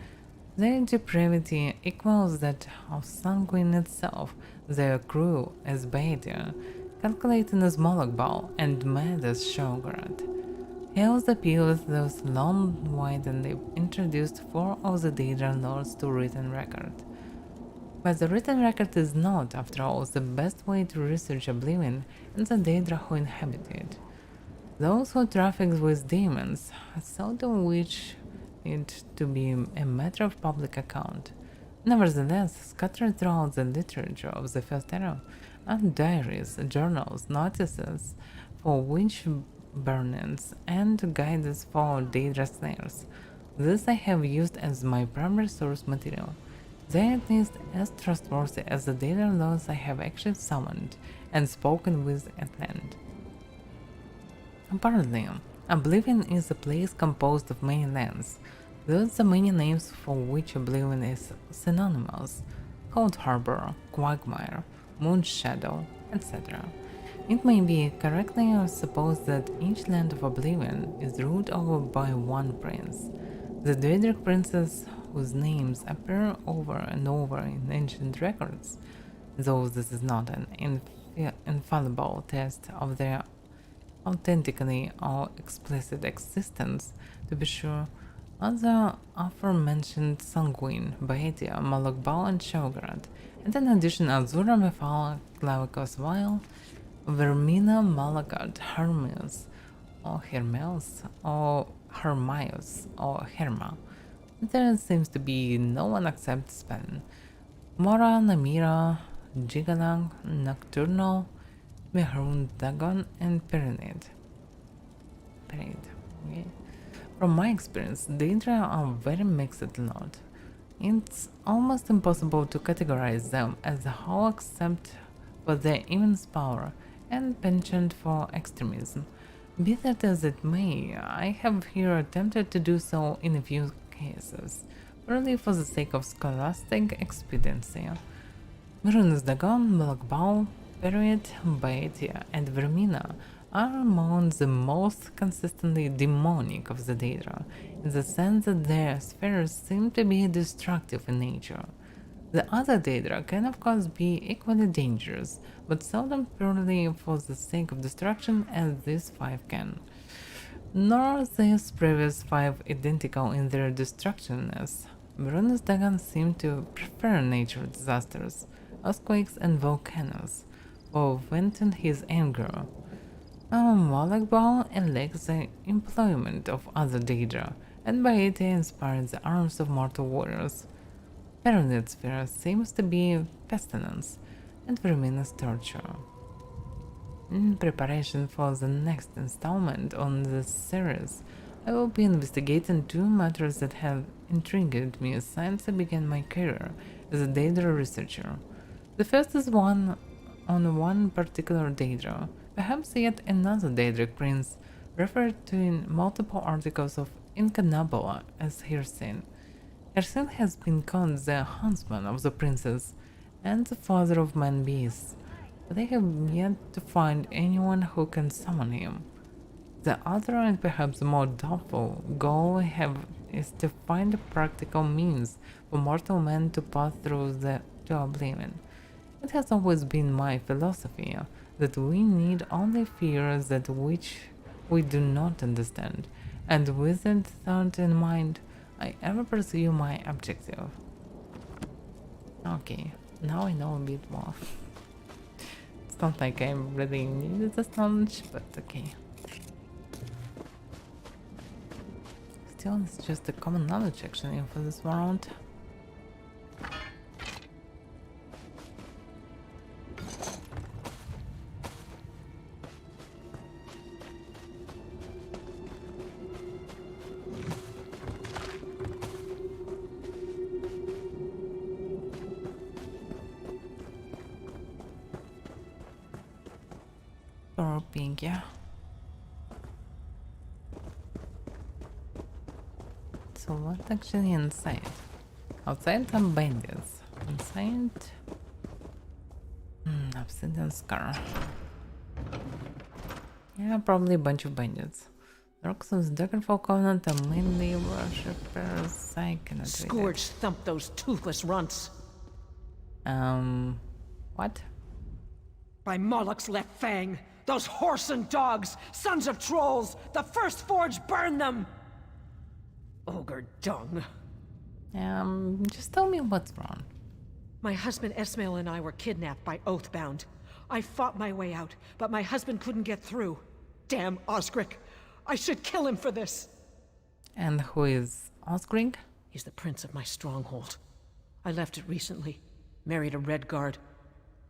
Their depravity equals that of Sanguine itself, their crew as Baedir, calculating as Moloch and mad as Shoggoth. Hale's appeals thus long widely introduced four of the Daedra lords to written record. But the written record is not, after all, the best way to research Oblivion and the Daedra who inhabit it. Those who traffic with demons seldom wish it to be a matter of public account. Nevertheless, scattered throughout the literature of the First Era are diaries, journals, notices for witch burnings, and guides for Daedra slayers. This I have used as my primary source material. They are at least as trustworthy as the Daedra lords I have actually summoned and spoken with at length. Apparently, Oblivion is a place composed of many lands. Those are many names for which Oblivion is synonymous: Cold Harbor, Quagmire, Moonshadow, etc. It may be correctly supposed that each land of Oblivion is ruled over by one prince. The Daedric princes whose names appear over and over in ancient records, though this is not an infallible test of their authentically or explicit existence, to be sure, are the aforementioned Sanguine, Baedia, Moloch and Shoggoth, and in addition Azura, Mephala, Clavicus Vile, Vermina, Malagat, Hermes, or Hermes, or Hermias, or Herma. There seems to be no one except Sven. Mora, Namira, Jigalang, Nocturnal, Mehrunes Dagon, and Pyramid. Okay. From my experience, Daedra are very mixed lot. It's almost impossible to categorize them as a whole except for their immense power and penchant for extremism. Be that as it may, I have here attempted to do so in a few cases, purely for the sake of scholastic expediency. Mehrunes Dagon, Moloch, Period, Baedia, and Vermina are among the most consistently demonic of the Daedra, in the sense that their spheres seem to be destructive in nature. The other Daedra can of course be equally dangerous, but seldom purely for the sake of destruction as these five can. Nor are these previous five identical in their destructiveness. Mehrunes Dagon seem to prefer natural disasters, earthquakes and volcanoes, for venting his anger. Moloch elects the employment of other Daedra, and Baedia inspires the arms of mortal warriors. Pyramid's sphere seems to be pestilence, and Vermina's torture. In preparation for the next installment on this series, I will be investigating two matters that have intrigued me since I began my career as a Daedra researcher. The first is on one particular Daedra, perhaps yet another Daedric prince, referred to in multiple articles of Incanabula as Hircine. Hircine has been called the huntsman of the princes and the father of man-beasts, but I have yet to find anyone who can summon him. The other and perhaps more doubtful goal I have is to find a practical means for mortal men to pass through to oblivion. It has always been my philosophy that we need only fear that which we do not understand, and with that thought in mind, I ever pursue my objective. Okay, now I know a bit more. It's not like I really needed this knowledge, but okay. Still, it's just a common knowledge actually for this world. Pink, yeah. So what's actually inside? Outside some bandits. Inside obsidian scar. Yeah, probably a bunch of bandits. Roxanne's Daggerfall Covenant are mainly worshippers. I cannot read Scourge thump those toothless runts. What? By Moloch's left fang! Those whoreson dogs! Sons of trolls! The first forge burned them! Ogre dung. Just tell me what's wrong. My husband Esmail and I were kidnapped by Oathbound. I fought my way out, but my husband couldn't get through. Damn Osgric! I should kill him for this! And who is Osgric? He's the prince of my stronghold. I left it recently, married a Red Guard.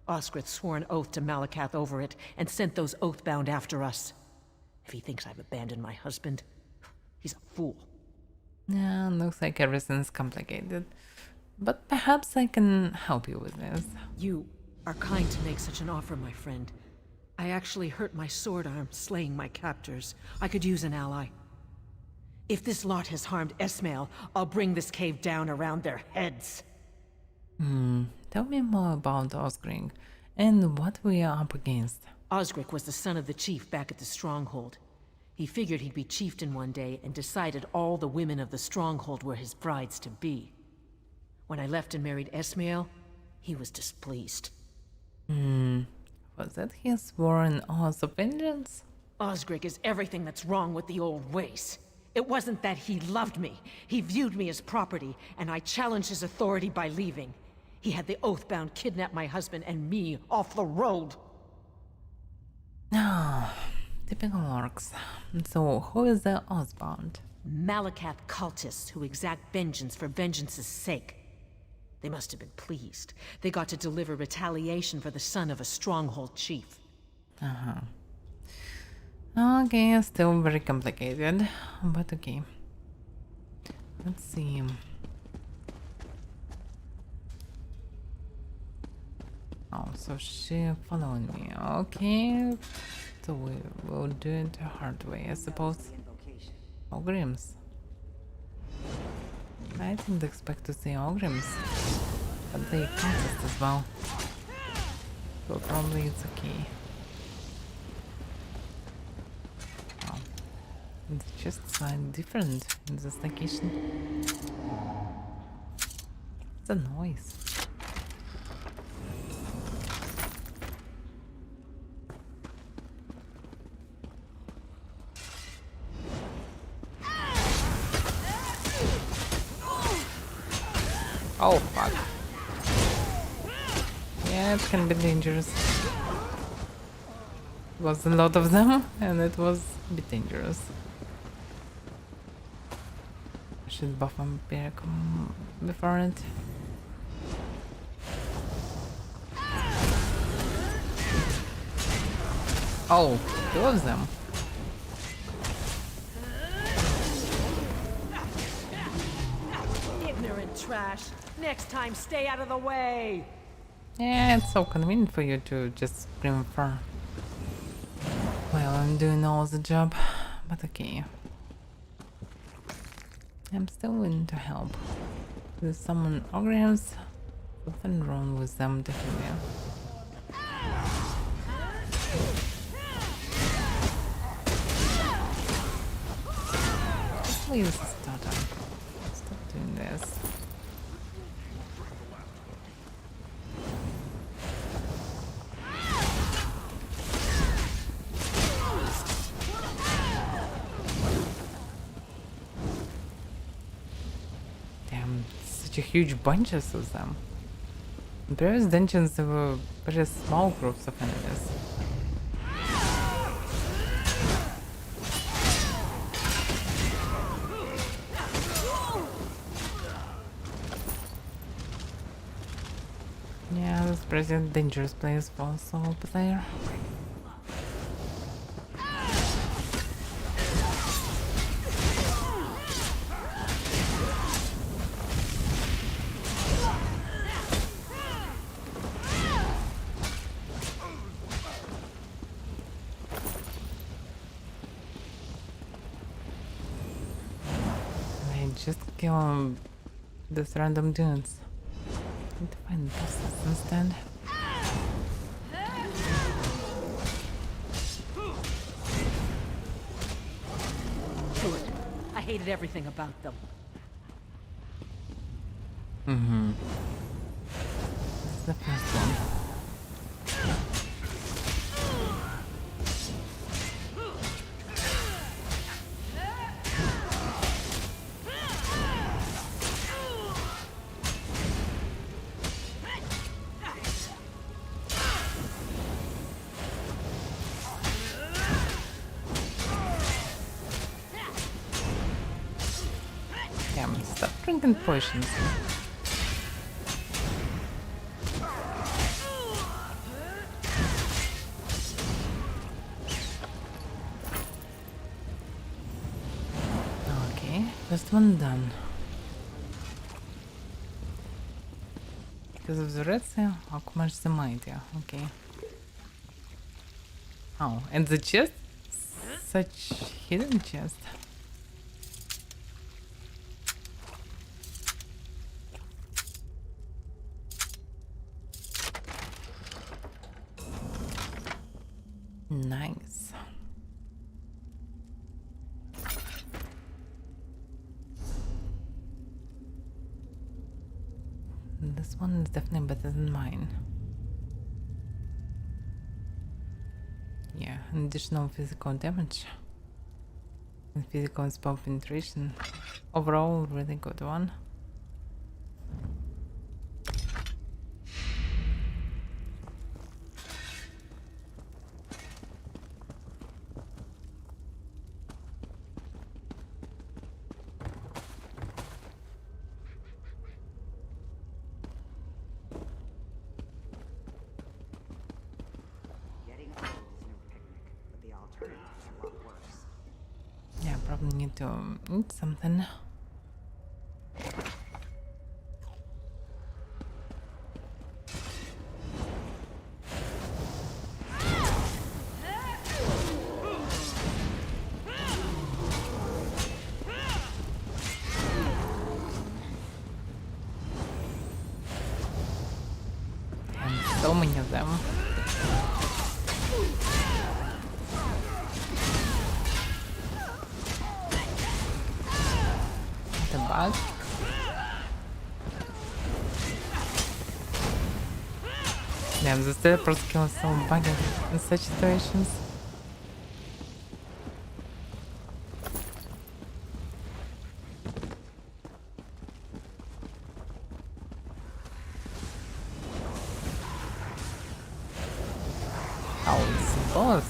Osgric swore an oath to Malakath over it, and sent those Oathbound after us. If he thinks I've abandoned my husband, he's a fool. Yeah, looks like everything's complicated. But perhaps I can help you with this. You are kind to make such an offer, my friend. I actually hurt my sword arm slaying my captors. I could use an ally. If this lot has harmed Esmail, I'll bring this cave down around their heads. Tell me more about Osgric and what we are up against. Osgric was the son of the chief back at the stronghold. He figured he'd be chieftain one day and decided all the women of the stronghold were his brides to be. When I left and married Esmail, he was displeased. Was that his sworn oath of vengeance? Osgric is everything that's wrong with the old ways. It wasn't that he loved me. He viewed me as property, and I challenged his authority by leaving. He had the Oathbound kidnap my husband and me off the road. Typical orcs. So, who is the Oathbound? Malakath cultists who exact vengeance for vengeance's sake. They must have been pleased. They got to deliver retaliation for the son of a stronghold chief. Okay, still very complicated, but okay. Let's see. Oh, so she following me. Okay, so we will do it the hard way, I suppose. Ogrims. I didn't expect to see Ogrims, but they contest as well. So probably it's okay. Oh, it's just different in this location. It's a noise. Oh fuck. Yeah, it can be dangerous. It was a lot of them and it was a bit dangerous. I should buff Vampire before it. Oh, two of them. Ignorant trash. Next time, stay out of the way. Yeah, it's so convenient for you to just scream for. Well, I'm doing all the job, but okay. I'm still willing to help. There's someone Ogrims, something wrong with them definitely. Please, Tata. Stop doing this. Damn, such a huge bunches of them. In previous dungeons there were very small groups of enemies. Yeah, this is pretty dangerous place for a solo player. Just kill these random dudes. Need to find bosses instead. Good. I hated everything about them. This is the first one. Damn, stop drinking potions. Okay, first one done. Because of the red cell, how much the mightier. Okay. Oh, and the chest? Such hidden chest. Nice. This one is definitely better than mine. Yeah, an additional physical damage and physical spell penetration. Overall, really good one. Yeah, probably need to eat something. And so many of them. The bug. Damn, the teleport skill is so buggy in such situations. Oh, it's a boss.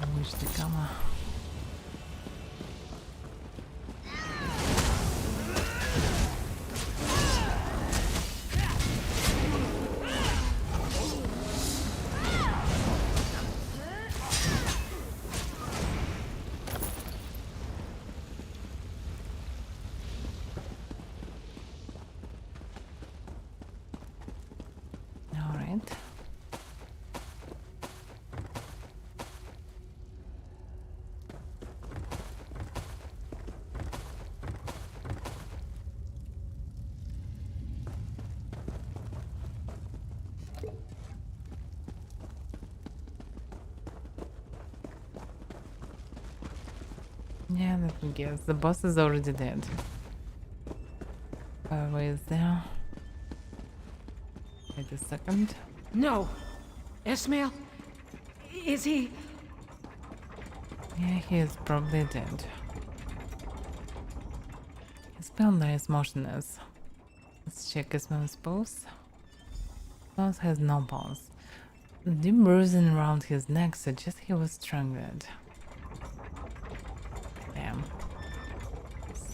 I wish the camera. Yeah, let me guess. The boss is already dead. Where is there? Wait a second. No! Ismail? Is he... Yeah, he is probably dead. His spell lies motionless. Let's check Ismail's pulse. Pulse has no pulse. The deep bruising around his neck suggests he was strangled. Damn.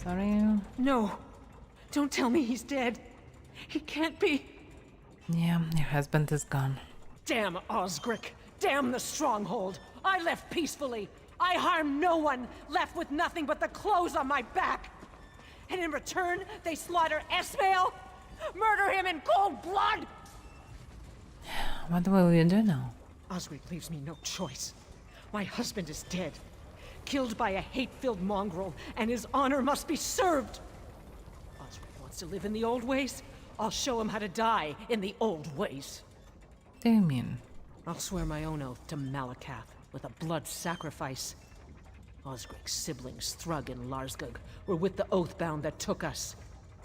Sorry. No! Don't tell me he's dead! He can't be! Yeah, your husband is gone. Damn Osgric! Damn the stronghold! I left peacefully! I harmed no one, left with nothing but the clothes on my back! And in return, they slaughter Ismail? Murder him in cold blood? What will you do now? Osric leaves me no choice. My husband is dead. Killed by a hate-filled mongrel, and his honor must be served! Osric wants to live in the old ways? I'll show him how to die in the old ways. What do you mean? I'll swear my own oath to Malakath with a blood sacrifice. Osric's siblings, Thrug and Larsgug, were with the Oathbound that took us.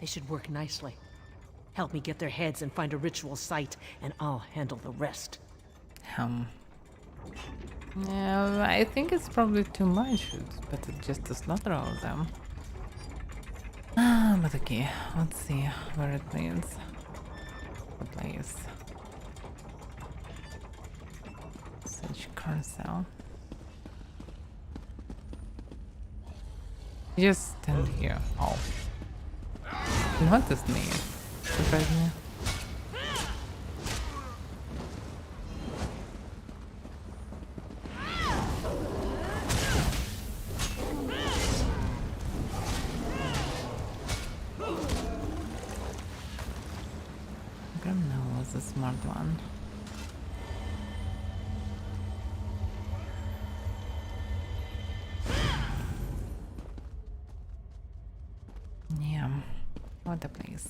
They should work nicely. Help me get their heads and find a ritual site, and I'll handle the rest. Yeah, I think it's probably too much, but just to slaughter all of them. But okay, let's see where it leads. The place. Such carousel. Just stand here. Oh. Noticed me. Surprised me. Grumnell was a smart one. Yeah, what a place.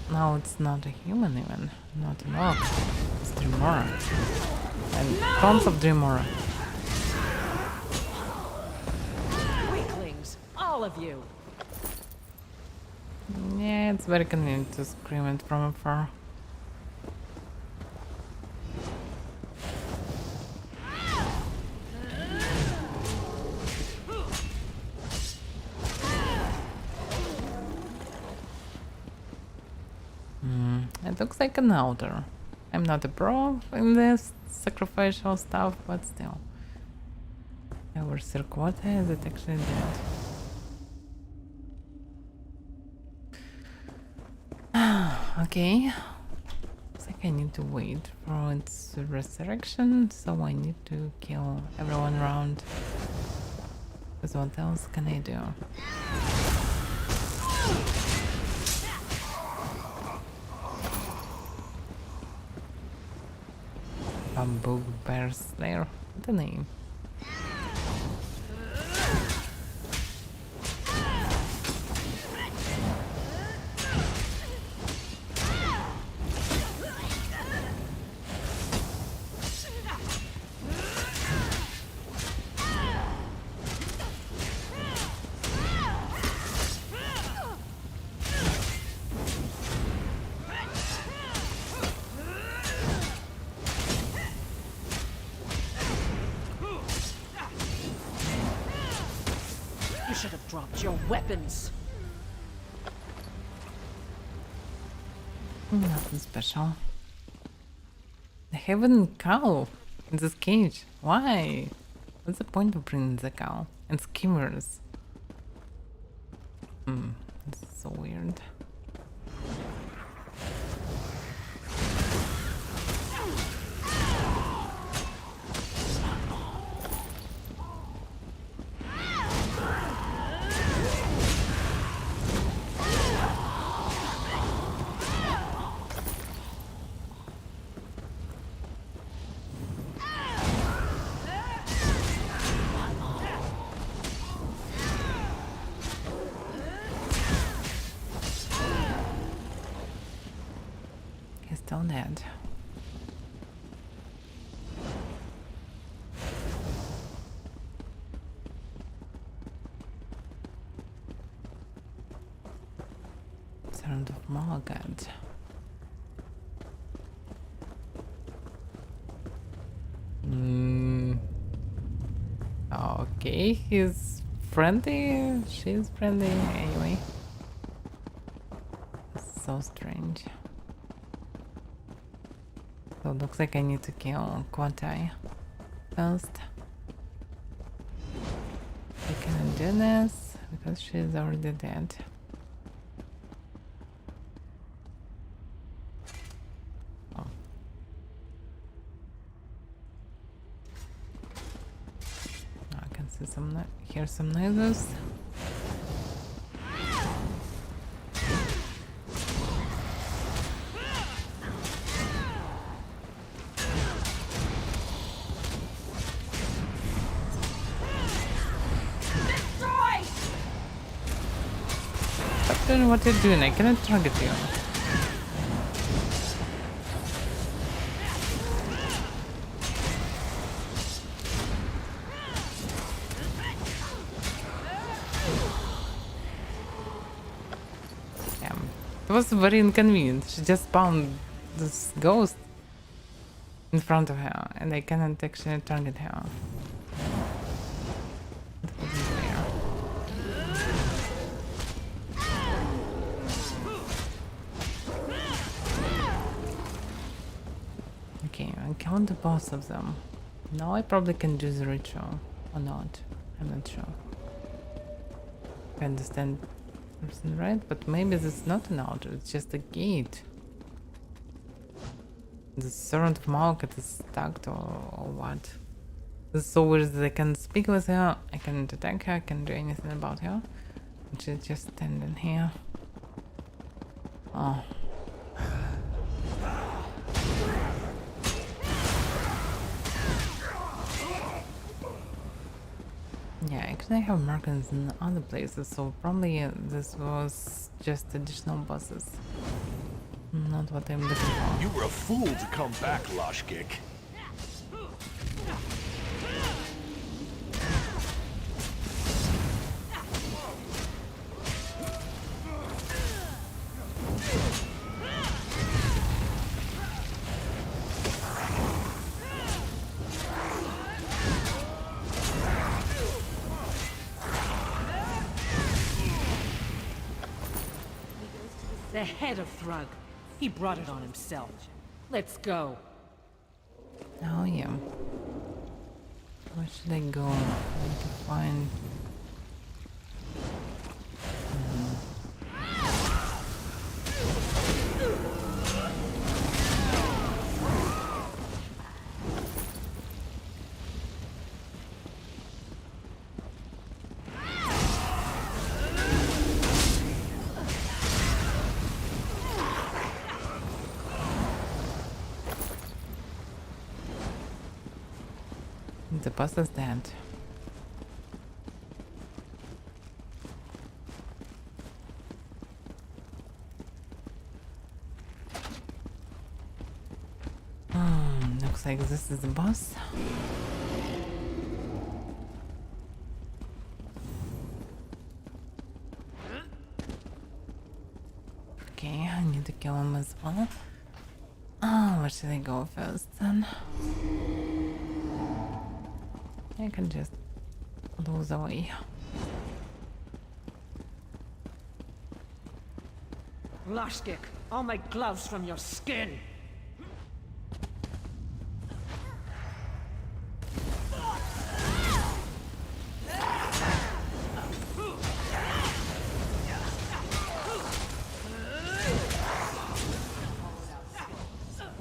Now it's not a human even, not an orc. It's Dreamora. And tons of Dreamora. Weaklings, all of you! Yeah, it's very convenient to scream it from afar. It looks like an altar. I'm not a pro in this sacrificial stuff, but still. Our Cirquata is it actually dead? Okay. Looks like I need to wait for its resurrection, so I need to kill everyone around. Because what else can I do? Bamboo Bear Slayer, what a name. Should have dropped your weapons. Nothing special. I have a cow in this cage. Why? What's the point of bringing the cow? And skimmers. This is so weird. so dead. Sound of Malgad. Okay, he's friendly. She's friendly anyway. So strange. So it looks like I need to kill Quatai first. I cannot do this because she's already dead. Oh. I can see some, hear some noises. I don't know what you're doing, I cannot target you. Damn. It was very inconvenient. She just spawned this ghost in front of her and I cannot actually target her. That wasn't fair. Okay, I killed the boss of them. Now I probably can do the ritual. Or not. I'm not sure. If I understand person right, but maybe this is not an altar, it's just a gate. The servant of Malkat is stuck or what? This is so weird that I can speak with her, I can't attack her, I can't do anything about her. And she's just standing here. Oh. Yeah, actually I have markings in other places, so probably this was just additional bosses. Not what I'm looking for. You were a fool to come back, Loshkik. The head of Thrug. He brought it on himself. Let's go. Oh yeah. Where should I go? I need to find... The boss is dead. Looks like this is the boss. Okay, I need to kill him as well. Oh, where should I go first then? I can just lose away. Loshkik, all my gloves from your skin.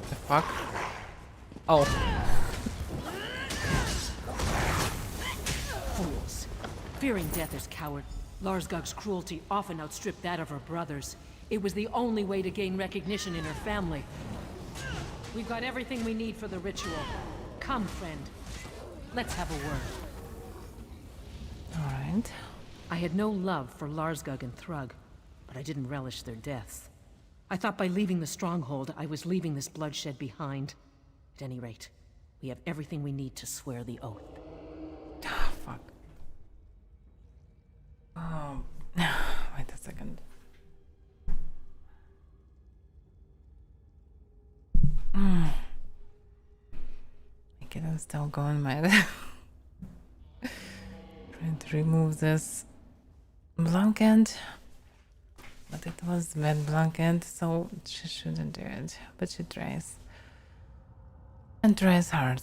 The fuck? Oh. Fools. Fearing death as coward, Larsgog's cruelty often outstripped that of her brothers. It was the only way to gain recognition in her family. We've got everything we need for the ritual. Come, friend. Let's have a word. Alright. I had no love for Larsgog and Thrug, but I didn't relish their deaths. I thought by leaving the stronghold, I was leaving this bloodshed behind. At any rate, we have everything we need to swear the oath. Ah, fuck. Wait a second. Okay, I'm still going mad. Trying to remove this blanket. But it was bad blanket, so she shouldn't do it. But she tries. And tries hard.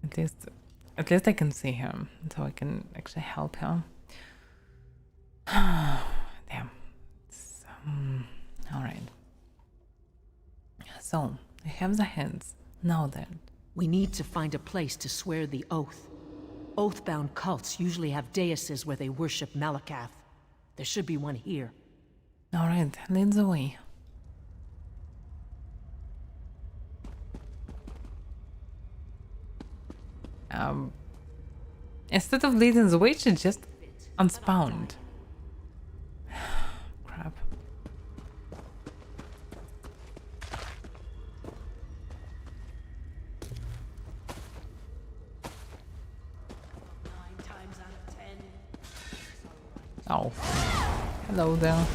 At least I can see him, so I can actually help him. Damn. Alright. So, I have the heads. Now then. We need to find a place to swear the oath. Oath-bound cults usually have daises where they worship Malakath. There should be one here. Alright, lead the way. Instead of leading the way, she just unspawned. Crap. Oh. Hello there.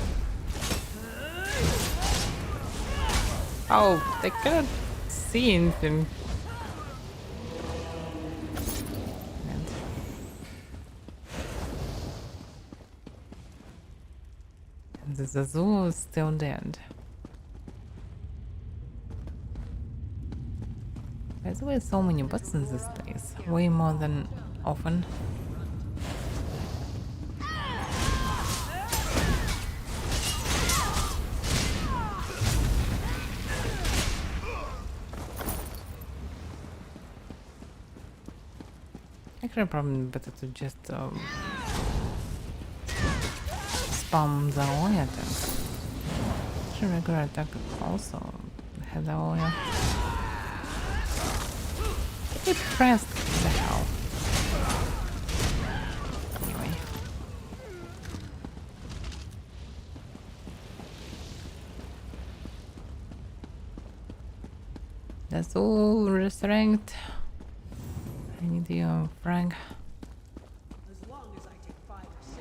Oh, they cannot see anything. And the Zazu is still dead. By the way, so many buttons these days. Way more than often. Actually, probably better to just spam the Anya attack. Actually, regular attack also had the Anya. It pressed the hell. Anyway. That's all restrained. I need you, Frank. As long as I take 5 or 6.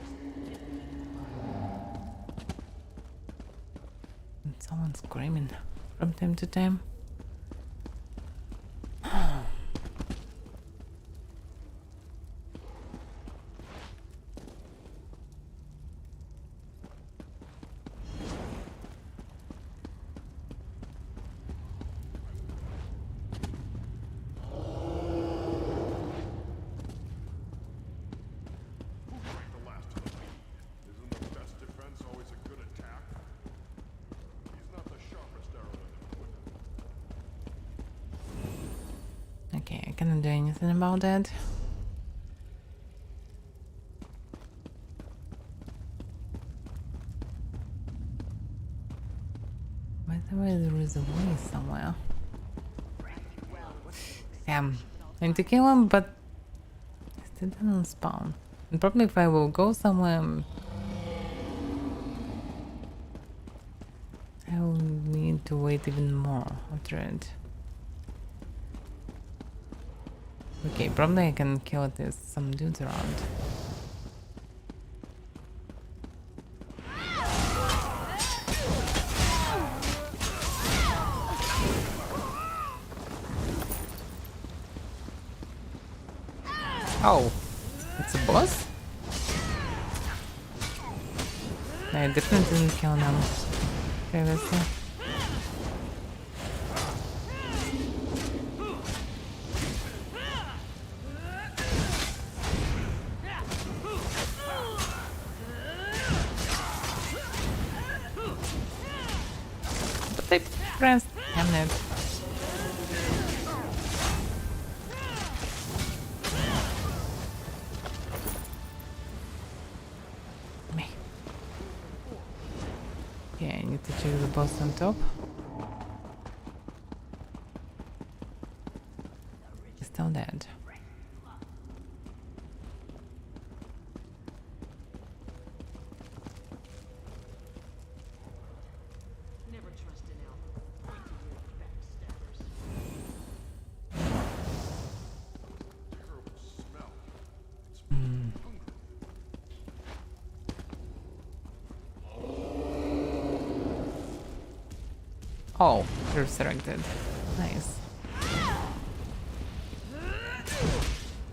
And someone's screaming from time to time. Okay, I cannot do anything about that. By the way, there is a way somewhere. Damn, I need to kill him, but he still doesn't spawn. And probably if I will go somewhere, I will need to wait even more after it. Okay, probably I can kill this some dudes around. Oh, it's a boss? I definitely didn't kill them previously. But they pressed, damn it. Okay, I need to check the boss on top. He's still dead. Oh, resurrected. Nice.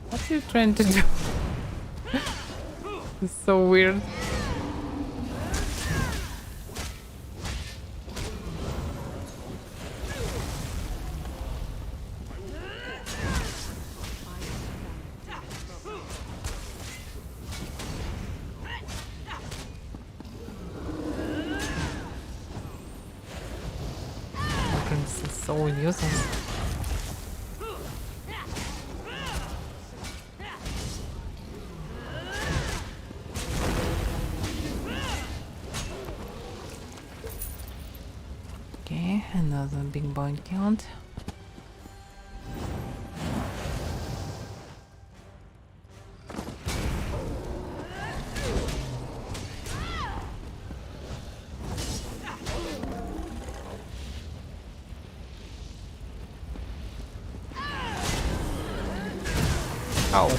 What are you trying to do? It's so weird. This is so useless. Okay, another big boy killed. Oh,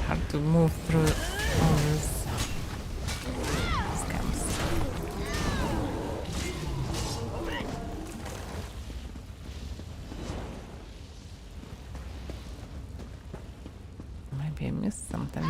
hard to move through all these scams. Maybe I missed something.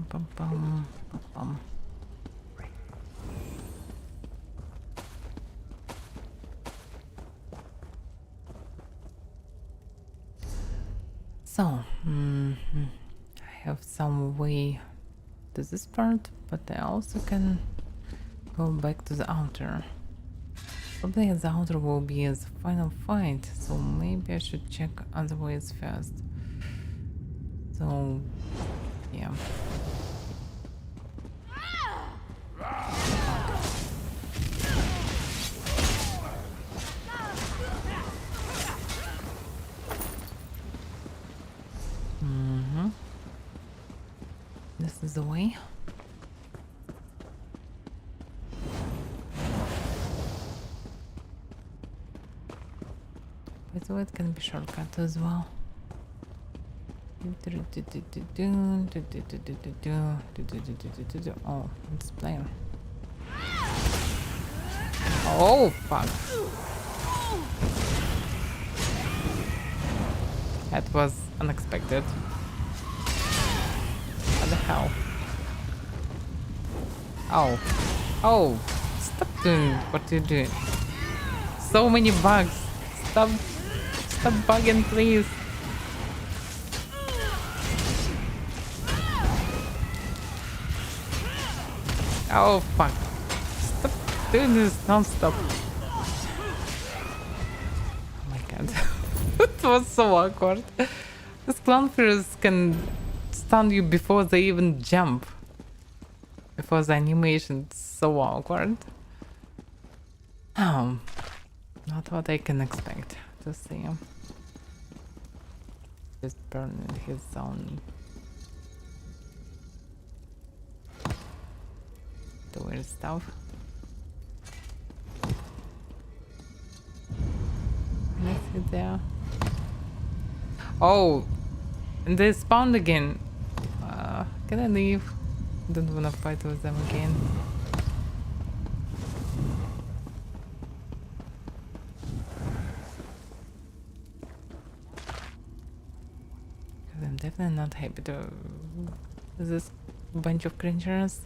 Bum, bum, bum, bum. So, I have some way to this part, but I also can go back to the outer. Probably the outer will be the final fight, so maybe I should check other ways first. So, yeah. This is the way. By the way, it can be shortcut as well. Oh, it's player. Oh, fuck. That was unexpected. What the hell? Oh. Oh. Stop doing what you're doing. So many bugs. Stop bugging, please. Oh, fuck. Stop doing this non-stop. Oh my god. It was so awkward. These clownfighters can stun you before they even jump. Before the animation, it's so awkward. Oh, not what I can expect to see. Just burning his own. The weird stuff. Let's see there. Oh, and they spawned again. Can I leave? Don't wanna fight with them again. I'm definitely not happy to this bunch of creatures.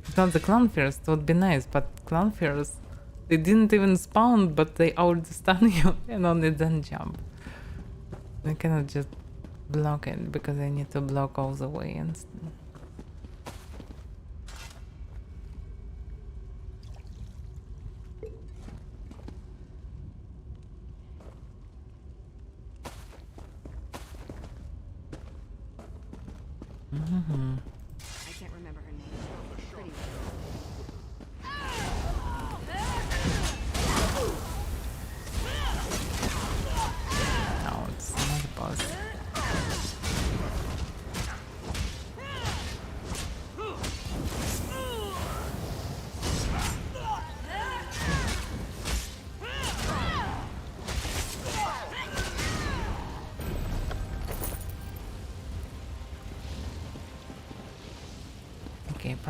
If not the clownfighters, it would be nice, but clownfighters, they didn't even spawn, but they already stun you and only then jump. I cannot just block it because I need to block all the way and I can't remember her name. Pretty.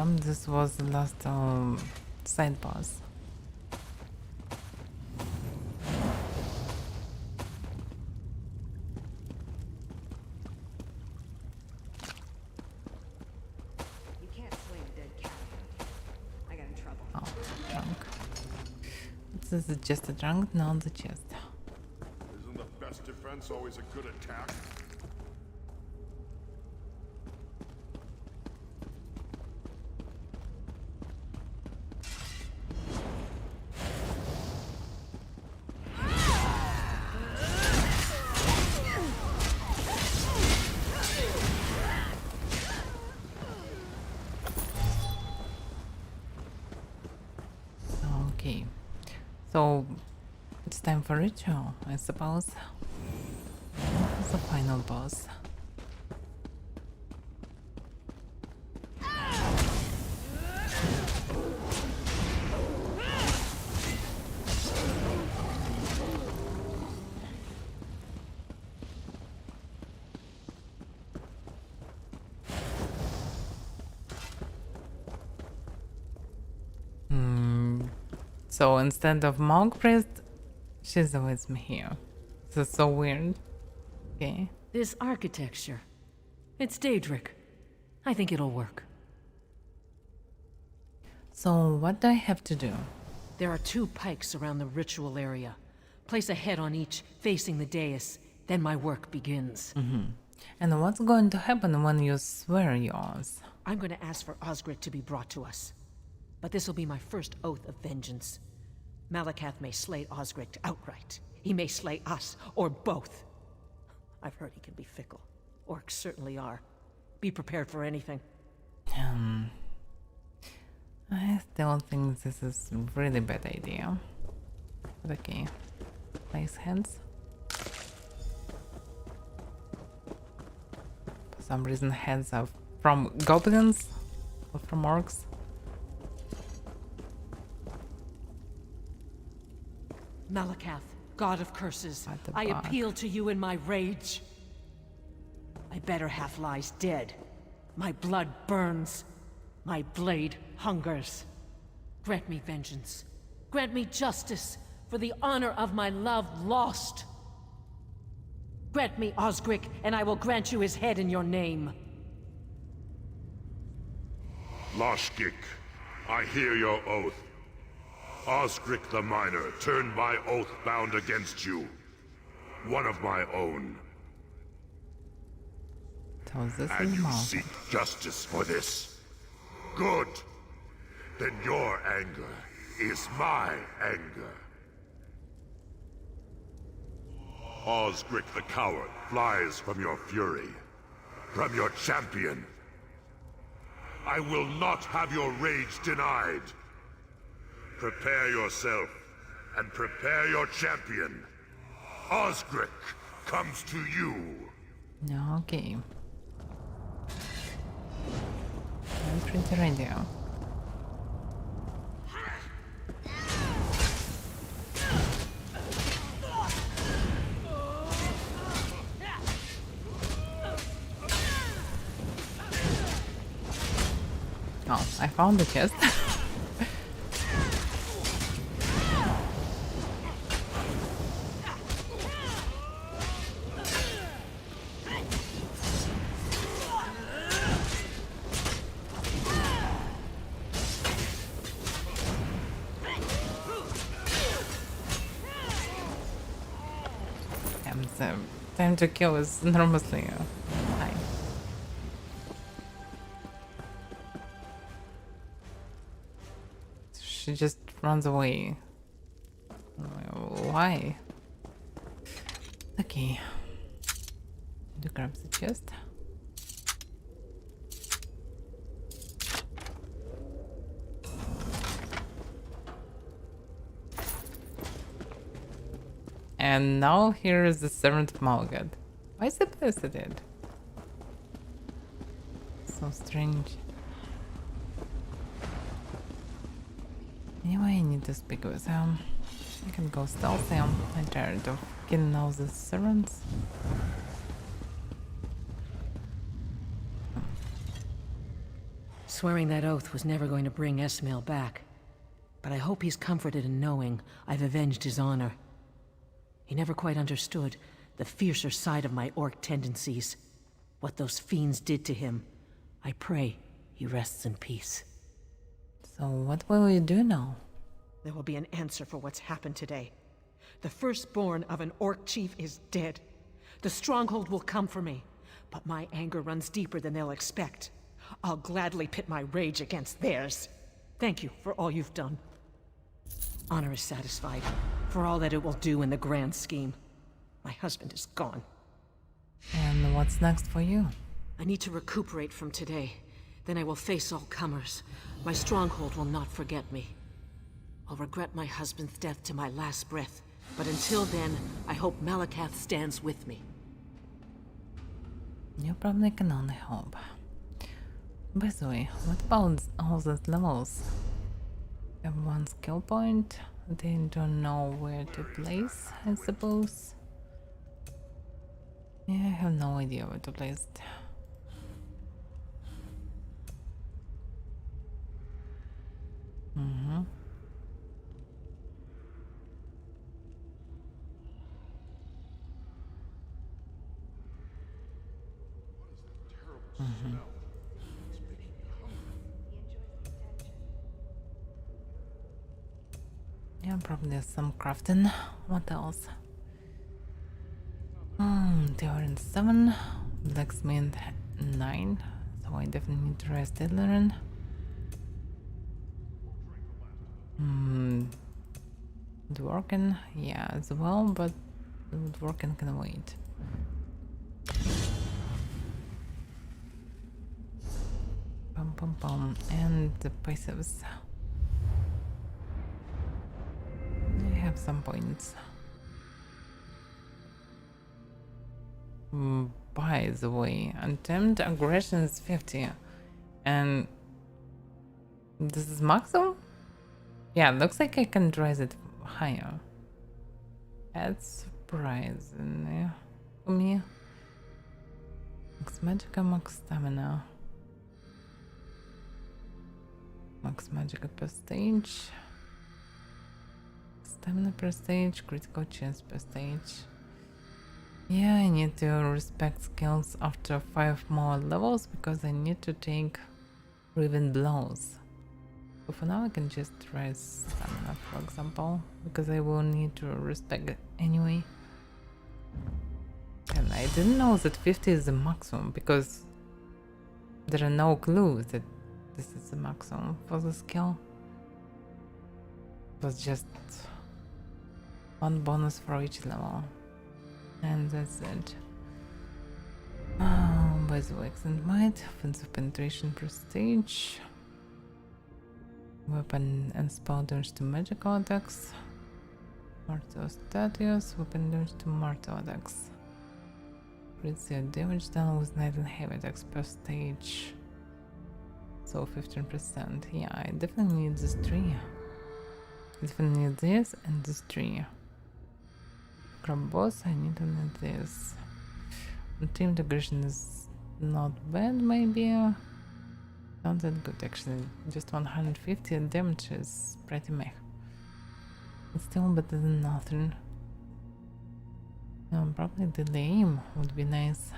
come this was the last side boss. You can't slay a dead cat. I got in trouble. Oh, drunk. This is just a drunk, not the chest. Isn't the best defense always a good attack? Okay, so it's time for ritual, I suppose. The final boss. So instead of monk priest, she's always here. This is so weird. Okay. This architecture. It's Daedric. I think it'll work. So what do I have to do? There are 2 pikes around the ritual area. Place a head on each, facing the dais. Then my work begins. And what's going to happen when you swear yours? I'm going to ask for Osgric to be brought to us. But this will be my first oath of vengeance. Malakath may slay Osgric outright. He may slay us, or both. I've heard he can be fickle. Orcs certainly are. Be prepared for anything. I still think this is a really bad idea. But okay. Place hands. For some reason hands are from goblins or from orcs. Malakath, god of curses, I back. appeal to you in my rage. My better half lies dead. My blood burns. My blade hungers. Grant me vengeance. Grant me justice for the honor of my love lost. Grant me Osgric, and I will grant you his head in your name. Loshgik, I hear your oath. Osgric the Miner turned my oath bound against you. One of my own. So this And is you mouth. seek justice for this. Good. Then your anger is my anger. Osgric the Coward flies from your fury. From your champion. I will not have your rage denied. Prepare yourself, and prepare your champion. Osgric comes to you. Okay. I'm pretty ready. Oh, I found the chest. And the time to kill is enormously high. She just runs away. Why? Okay. To grab the chest. And now here is the servant of Malgad. Why is it visited? So strange. Anyway, I need to speak with him. I can go stealthy. I'm tired of killing all the servants. Swearing that oath was never going to bring Esmail back. But I hope he's comforted in knowing I've avenged his honor. He never quite understood the fiercer side of my orc tendencies. What those fiends did to him. I pray he rests in peace. So what will you do now? There will be an answer for what's happened today. The firstborn of an orc chief is dead. The stronghold will come for me, but my anger runs deeper than they'll expect. I'll gladly pit my rage against theirs. Thank you for all you've done. Honor is satisfied for all that it will do in the grand scheme. My husband is gone. And what's next for you? I need to recuperate from today. Then I will face all comers. My stronghold will not forget me. I'll regret my husband's death to my last breath. But until then, I hope Malakath stands with me. You probably can only hope. By the way, what about all those levels? Have one skill point, they don't know where to place, I suppose. Yeah, I have no idea where to place it. Yeah, probably some crafting. What else? Theorin 7, Blacksmith 9, so I definitely need to rest and learn. Woodworking, yeah, as well, but the woodworking can wait. Pum pum pum, and the passives. I have some points. By the way, untamed aggression is 50, and this is maximum? Yeah, looks like I can raise it higher. That's surprising for me. Max Magicka, Max Stamina. Max Magicka per stage. Stamina per stage, critical chance per stage. Yeah, I need to respect skills after 5 more levels because I need to take Riven Blows. So for now I can just raise stamina, for example, because I will need to respect it anyway. And I didn't know that 50 is the maximum because there are no clues that this is the maximum for the skill. It was just one bonus for each level. And that's it. By the way, Accent Might, offensive penetration per stage. Weapon and spell damage to magical attacks. Martial status, weapon damage to mortal attacks. Crits the damage done with light and heavy attacks per stage. So 15%. Yeah, I definitely need this tree. I definitely need this and this tree. Grab boss, I need to need this. Team aggression is not bad, maybe. Not that good actually. Just 150 damage is pretty meh. It's still better than nothing. Probably the aim would be nice.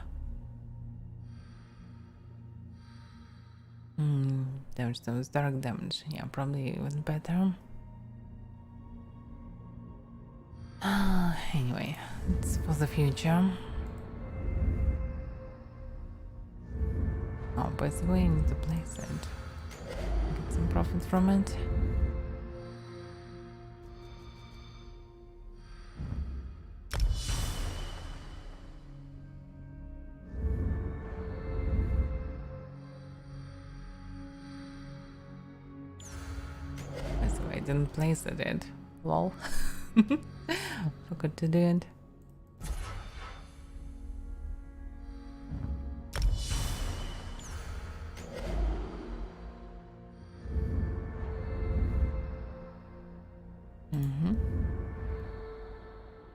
Damage does dark damage. Yeah, probably even better. Anyway, it's for the future. Oh, by the way, I need to place it. Get some profit from it. By the way, I didn't place it yet. Lol. Forgot to do it.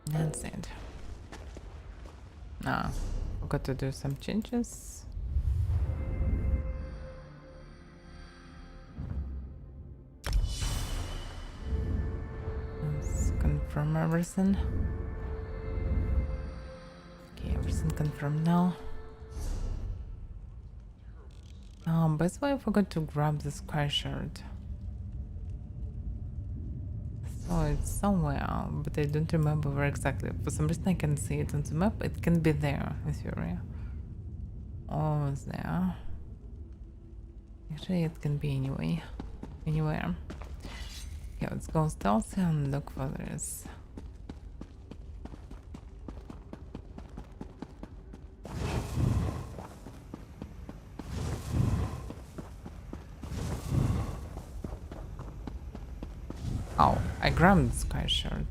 That's it. Forgot to do some changes. confirm everything. Okay, everything confirmed now. By the way, I forgot to grab the square shirt. So it's somewhere, but I don't remember where exactly. For some reason I can see it on the map. It can be there in theory. Or there. Actually, it can be anywhere. Okay, let's go stealthy and look for this. Oh, I grabbed the sky shirt.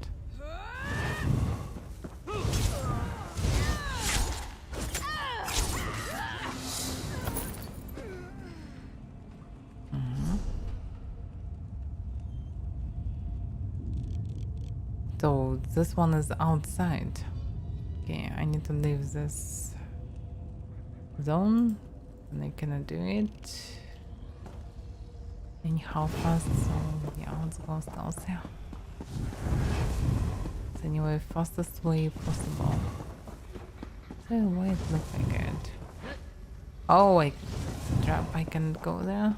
So this one is outside. Okay, I need to leave this zone and I cannot do it anyhow fast, so yeah, let's go stealthy. It's anyway fastest way possible. So why it look like it? Oh, I can't go there.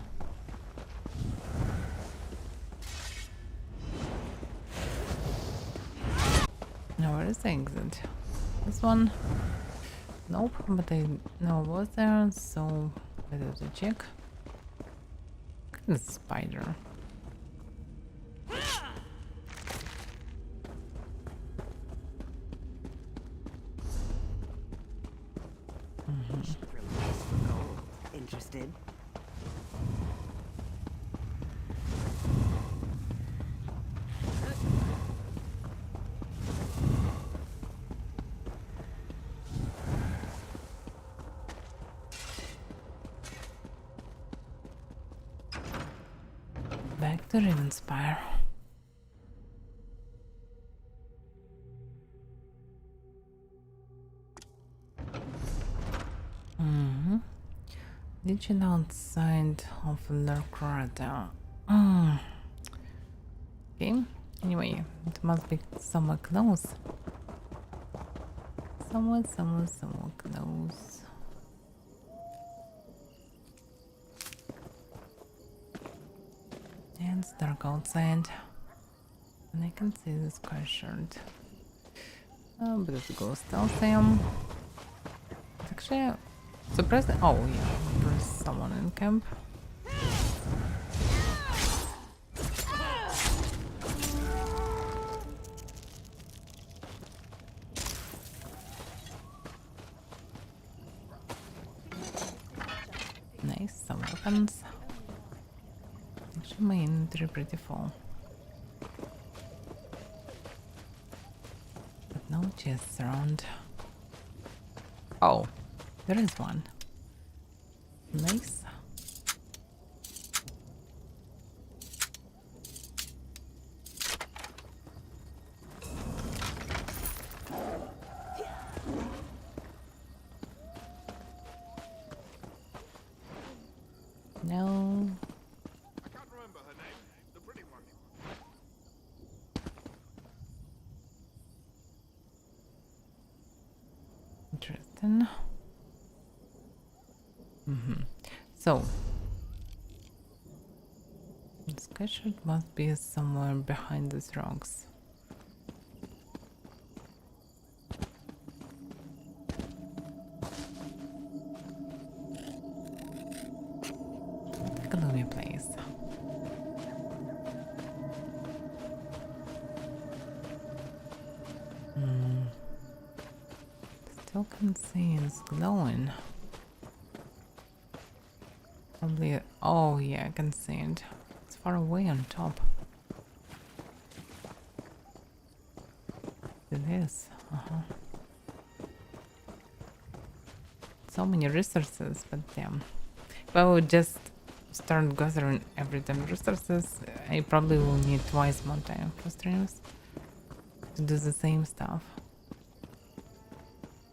Now where is the exit? This one? Nope, but I know it was there, so let's check. The spider. Interested? Back to Ravenspire. Legion outside of the crater. Okay, anyway, it must be somewhere close. Somewhere close. And it's dark outside. And I can see this square shirt. But let's go stealthy. It's actually surprising. Oh yeah, there's someone in camp. Nice, some weapons. Actually, my inventory pretty full. But no chests around. Oh, there is one. Nice. No. I can't remember her name. The pretty one. Interesting. So this sketchbook must be somewhere behind these rocks. Gloomy place. Still can see it's glowing. Probably. Oh yeah, I can see it. It's far away on top. It is. So many resources, but damn. If I would just start gathering every time resources, I probably will need twice more time for streams to do the same stuff.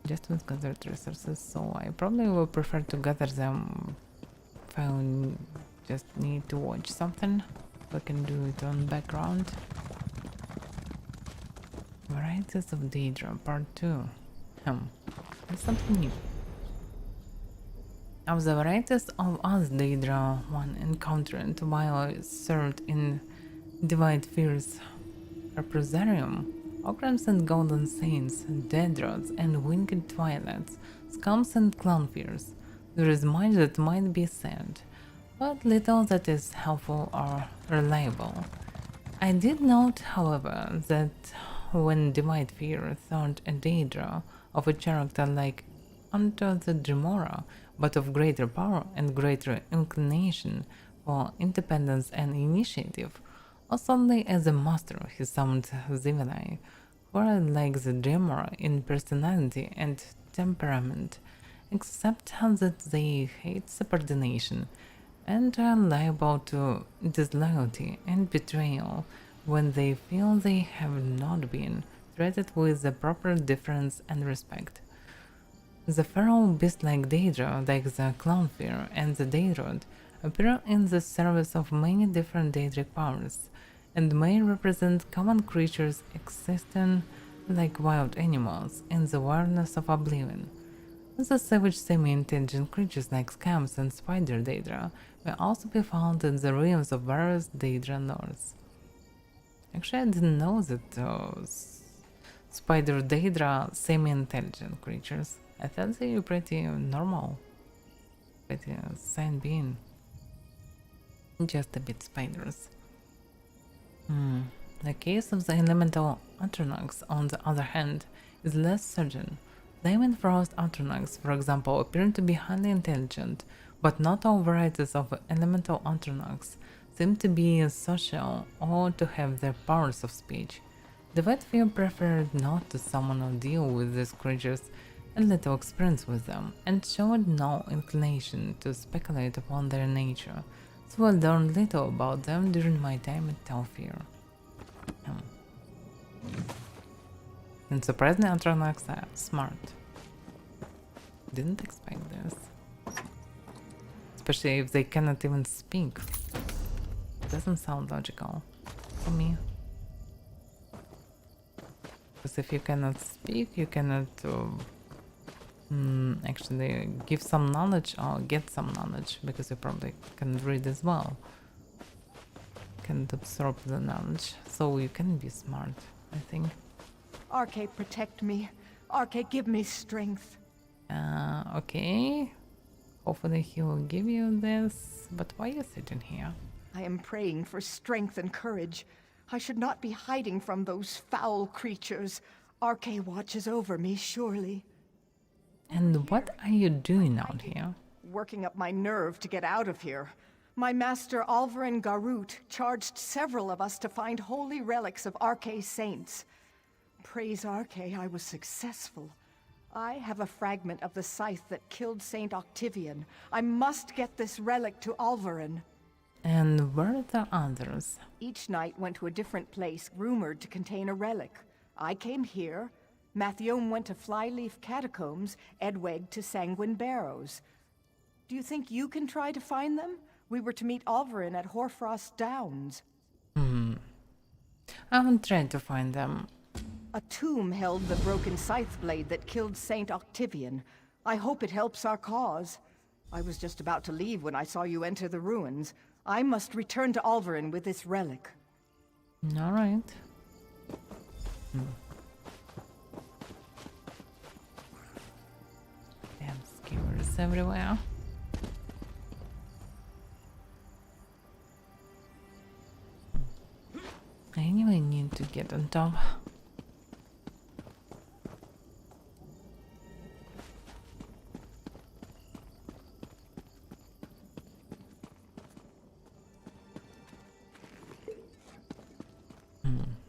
Just with gathered resources, so I probably will prefer to gather them if I just need to watch something. I can do it on background. Varieties of Daedra, Part 2. There's something new. Of the varieties of us Daedra one encountered while I served in Divide Fear's Reposarium, Ograms and Golden Saints, Deadrods and Winged Twilights, Scums and Clownfears. There is much that might be said, but little that is helpful or reliable. I did note, however, that when Divide Fear thought a Daedra of a character like Unto the Dremora, but of greater power and greater inclination for independence and initiative, or suddenly as a master he summoned Zivilai, who are like the Dremora in personality and temperament, except that they hate subordination and are liable to disloyalty and betrayal when they feel they have not been treated with the proper deference and respect. The feral beast-like Daedra, like the Clownfear and the Daedrod, appear in the service of many different Daedric powers, and may represent common creatures existing like wild animals in the wilderness of oblivion. The savage semi-intelligent creatures like scams and spider Daedra may also be found in the realms of various Daedra lores. Actually, I didn't know that spider Daedra semi-intelligent creatures. I thought they were pretty normal, pretty sane being. Just a bit spiders. The case of the elemental Atronachs, on the other hand, is less certain. Flame and Frost Atronachs, for example, appear to be highly intelligent, but not all varieties of elemental Atronachs seem to be social or to have their powers of speech. The White Fear preferred not to summon or deal with these creatures, and little experience with them, and showed no inclination to speculate upon their nature, so I learned little about them during my time at Telfir. And surprisingly, Atronachs are smart. Didn't expect this. Especially if they cannot even speak. Doesn't sound logical for me. Because if you cannot speak, you cannot actually give some knowledge or get some knowledge, because you probably can read as well. Can't absorb the knowledge, so you can be smart, I think. Arche, protect me. Arche, give me strength. Okay. Hopefully he will give you this, but why are you sitting here? I am praying for strength and courage. I should not be hiding from those foul creatures. Arche watches over me, surely. And what are you doing out here? Working up my nerve to get out of here. My master Alvarin Garut charged several of us to find holy relics of Arche saints. Praise Arche, I was successful. I have a fragment of the scythe that killed Saint Octavian. I must get this relic to Alvarin. And where are the others? Each knight went to a different place, rumored to contain a relic. I came here. Mathiome went to Flyleaf Catacombs, Edweg to Sanguine Barrows. Do you think you can try to find them? We were to meet Alvarin at Hoarfrost Downs. I haven't tried to find them. A tomb held the broken scythe blade that killed Saint Octavian. I hope it helps our cause. I was just about to leave when I saw you enter the ruins. I must return to Alvarin with this relic. All right. Damn skewers everywhere. I anyway need to get on top.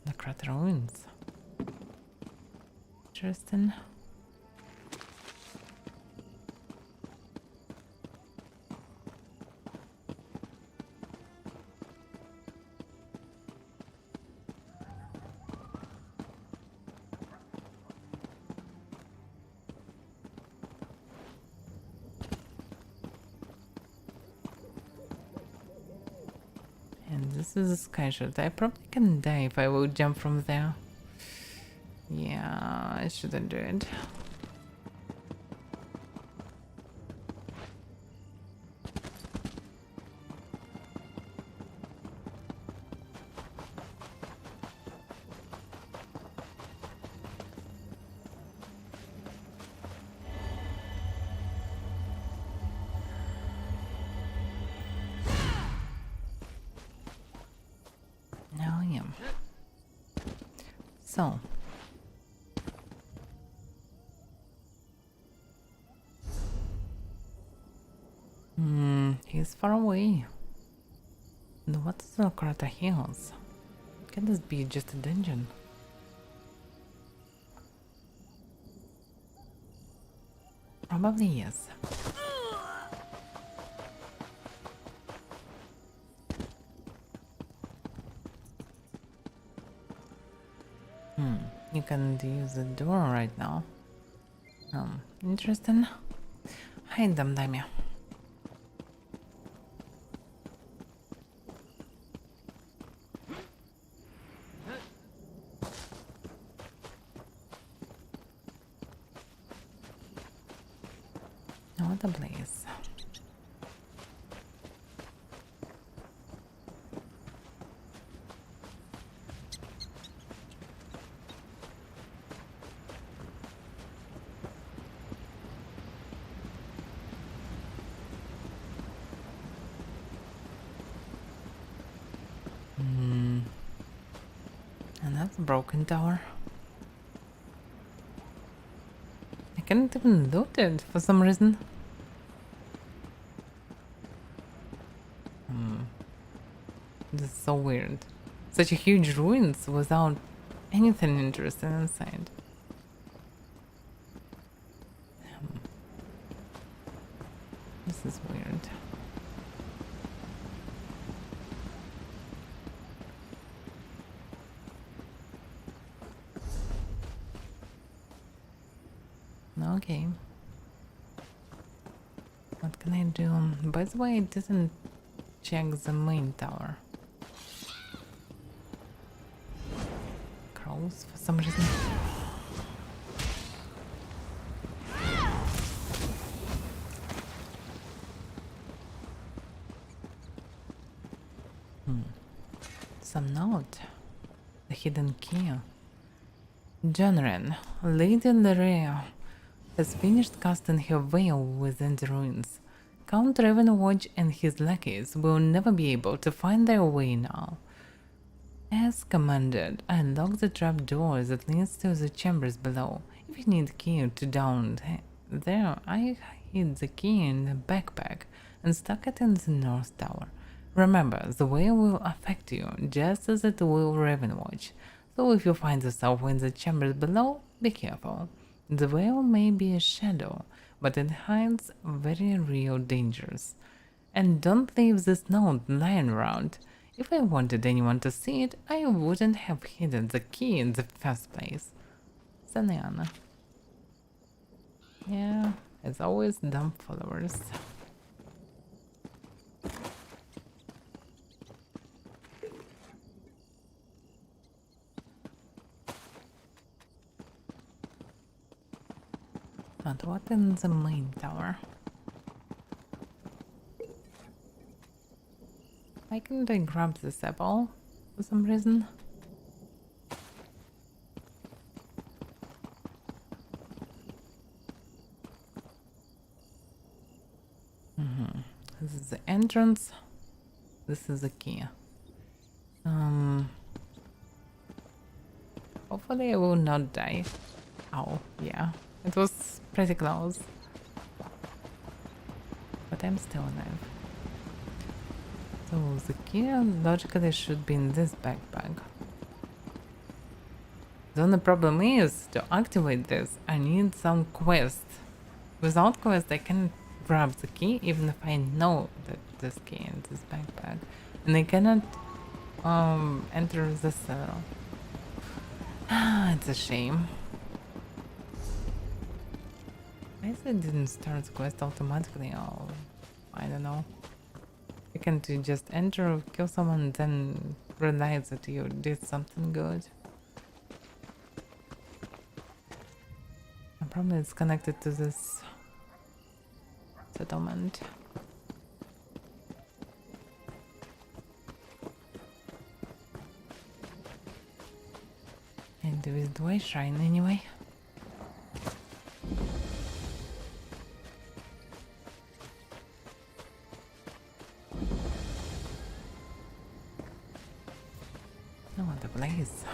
The crater ruins. Interesting. And this is a sky shot. I probably can die if I will jump from there. Yeah, I shouldn't do it. Oh, yeah. So. He's far away. And what's the Krata Hills? Can this be just a dungeon? Probably yes. You can't use the door right now. Interesting. Hi, Damdamia. What a place. And that's a broken tower. I can't even loot it for some reason. This is so weird. Such a huge ruins without anything interesting inside. This is weird. Okay. What can I do? By the way, it didn't check the main tower. Crows for some reason. Some note. The hidden key. Jonren, Lady Laria, has finished casting her veil within the ruins. Count Ravenwatch and his lackeys will never be able to find their way now. As commanded, I locked the trap door that leads to the chambers below. If you need a key to down there, I hid the key in the backpack and stuck it in the north tower. Remember, the veil will affect you, just as it will Ravenwatch. So if you find yourself in the chambers below, be careful. The veil may be a shadow, but it hides very real dangers. And don't leave this note lying around. If I wanted anyone to see it, I wouldn't have hidden the key in the first place. Saniana. Yeah, as always, dumb followers. But what in the main tower? Why can't I grab this apple for some reason? This is the entrance. This is the key. Hopefully I will not die. Oh, yeah. It was pretty close. But I'm still alive. So the key logically should be in this backpack. The only problem is, to activate this, I need some quest. Without quest, I can't grab the key, even if I know that this key in this backpack. And I cannot enter the cell. It's a shame. I guess it didn't start the quest automatically, or I don't know. You can't just enter, kill someone, and then realize that you did something good. Probably it's connected to this settlement. And there is the way shrine anyway. Oh, what a place.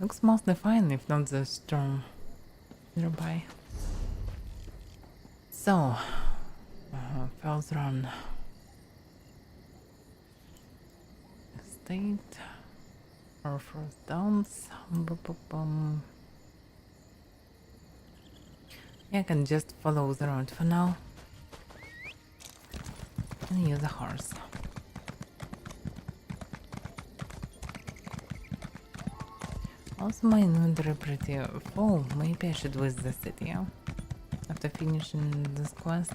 Looks mostly fine, if not the storm nearby. So, first run. Estate. Or first downs. Yeah, I can just follow the road for now. And use a horse. Also, my inventory pretty full. Maybe I should visit the city after finishing this quest.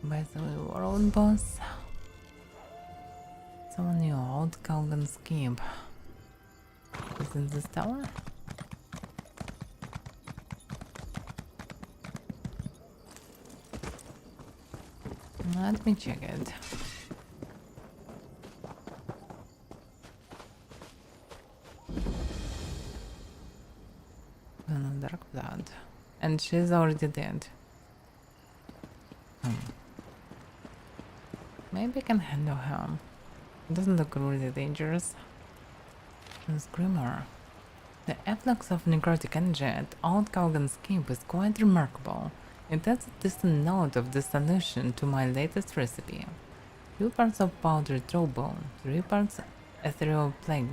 By the way, world boss. Someone new, old Calgan's Keep. Is in this tower? Let me check it. Dark blood. And she's already dead. Maybe I can handle her. It doesn't look really dangerous. Screamer. The efflux of necrotic energy at Old Calgan's Keep is quite remarkable. It adds a distant note of dissolution to my latest recipe. 2 parts of powdered throwbone, 3 parts ethereal plague,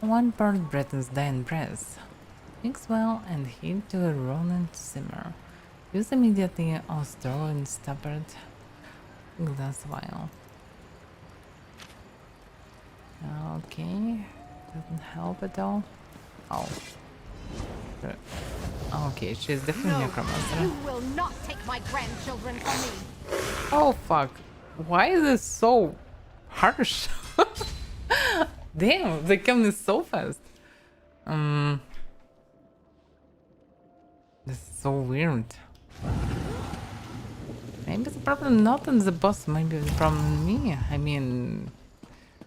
1 part Breton's dying breath. Mix well and heat to a rolling simmer. Use immediately or stir in stubborn glass vial. Okay, doesn't help at all. Oh. Okay, she's definitely a necromancer. You will not take my grandchildren from me. Oh fuck. Why is this so harsh? Damn, they kill me so fast. This is so weird. Maybe the problem not in the boss, maybe the problem in me. I mean,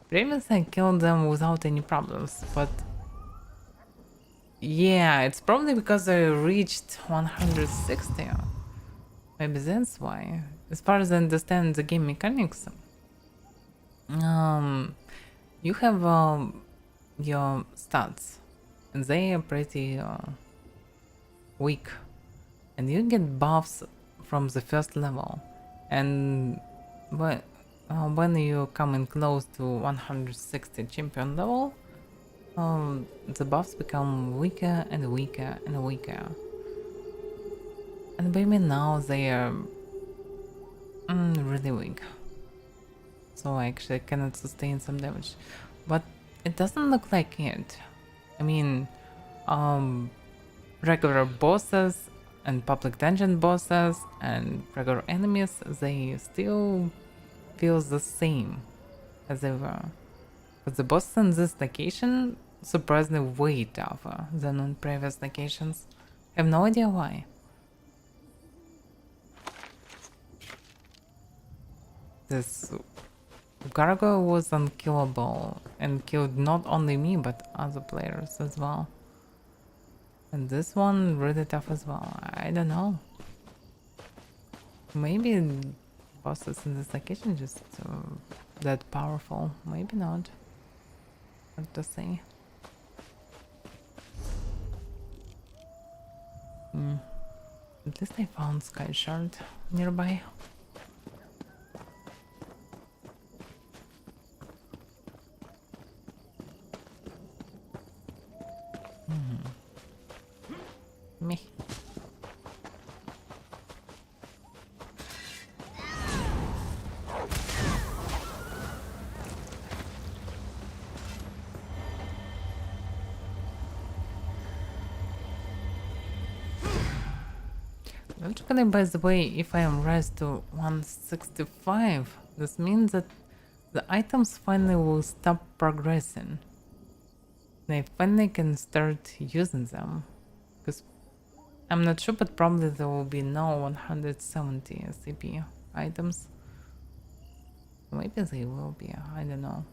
previously I killed them without any problems, but yeah, it's probably because I reached 160. Maybe that's why. As far as I understand the game mechanics, you have your stats, and they are pretty weak, and you get buffs from the first level, and when you come in close to 160 champion level, the buffs become weaker and weaker and weaker, and maybe now they are really weak, so I actually cannot sustain some damage, but it doesn't look like it. I mean, regular bosses and public dungeon bosses and regular enemies, they still feel the same as they were. But the bosses in this location surprisingly way tougher than on previous locations. I have no idea why. This gargoyle was unkillable and killed not only me but other players as well. And this one really tough as well. I don't know. Maybe bosses in this location just that powerful. Maybe not. Hard to say. At least I found Sky Shard nearby. Me. Logically, by the way, if I am raised to 165, this means that the items finally will stop progressing. I finally can start using them. Because I'm not sure, but probably there will be no 170 CP items. Maybe they will be, I don't know.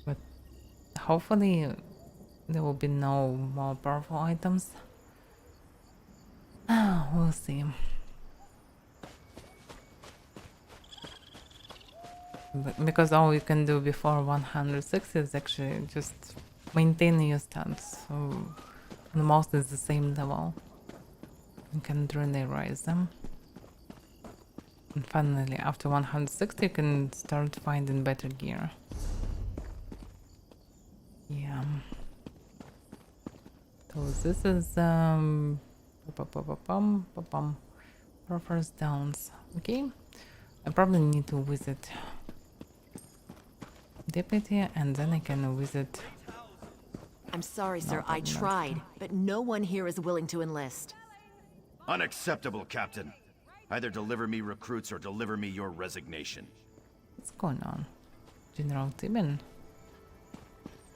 But hopefully there will be no more powerful items. We'll see. Because all you can do before 160 is actually just maintain your stats. So the most is the same level. You can really raise them. And finally, after 160, you can start finding better gear. Yeah. So this is first downs. Okay. I probably need to visit Deputy and then I can visit. I'm sorry, sir. I tried, but no one here is willing to enlist. Unacceptable, Captain. Either deliver me recruits or deliver me your resignation. What's going on? General Tibin.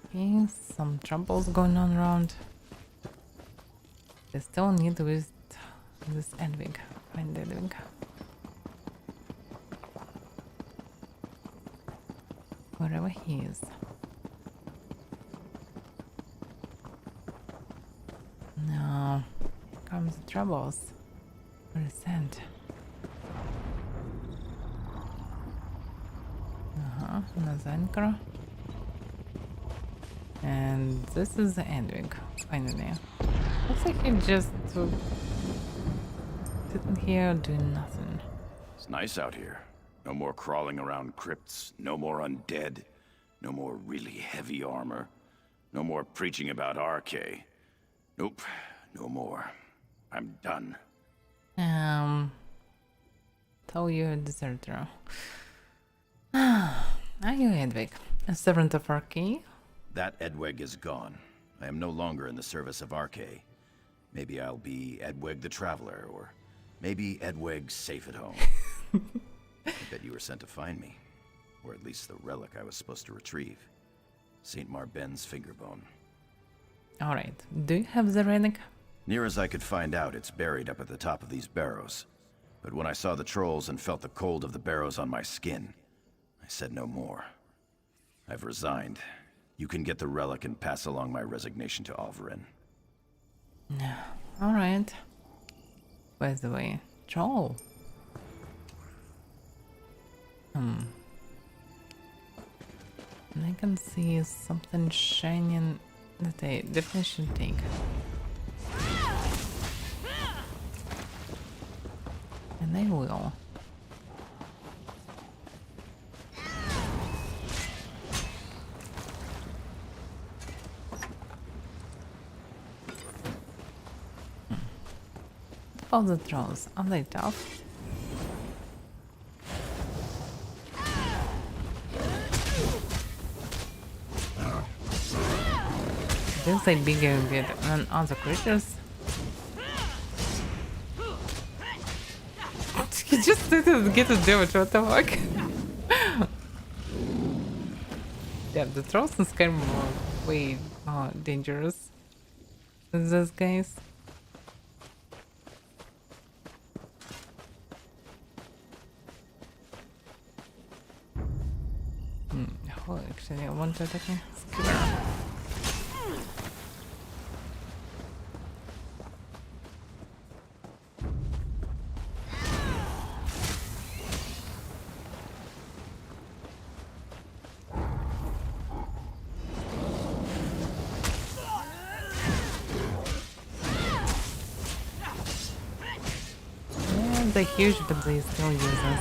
Okay, some troubles going on around. I still need to visit this Edwig. Find Edwig. Wherever he is. No. Here comes the troubles. Where is that? Nazankara. And this is the Edwig, finally. Looks like he just sitting here doing nothing. It's nice out here. No more crawling around crypts, no more undead, no more really heavy armor, no more preaching about RK. Nope, no more. I'm done. Tell you a deserter. Are you Edwig, a servant of RK? That Edwig is gone. I am no longer in the service of RK. Maybe I'll be Edwig the Traveler, or maybe Edwig safe at home. I bet you were sent to find me. Or at least the relic I was supposed to retrieve. St. Marben's fingerbone. Alright, do you have the relic? Near as I could find out, it's buried up at the top of these barrows. But when I saw the trolls and felt the cold of the barrows on my skin, I said no more. I've resigned. You can get the relic and pass along my resignation to Alvarin. Alright. By the way, troll. And I can see something shining that I definitely should take. And I will. All the trolls, are they tough? Things like bigger a bit than other creatures. He just didn't get to damage, what the fuck? Yeah, the trolls in Skyrim are way more dangerous than these guys. Oh, actually, I want to attack me. They're huge, but they still use us.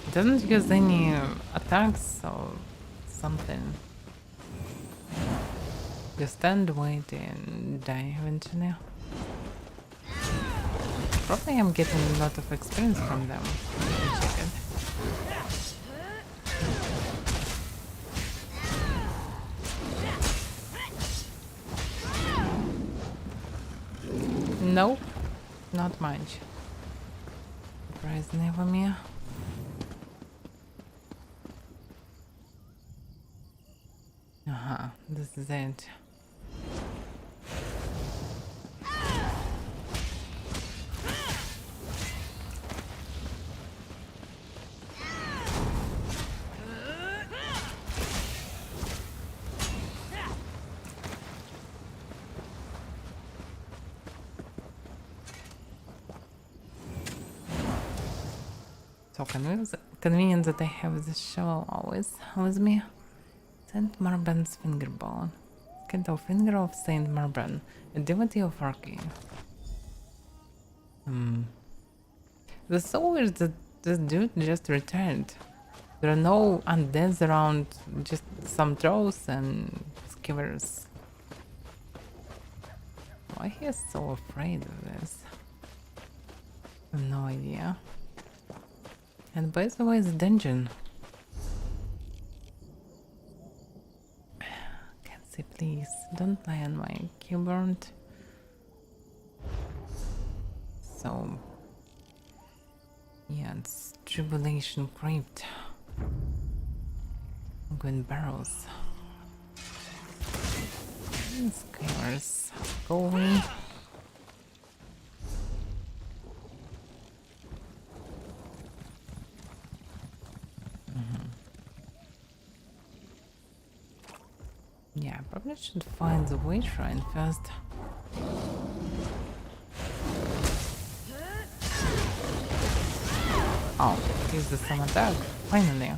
It doesn't use any attacks or something. You stand, wait, and die eventually. Probably I'm getting a lot of experience from them. Check it. Nope, not much. Surprise never me. This is it. So convenient that I have this shovel always with me. Saint Marben's fingerbone. Skeletal finger of Saint Marben, a devotee of arcane. That's so weird that this dude just returned. There are no undeads around, just some trolls and skivers. Why he is so afraid of this? I have no idea. And by the way, the dungeon. Can't see, please. Don't lie on my keyboard. So, yeah, it's Tribulation Crypt. Going barrels. Skywers. Go away. Yeah, I probably should find the witch shrine first. Oh, here's the same attack. Finally.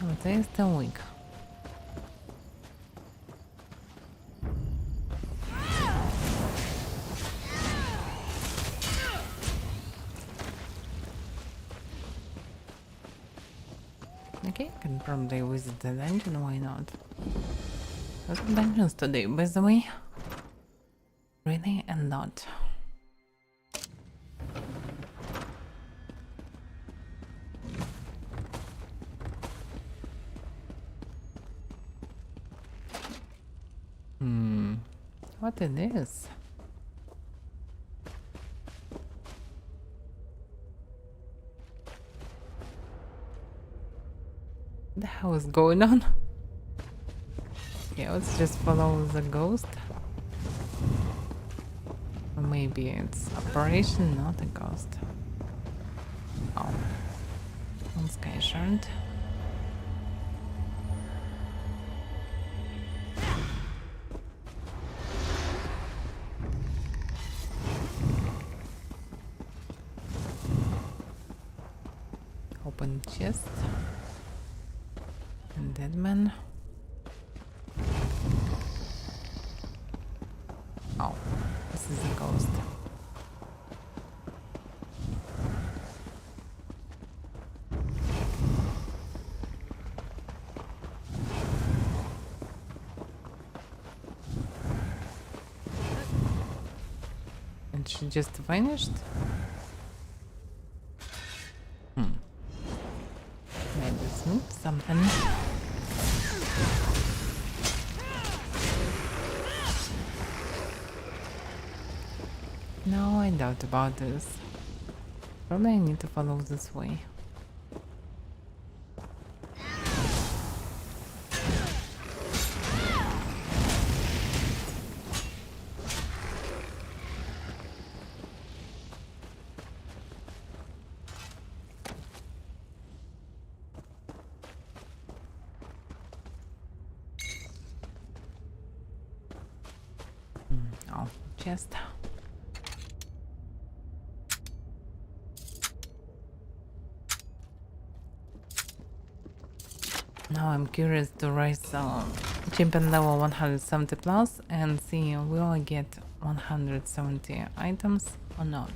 Oh, they are still weak. Okay, I can probably visit the dungeon, why not? Lots of dungeons today, by the way. Really a lot. What it is? What the hell is going on? Yeah, let's just follow the ghost. Or maybe it's operation, not a ghost. Oh. One sky shard. Open chest. And dead man. Oh, this is a ghost. And she just vanished? Maybe this means something. No, I doubt about this. Probably I need to follow this way. Oh, chest. Now I'm curious to raise champion level 170 plus and see will I get 170 items or not.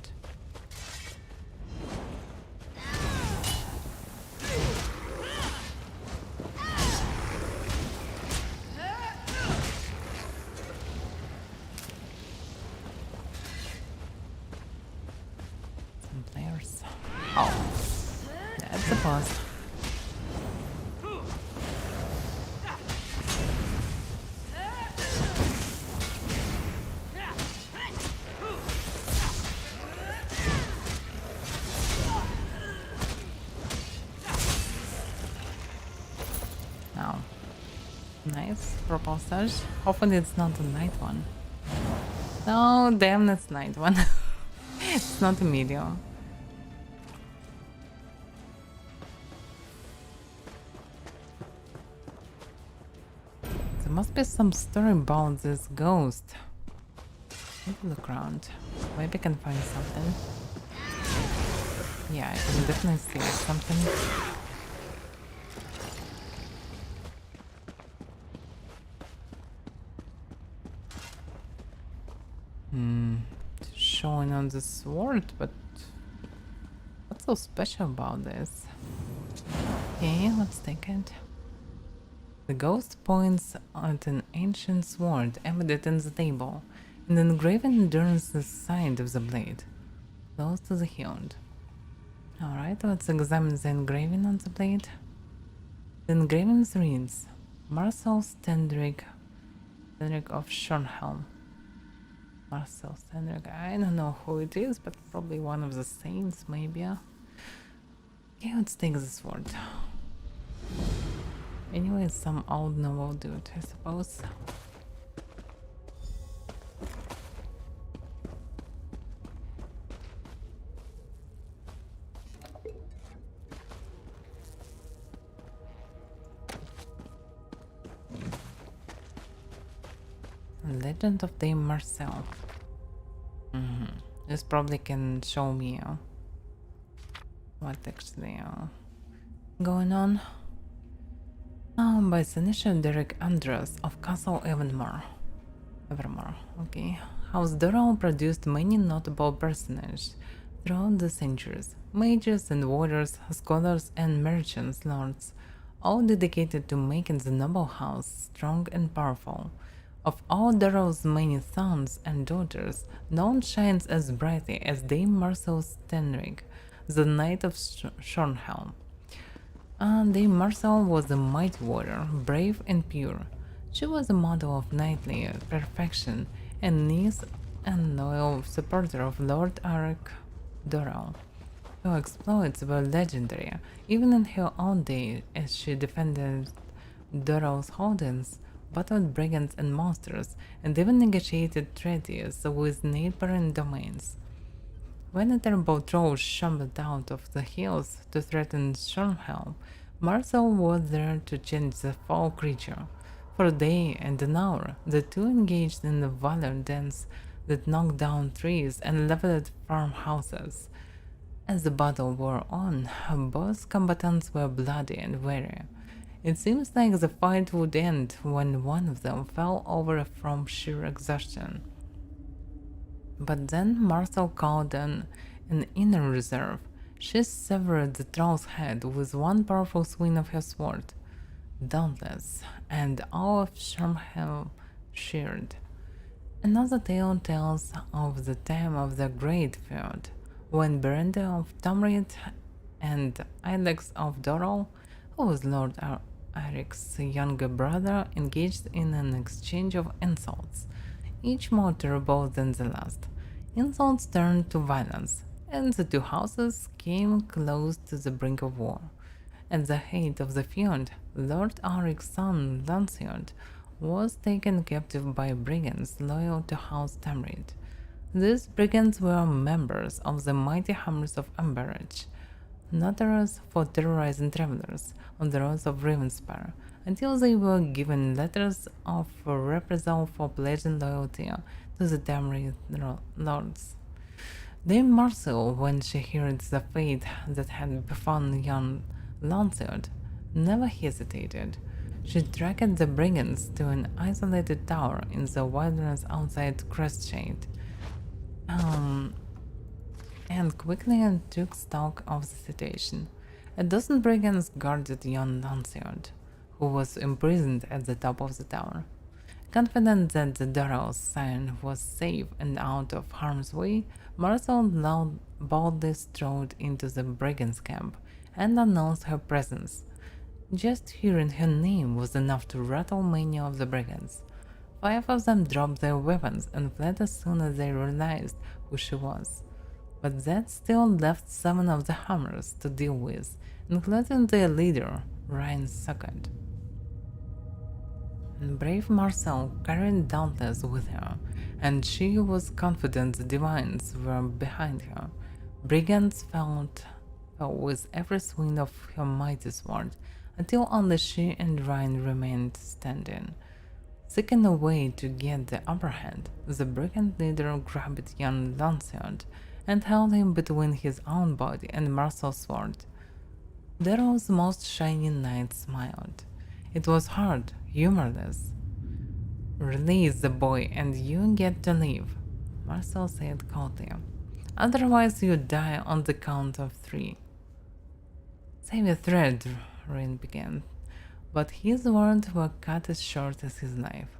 Some players. Oh, that's a boss. Nice. Purple sash. Hopefully it's not a night one. No, damn, it's night one. It's not a medium. There must be some story about this ghost. Let me look around. Maybe I can find something. Yeah, I can definitely see something. It's showing on the sword, but what's so special about this? Okay, let's take it. The ghost points at an ancient sword embedded in the table, and engraving adorns the side of the blade, close to the hilt. Alright, let's examine the engraving on the blade. The engraving reads Marcel Stendrick of Schornhelm. Marcel Stendrick, I don't know who it is, but probably one of the saints, maybe. Okay, let's take the sword. Anyway, some old noble dude, I suppose. Legend of Dame Marcel. This probably can show me what actually going on. By Seneschal Derek Andros of Castle Evermore. Okay. House Doral produced many notable personages throughout the centuries. Mages and warriors, scholars and merchants, lords, all dedicated to making the noble house strong and powerful. Of all Doral's many sons and daughters, none shines as brightly as Dame Marcel Stenrig, the Knight of Schornhelm. Dame Marcel was a mighty warrior, brave and pure. She was a model of knightly perfection and niece and loyal supporter of Lord Arik Doral. Her exploits were legendary, even in her own day, as she defended Doral's holdings, battled brigands and monsters, and even negotiated treaties with neighboring domains. When a terrible troll shambled out of the hills to threaten Schornhelm, Marcel was there to change the foul creature. For a day and an hour, the two engaged in a valor dance that knocked down trees and leveled farmhouses. As the battle wore on, both combatants were bloody and weary. It seems like the fight would end when one of them fell over from sheer exhaustion. But then Marcel called on an inner reserve. She severed the troll's head with one powerful swing of her sword. Dauntless, and all of Schornhelm cheered. Another tale tells of the time of the Great Feud, when Berenda of Tamriel and Ilex of Doral, who was Lord Eric's younger brother, engaged in an exchange of insults, each more terrible than the last. Insults turned to violence, and the two houses came close to the brink of war. At the height of the feud, Lord Eric's son Lanciot was taken captive by brigands loyal to House Tamriel. These brigands were members of the mighty Hammers of Umberage, notorious for terrorizing travelers on the roads of Ravenspire, until they were given letters of reprisal for pledging loyalty to the Tamriel lords. Dame Marcel, when she heard the fate that had befallen young Lanciot, never hesitated. She dragged the brigands to an isolated tower in the wilderness outside Crestshade, and quickly took stock of the situation. A dozen brigands guarded young Lanciot, who was imprisoned at the top of the tower. Confident that the Doral's son was safe and out of harm's way, Marcel boldly strode into the brigands' camp and announced her presence. Just hearing her name was enough to rattle many of the brigands. 5 of them dropped their weapons and fled as soon as they realized who she was. But that still left 7 of the Hammers to deal with, including their leader, Ryan Suckett. Brave Marcel carried Dauntless with her, and she was confident the divines were behind her. Brigands fought with every swing of her mighty sword, until only she and Ryan remained standing. Seeking a way to get the upper hand, the brigand leader grabbed young Lanciard and held him between his own body and Marcel's sword. Darrow's most shining knight smiled. It was hard, humorless. Release the boy and you get to live, Marcel said coldly. Otherwise you die on the count of 3. Save a thread, Rin began, but his words were cut as short as his knife.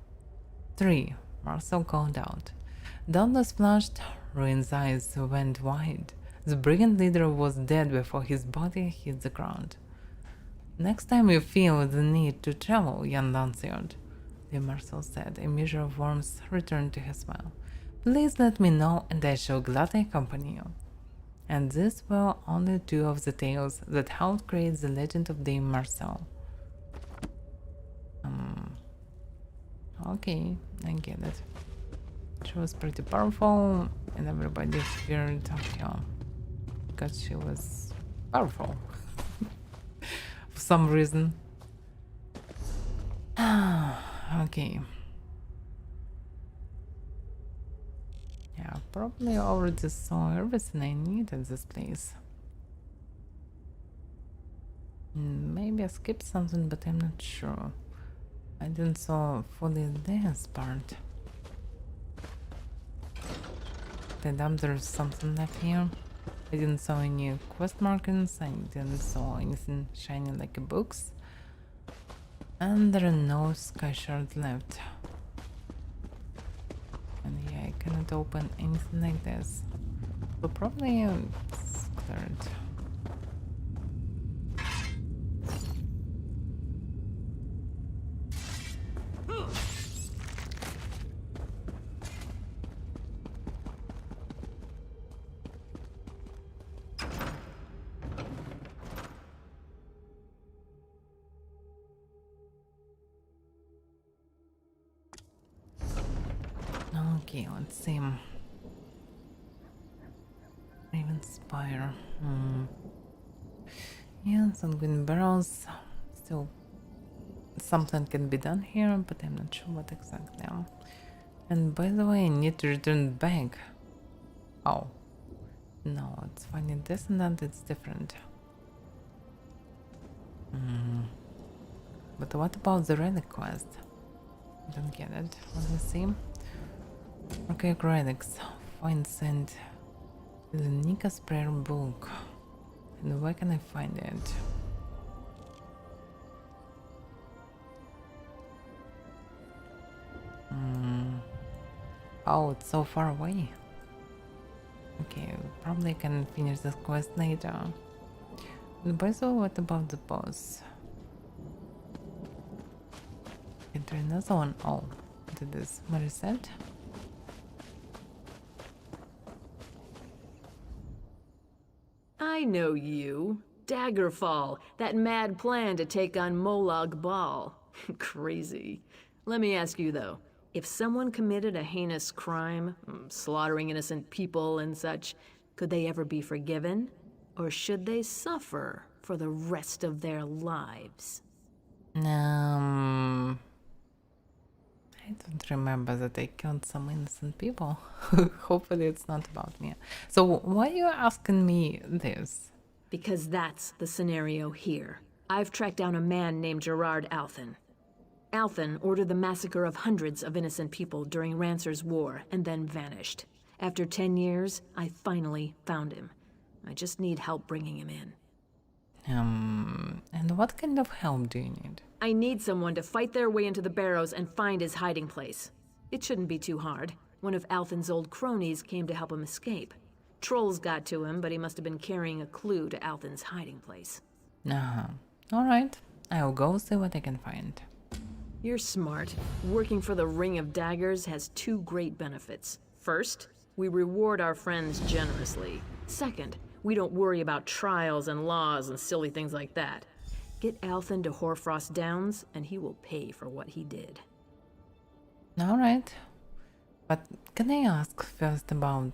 3, Marcel called out. Dauntless flashed, Rin's eyes went wide. The brigand leader was dead before his body hit the ground. Next time you feel the need to travel, young Lanciard, Marcel said, a measure of warmth returned to his smile. Please let me know and I shall gladly accompany you. And these were only 2 of the tales that helped create the legend of Dame Marcel. Okay, I get it. She was pretty powerful and everybody feared her because she was powerful for some reason. Okay. Yeah, probably already saw everything I need at this place. Maybe I skipped something, but I'm not sure. I didn't saw fully this part. I doubt there's something left here. I didn't saw any quest markings, I didn't saw anything shiny like books. And there are no sky shards left. And yeah, I cannot open anything like this. So probably it's cleared. Okay, let's see. Raven Spire. Yeah, some green barrels. Still, something can be done here, but I'm not sure what exactly. And by the way, I need to return back. Oh. No, it's finding this and that, it's different. But what about the relic quest? I don't get it. Let me see. Okay, relics. Find sent the Nika's prayer book. And where can I find it? Oh, it's so far away. Okay, probably I can finish this quest later. But by the way, what about the boss? Enter another one. Oh, did this reset? I know you. Daggerfall, that mad plan to take on Molag Bal. Crazy. Let me ask you though, if someone committed a heinous crime, slaughtering innocent people and such, could they ever be forgiven? Or should they suffer for the rest of their lives? I don't remember that I killed some innocent people. Hopefully it's not about me. So why are you asking me this? Because that's the scenario here. I've tracked down a man named Gerard Althen. Althen ordered the massacre of hundreds of innocent people during Rancer's War and then vanished. After 10 years, I finally found him. I just need help bringing him in. And what kind of help do you need? I need someone to fight their way into the barrows and find his hiding place. It shouldn't be too hard. One of Althen's old cronies came to help him escape. Trolls got to him, but he must have been carrying a clue to Althen's hiding place. Alright, I'll go see what I can find. You're smart. Working for the Ring of Daggers has 2 great benefits. First, we reward our friends generously. Second, we don't worry about trials and laws and silly things like that. Get Althen to Hoarfrost Downs, and he will pay for what he did. Alright. But can I ask first about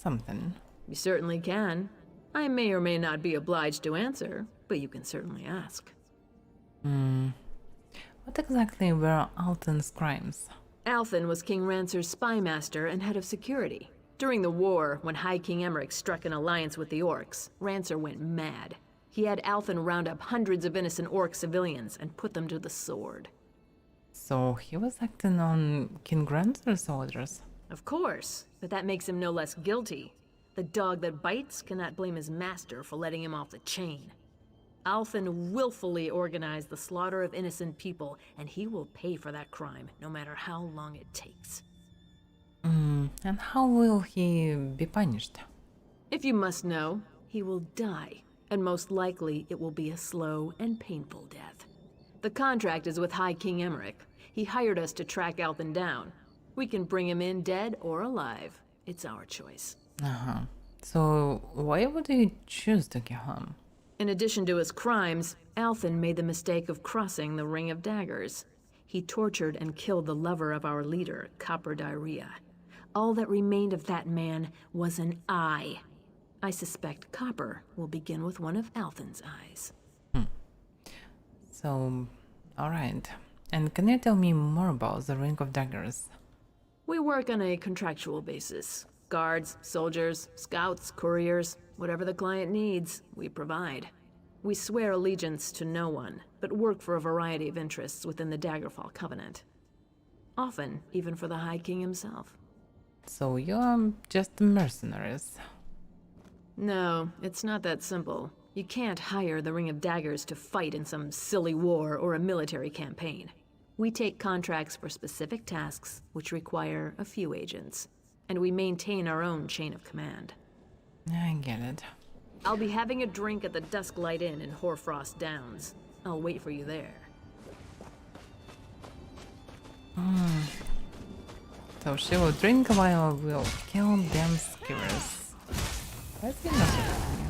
something? You certainly can. I may or may not be obliged to answer, but you can certainly ask. What exactly were Alton's crimes? Althen was King Rancer's spy master and head of security. During the war, when High King Emmerich struck an alliance with the orcs, Rancer went mad. He had Althen round up hundreds of innocent orc civilians and put them to the sword. So he was acting on King Rancer's orders? Of course, but that makes him no less guilty. The dog that bites cannot blame his master for letting him off the chain. Althen willfully organized the slaughter of innocent people, and he will pay for that crime, no matter how long it takes. And how will he be punished? If you must know, he will die, and most likely it will be a slow and painful death. The contract is with High King Emmerich. He hired us to track Althen down. We can bring him in dead or alive. It's our choice. So why would you choose to kill him? In addition to his crimes, Althen made the mistake of crossing the Ring of Daggers. He tortured and killed the lover of our leader, Copper Diarrhea. All that remained of that man was an eye. I suspect Copper will begin with one of Althen's eyes. So, alright. And can you tell me more about the Ring of Daggers? We work on a contractual basis. Guards, soldiers, scouts, couriers, whatever the client needs, we provide. We swear allegiance to no one, but work for a variety of interests within the Daggerfall Covenant. Often, even for the High King himself. So you're just mercenaries? No, it's not that simple. You can't hire the Ring of Daggers to fight in some silly war or a military campaign. We take contracts for specific tasks, which require a few agents. And we maintain our own chain of command. I get it. I'll be having a drink at the Dusklight Inn in Hoarfrost Downs. I'll wait for you there. So she will drink while we'll kill them skewers. Why is he not attacking me?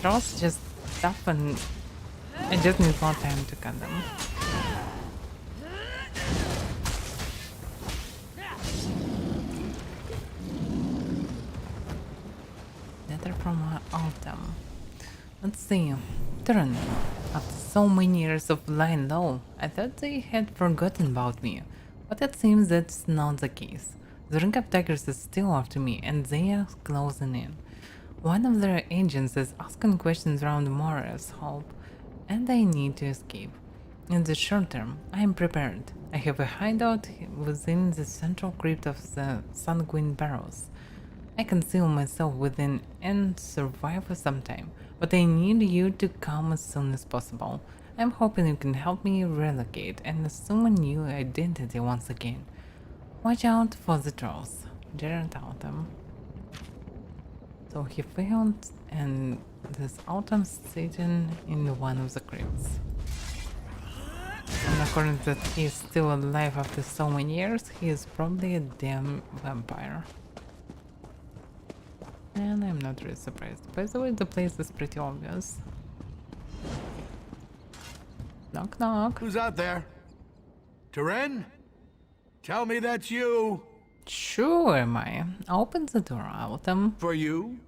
Trolls just tough and I just need more time to cut them. Letter from Autumn. Let's see. Turn. After so many years of lying low, I thought they had forgotten about me, but it seems that's not the case. The Ring of Tigers is still after me and they are closing in. One of their agents is asking questions around Mora's Hope, and I need to escape. In the short term, I am prepared. I have a hideout within the central crypt of the Sanguine Barrows. I conceal myself within and survive for some time, but I need you to come as soon as possible. I'm hoping you can help me relocate and assume a new identity once again. Watch out for the trolls. Jared Autumn. So he failed, and this Autumn sitting in one of the crypts. And according to that he is still alive after so many years, he is probably a damn vampire. And I'm not really surprised. By the way, the place is pretty obvious. Knock knock. Who's out there? Turin? Tell me that's you. Sure am I. Open the door, Autumn. For you?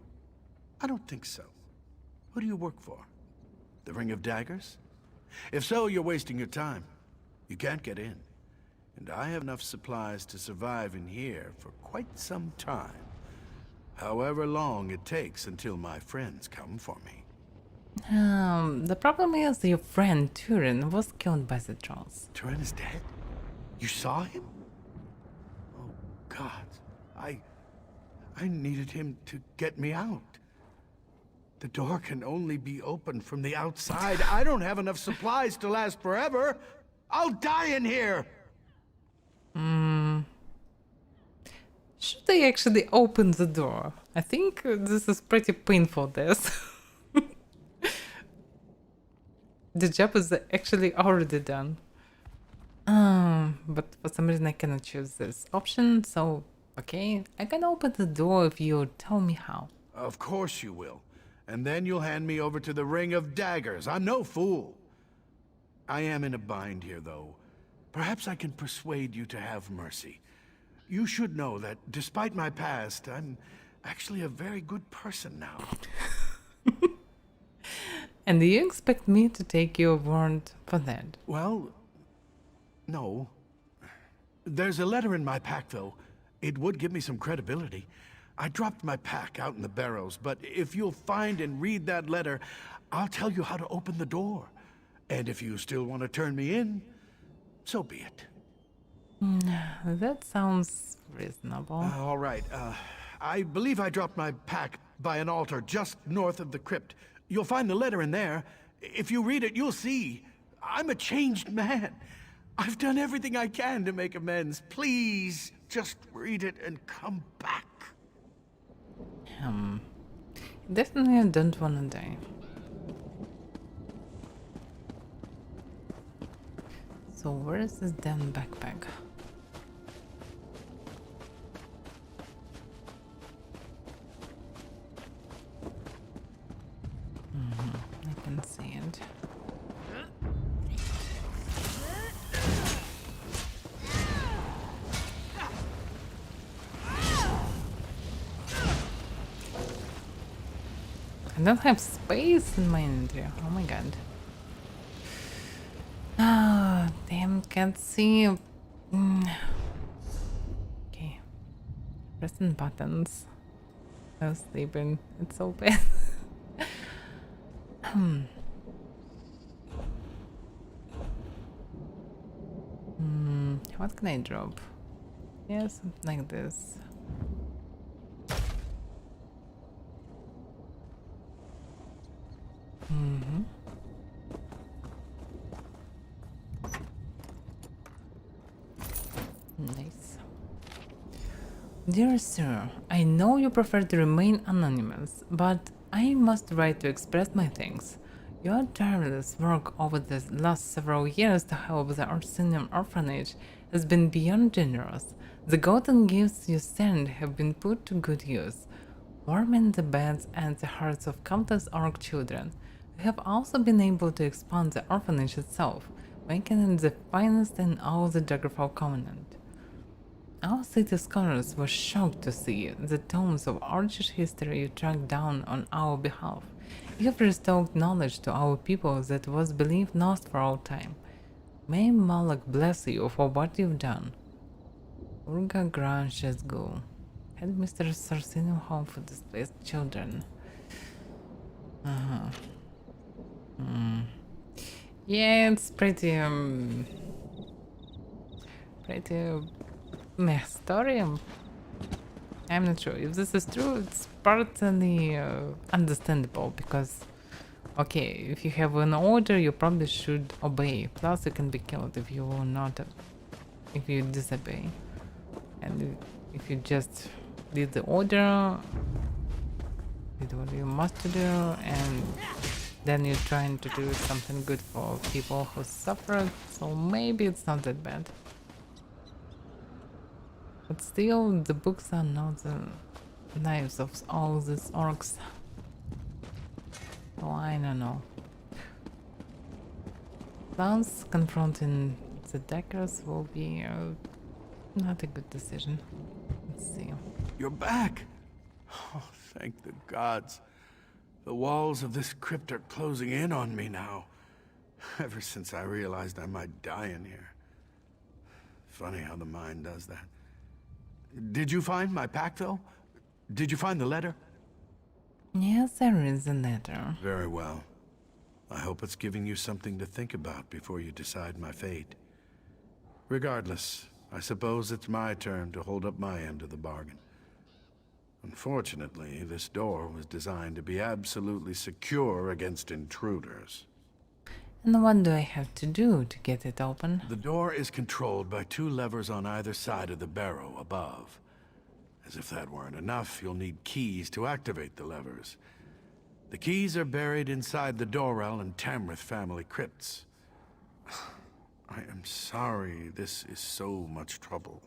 I don't think so. Who do you work for? The Ring of Daggers? If so, you're wasting your time. You can't get in. And I have enough supplies to survive in here for quite some time. However long it takes until my friends come for me. The problem is your friend Turin was killed by the trolls. Turin is dead? You saw him? Oh, God. I needed him to get me out. The door can only be opened from the outside. I don't have enough supplies to last forever. I'll die in here! Should I actually open the door? I think this is pretty painful, this. The job is actually already done. But for some reason I cannot choose this option, so okay, I can open the door if you tell me how. Of course you will. And then you'll hand me over to the Ring of Daggers. I'm no fool. I am in a bind here, though. Perhaps I can persuade you to have mercy. You should know that, despite my past, I'm actually a very good person now. And do you expect me to take your word for that? Well, no. There's a letter in my pack, though. It would give me some credibility. I dropped my pack out in the barrows, but if you'll find and read that letter, I'll tell you how to open the door. And if you still want to turn me in, so be it. That sounds reasonable. All right. I believe I dropped my pack by an altar just north of the crypt. You'll find the letter in there. If you read it, you'll see. I'm a changed man. I've done everything I can to make amends. Please, just read it and come back. Definitely I don't wanna die. So where is this damn backpack? I can see it. I don't have space in my inventory. Oh my god. Ah, damn, can't see. Okay. Pressing buttons. I was sleeping. It's so bad. What can I drop? Yeah, something like this. Nice. Dear sir, I know you prefer to remain anonymous, but I must write to express my thanks. Your tireless work over the last several years to help the Orsinium orphanage has been beyond generous. The golden gifts you send have been put to good use, warming the beds and the hearts of countless orc children. We have also been able to expand the orphanage itself, making it the finest in all the Daggerfall Covenant. Our city scholars were shocked to see the tomes of Orcish history you tracked down on our behalf. You have restored knowledge to our people that was believed lost for all time. May Malak bless you for what you've done. Urga Gran Shezgu, Head Mr. Sarsinum Home for Displaced Children. Yeah, it's pretty meh story. I'm not sure if this is true. It's partly understandable because, okay, if you have an order, you probably should obey. Plus, you can be killed if you will not, if you disobey. And if you just did the order, did what you must do, and then you're trying to do something good for people who suffered, so maybe it's not that bad. But still, the books are not the lives of all these orcs. So I don't know. Plus, confronting the Deckers will be not a good decision. Let's see. You're back! Oh, thank the gods. The walls of this crypt are closing in on me now. Ever since I realized I might die in here. Funny how the mind does that. Did you find my pack, though? Did you find the letter? Yes, there is a letter. Very well. I hope it's giving you something to think about before you decide my fate. Regardless, I suppose it's my turn to hold up my end of the bargain. Unfortunately, this door was designed to be absolutely secure against intruders. And what do I have to do to get it open? The door is controlled by two levers on either side of the barrow above. As if that weren't enough, you'll need keys to activate the levers. The keys are buried inside the Dorel and Tamrith family crypts. I am sorry this is so much trouble.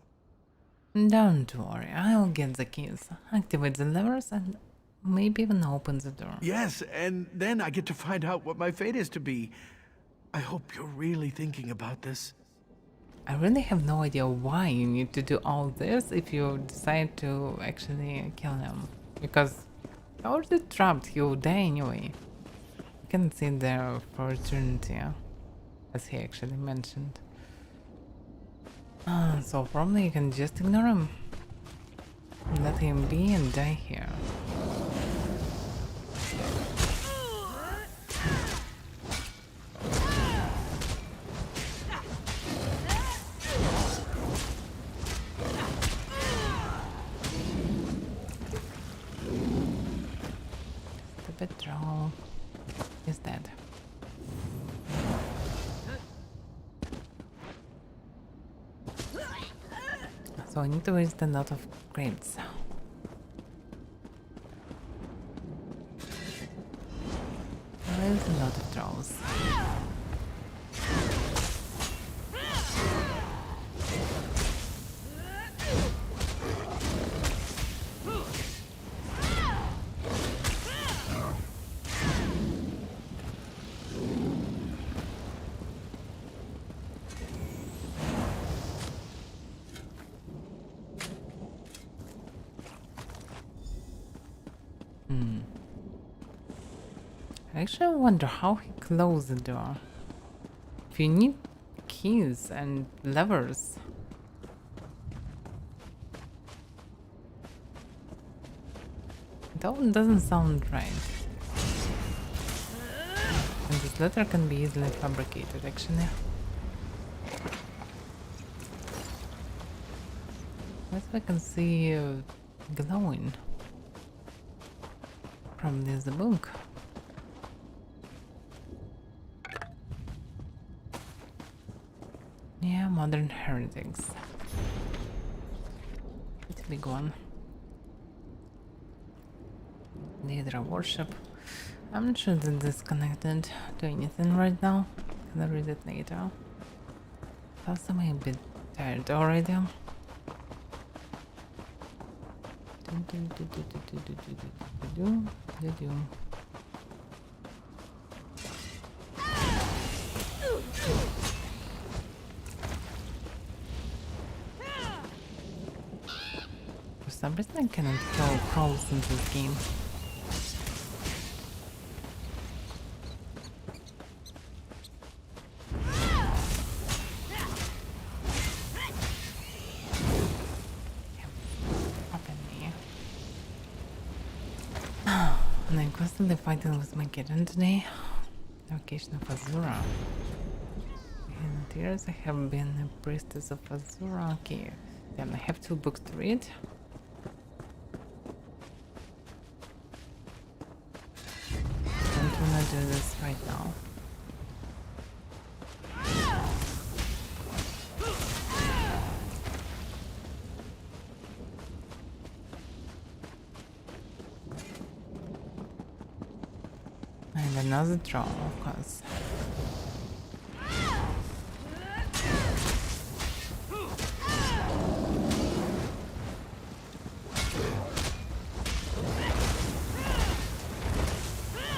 Don't worry, I'll get the keys, activate the levers, and maybe even open the door. Yes, and then I get to find out what my fate is to be. I hope you're really thinking about this. I really have no idea why you need to do all this if you decide to actually kill him. Because if I already trapped, he will die anyway. You can sit there for eternity, as he actually mentioned. So probably you can just ignore him. Let him be and die here. The patrol is dead. So I need to waste a lot of crates. There's a lot of trolls. I actually wonder how he closed the door. If you need keys and levers. That one doesn't sound right. And this letter can be easily fabricated, actually. What I can see glowing? Probably is the book. Yeah, modern heretics. It's a big one. Leader worship. I'm not sure that this is connected to anything right now. Can I read it later? Plus, I'm a bit tired already. For some reason I cannot kill trolls in this game. And I'm constantly fighting with my kitten today. The location of Azura. In tears, I have been a priestess of Azura. Okay, then I have 2 books to read. Don't wanna do this right now. And another draw, of course.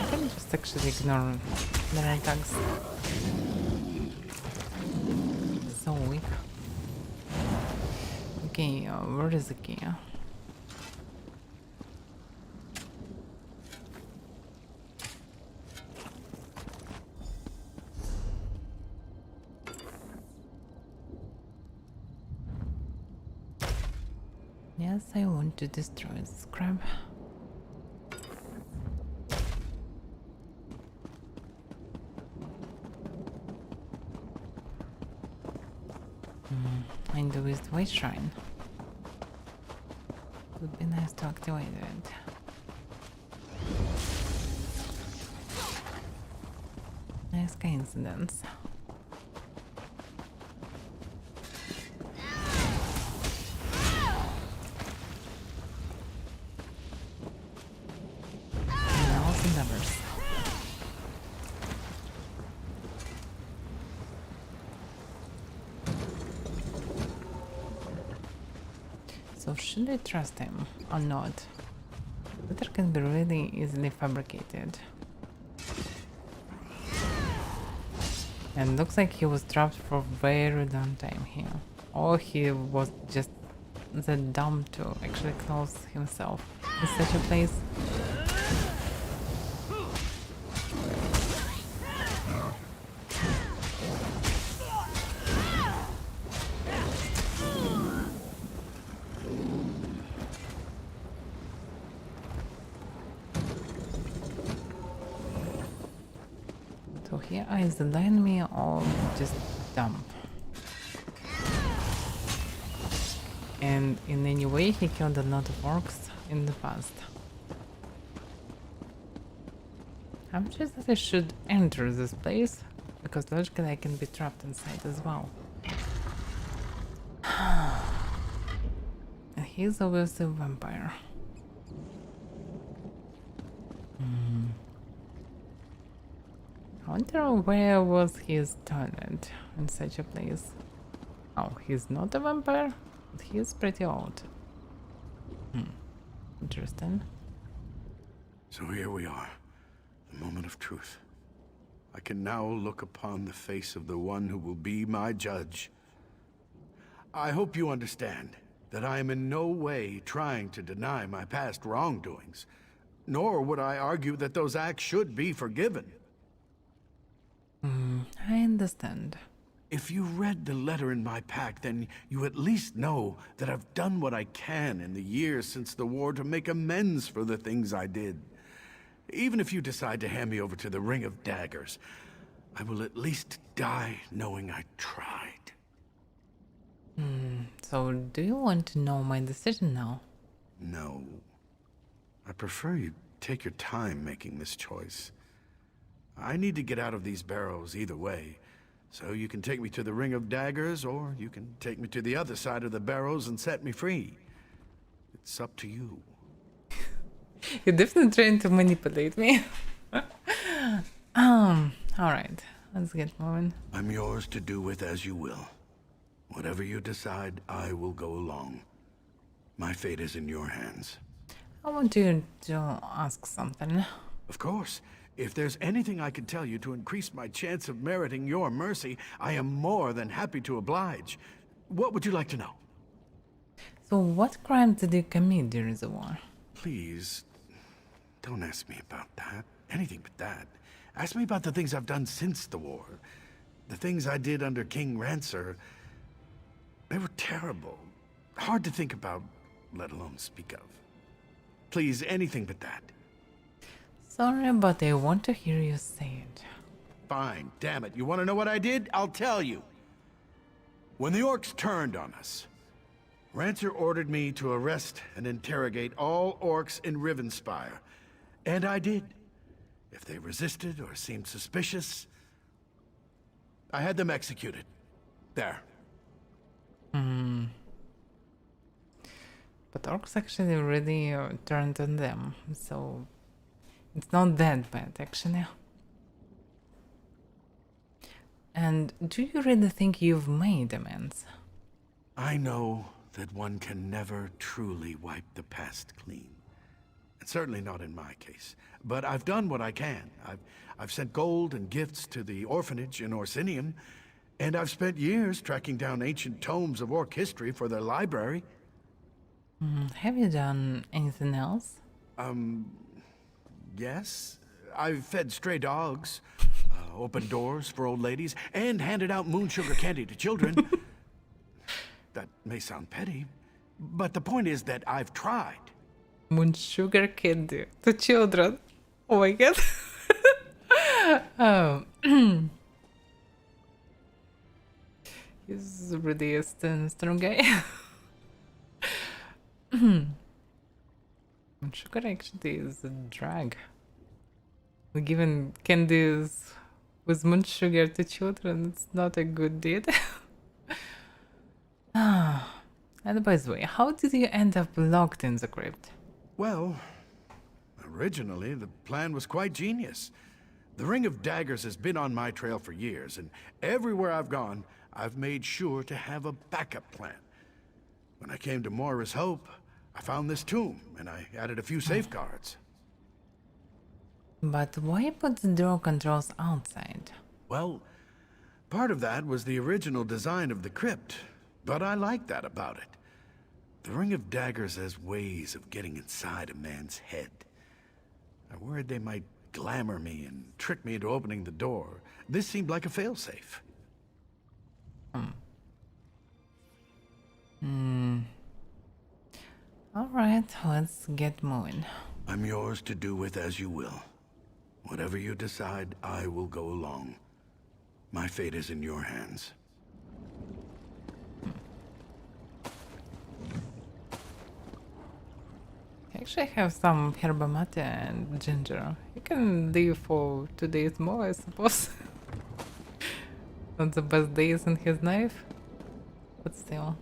I can just actually ignore their attacks. So weak. Okay, where is the key? Yes, I want to destroy this crab. And there is the white shrine. Would be nice to activate it. Nice coincidence. So should I trust him or not? Letter can be really easily fabricated. And looks like he was trapped for a very long time here. Or he was just that dumb to actually close himself in such a place. So here either line me or just dump. And in any way he killed a lot of orcs in the past. I'm just that I should enter this place, because logically I can be trapped inside as well. And he's obviously a vampire. I wonder where was his toilet in such a place. Oh, he's not a vampire, but he is pretty old. Interesting. So here we are, the moment of truth. I can now look upon the face of the one who will be my judge. I hope you understand that I am in no way trying to deny my past wrongdoings, nor would I argue that those acts should be forgiven. I understand. If you read the letter in my pack, then you at least know that I've done what I can in the years since the war to make amends for the things I did. Even if you decide to hand me over to the Ring of Daggers, I will at least die knowing I tried. So do you want to know my decision now? No. I prefer you take your time making this choice. I need to get out of these barrows either way. So you can take me to the Ring of Daggers, or you can take me to the other side of the barrows and set me free. It's up to you. You're definitely trying to manipulate me. Alright, let's get moving. I'm yours to do with as you will. Whatever you decide, I will go along. My fate is in your hands. I want you to ask something. Of course. If there's anything I can tell you to increase my chance of meriting your mercy, I am more than happy to oblige. What would you like to know? So what crime did you commit during the war? Please, don't ask me about that. Anything but that. Ask me about the things I've done since the war. The things I did under King Rancer. They were terrible. Hard to think about, let alone speak of. Please, anything but that. Sorry, but I want to hear you say it. Fine, damn it. You want to know what I did? I'll tell you. When the orcs turned on us, Rancer ordered me to arrest and interrogate all orcs in Rivenspire. And I did. If they resisted or seemed suspicious, I had them executed. There. But orcs actually really turned on them, so it's not that bad, actually. And do you really think you've made amends? I know that one can never truly wipe the past clean. And certainly not in my case. But I've done what I can. I've sent gold and gifts to the orphanage in Orsinium, and I've spent years tracking down ancient tomes of orc history for their library. Have you done anything else? Yes. I've fed stray dogs, opened doors for old ladies, and handed out moon sugar candy to children. That may sound petty, but the point is that I've tried. Moon sugar candy to children. Oh my god. He's really a strong guy. Moon sugar actually is a drug. Giving candies with moon sugar to children, it's not a good deed. And by the way, how did you end up locked in the crypt? Well, originally the plan was quite genius. The Ring of Daggers has been on my trail for years, and everywhere I've gone, I've made sure to have a backup plan. When I came to Moira's Hope, I found this tomb, and I added a few safeguards. But why put the door controls outside? Well, part of that was the original design of the crypt, but I like that about it. The Ring of Daggers has ways of getting inside a man's head. I worried they might glamour me and trick me into opening the door. This seemed like a failsafe. Alright, let's get moving. I'm yours to do with as you will. Whatever you decide, I will go along. My fate is in your hands. I actually have some yerba mate and ginger. You can live for 2 days more, I suppose. Not the best days in his life, but still.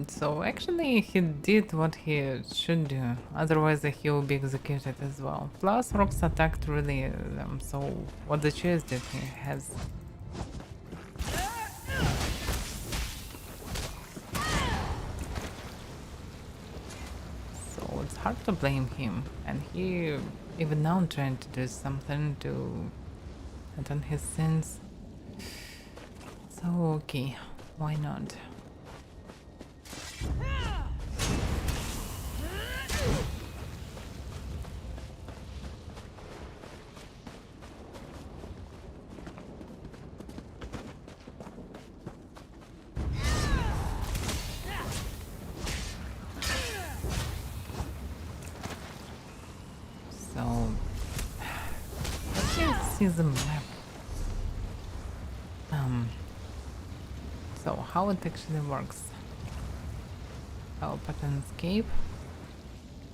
So actually he did what he should do, otherwise he will be executed as well. Plus Rox attacked really them, so what the choice did he has? So it's hard to blame him, and he even now trying to do something to atone his sins. So okay, why not? So let's see the map. So how it actually works. Help and escape.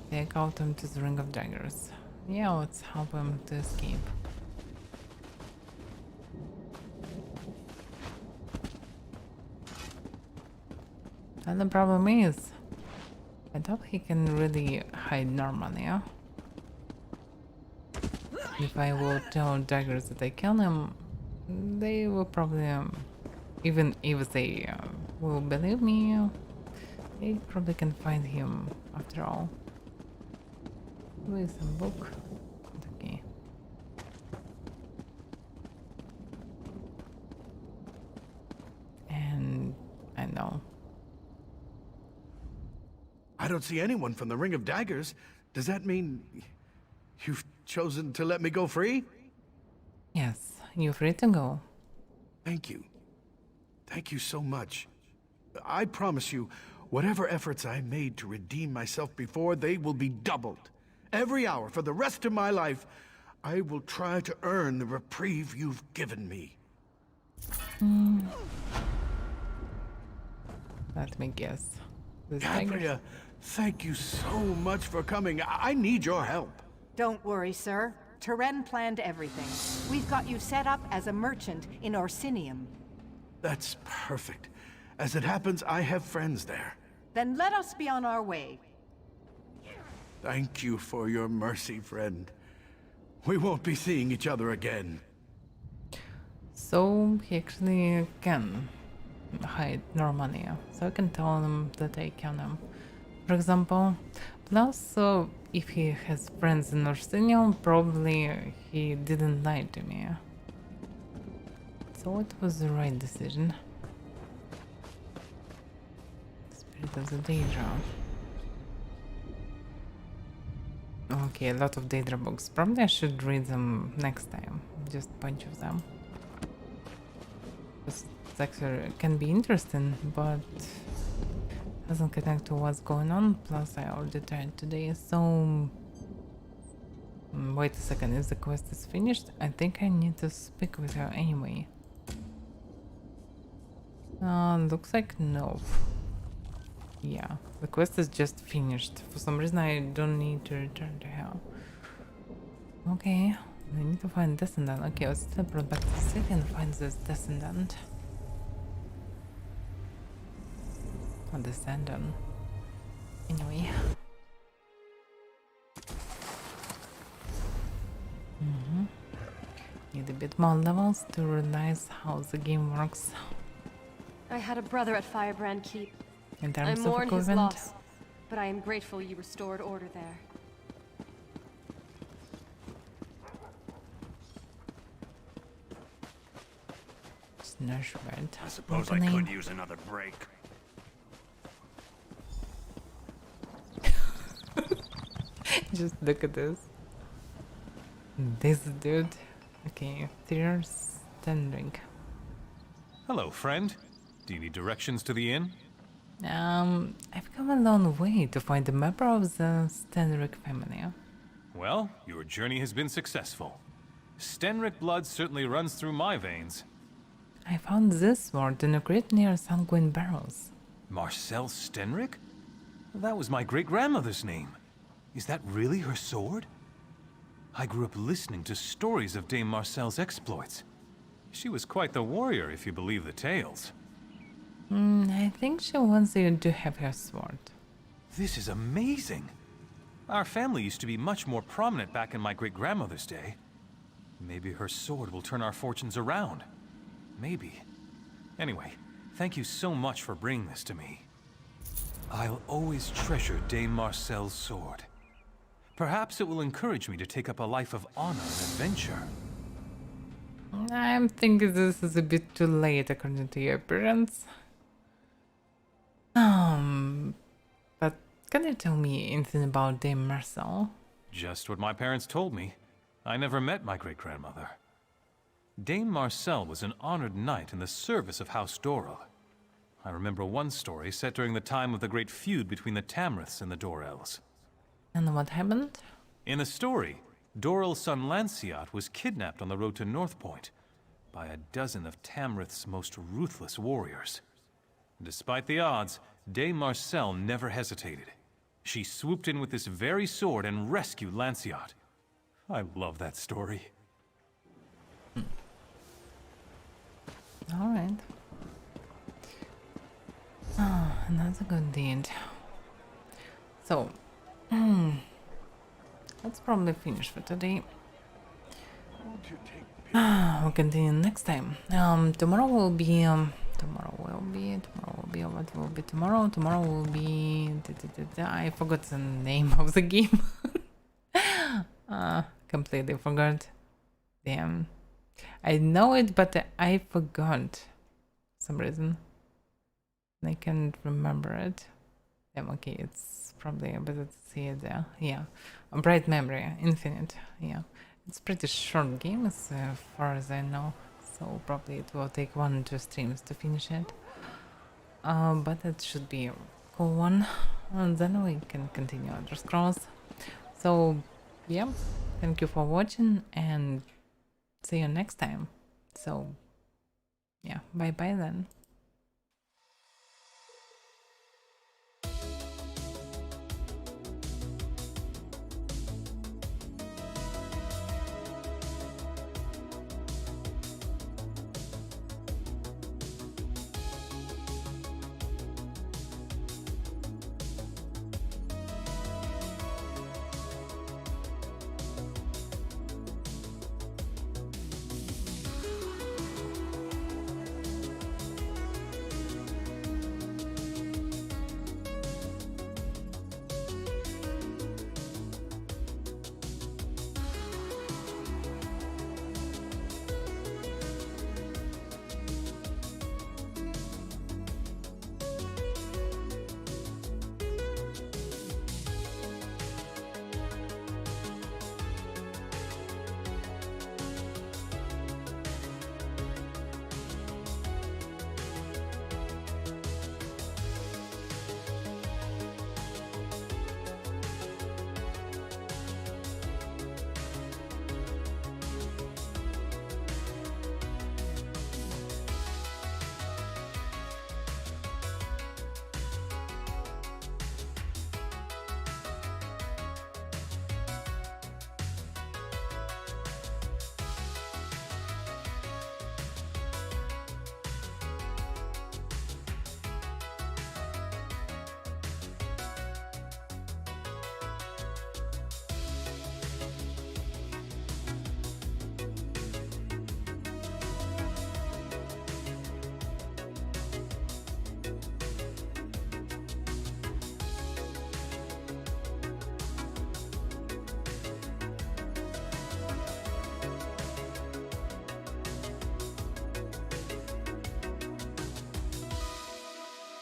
Take out him to the Ring of Daggers. Yeah, let's help him to escape. And the problem is, I doubt he can really hide normally, yeah? If I will tell Daggers that I kill him, they will probably, even if they will believe me, they probably can find him after all. With some book. Okay. And I know. I don't see anyone from the Ring of Daggers. Does that mean you've chosen to let me go free? Yes, you're free to go. Thank you. Thank you so much. I promise you, whatever efforts I made to redeem myself before, they will be doubled. Every hour for the rest of my life, I will try to earn the reprieve you've given me. Let me guess. Avaira, thank you so much for coming. I need your help. Don't worry, sir. Teren planned everything. We've got you set up as a merchant in Orsinium. That's perfect. As it happens, I have friends there. Then let us be on our way. Thank you for your mercy, friend. We won't be seeing each other again. So he actually can hide normally, so I can tell him that I kill him. For example, plus if he has friends in Orsinium, probably he didn't lie to me. So it was the right decision. Spirit of the Daedra. Okay, a lot of Daedra books. Probably I should read them next time. Just a bunch of them. It's actually can be interesting, but doesn't connect to what's going on. Plus, I already tried today, so wait a second. If the quest is finished, I think I need to speak with her anyway. Looks like no. Yeah, the quest is just finished. For some reason, I don't need to return to her. Okay, I need to find Descendant. Okay, let's teleport back to the city and find this Descendant. Or Descendant. Anyway. Need a bit more levels to realize how the game works I had a brother at Firebrand Keep. in I terms of mourn his equipment. loss, but I am grateful you restored order there. Nightblade. I suppose What I the could name? use another break. Just look at this. This dude. Okay, there's Stenring. Hello, friend. Do you need directions to the inn? I've come a long way to find a member of the Stenrick family. Well, your journey has been successful. Stenrick blood certainly runs through my veins. I found this sword in a crate near Sanguine Barrows. Marcel Stenrick? That was my great-grandmother's name. Is that really her sword? I grew up listening to stories of Dame Marcel's exploits. She was quite the warrior, if you believe the tales. I think she wants you to have her sword. This is amazing. Our family used to be much more prominent back in my great-grandmother's day. Maybe her sword will turn our fortunes around. Maybe. Anyway, thank you so much for bringing this to me. I'll always treasure Dame Marcel's sword. Perhaps it will encourage me to take up a life of honor and adventure. I'm thinking this is a bit too late according to your parents. But can you tell me anything about Dame Marcel? Just what my parents told me. I never met my great-grandmother. Dame Marcel was an honored knight in the service of House Dorel. I remember one story set during the time of the great feud between the Tamriths and the Dorels. And what happened? In the story, Dorel's son Lanciot was kidnapped on the road to North Point by a dozen of Tamrith's most ruthless warriors. Despite the odds, Dame Marcel never hesitated. She swooped in with this very sword and rescued Lanciot. I love that story. Alright. Oh, that's a good deed. So, let's probably finish for today. We'll continue next time. Tomorrow will be what will be tomorrow? Tomorrow will be I forgot the name of the game. Completely forgot. Damn. I know it, but I forgot for some reason. I can't remember it. Damn, okay, it's probably better to see it there. Yeah. A Bright Memory, Infinite. Yeah. It's pretty short game as far as I know. So probably it will take 1 or 2 streams to finish it. But it should be a cool one. And then we can continue Elder Scrolls. So, yeah. Thank you for watching and see you next time. So, yeah. Bye bye then.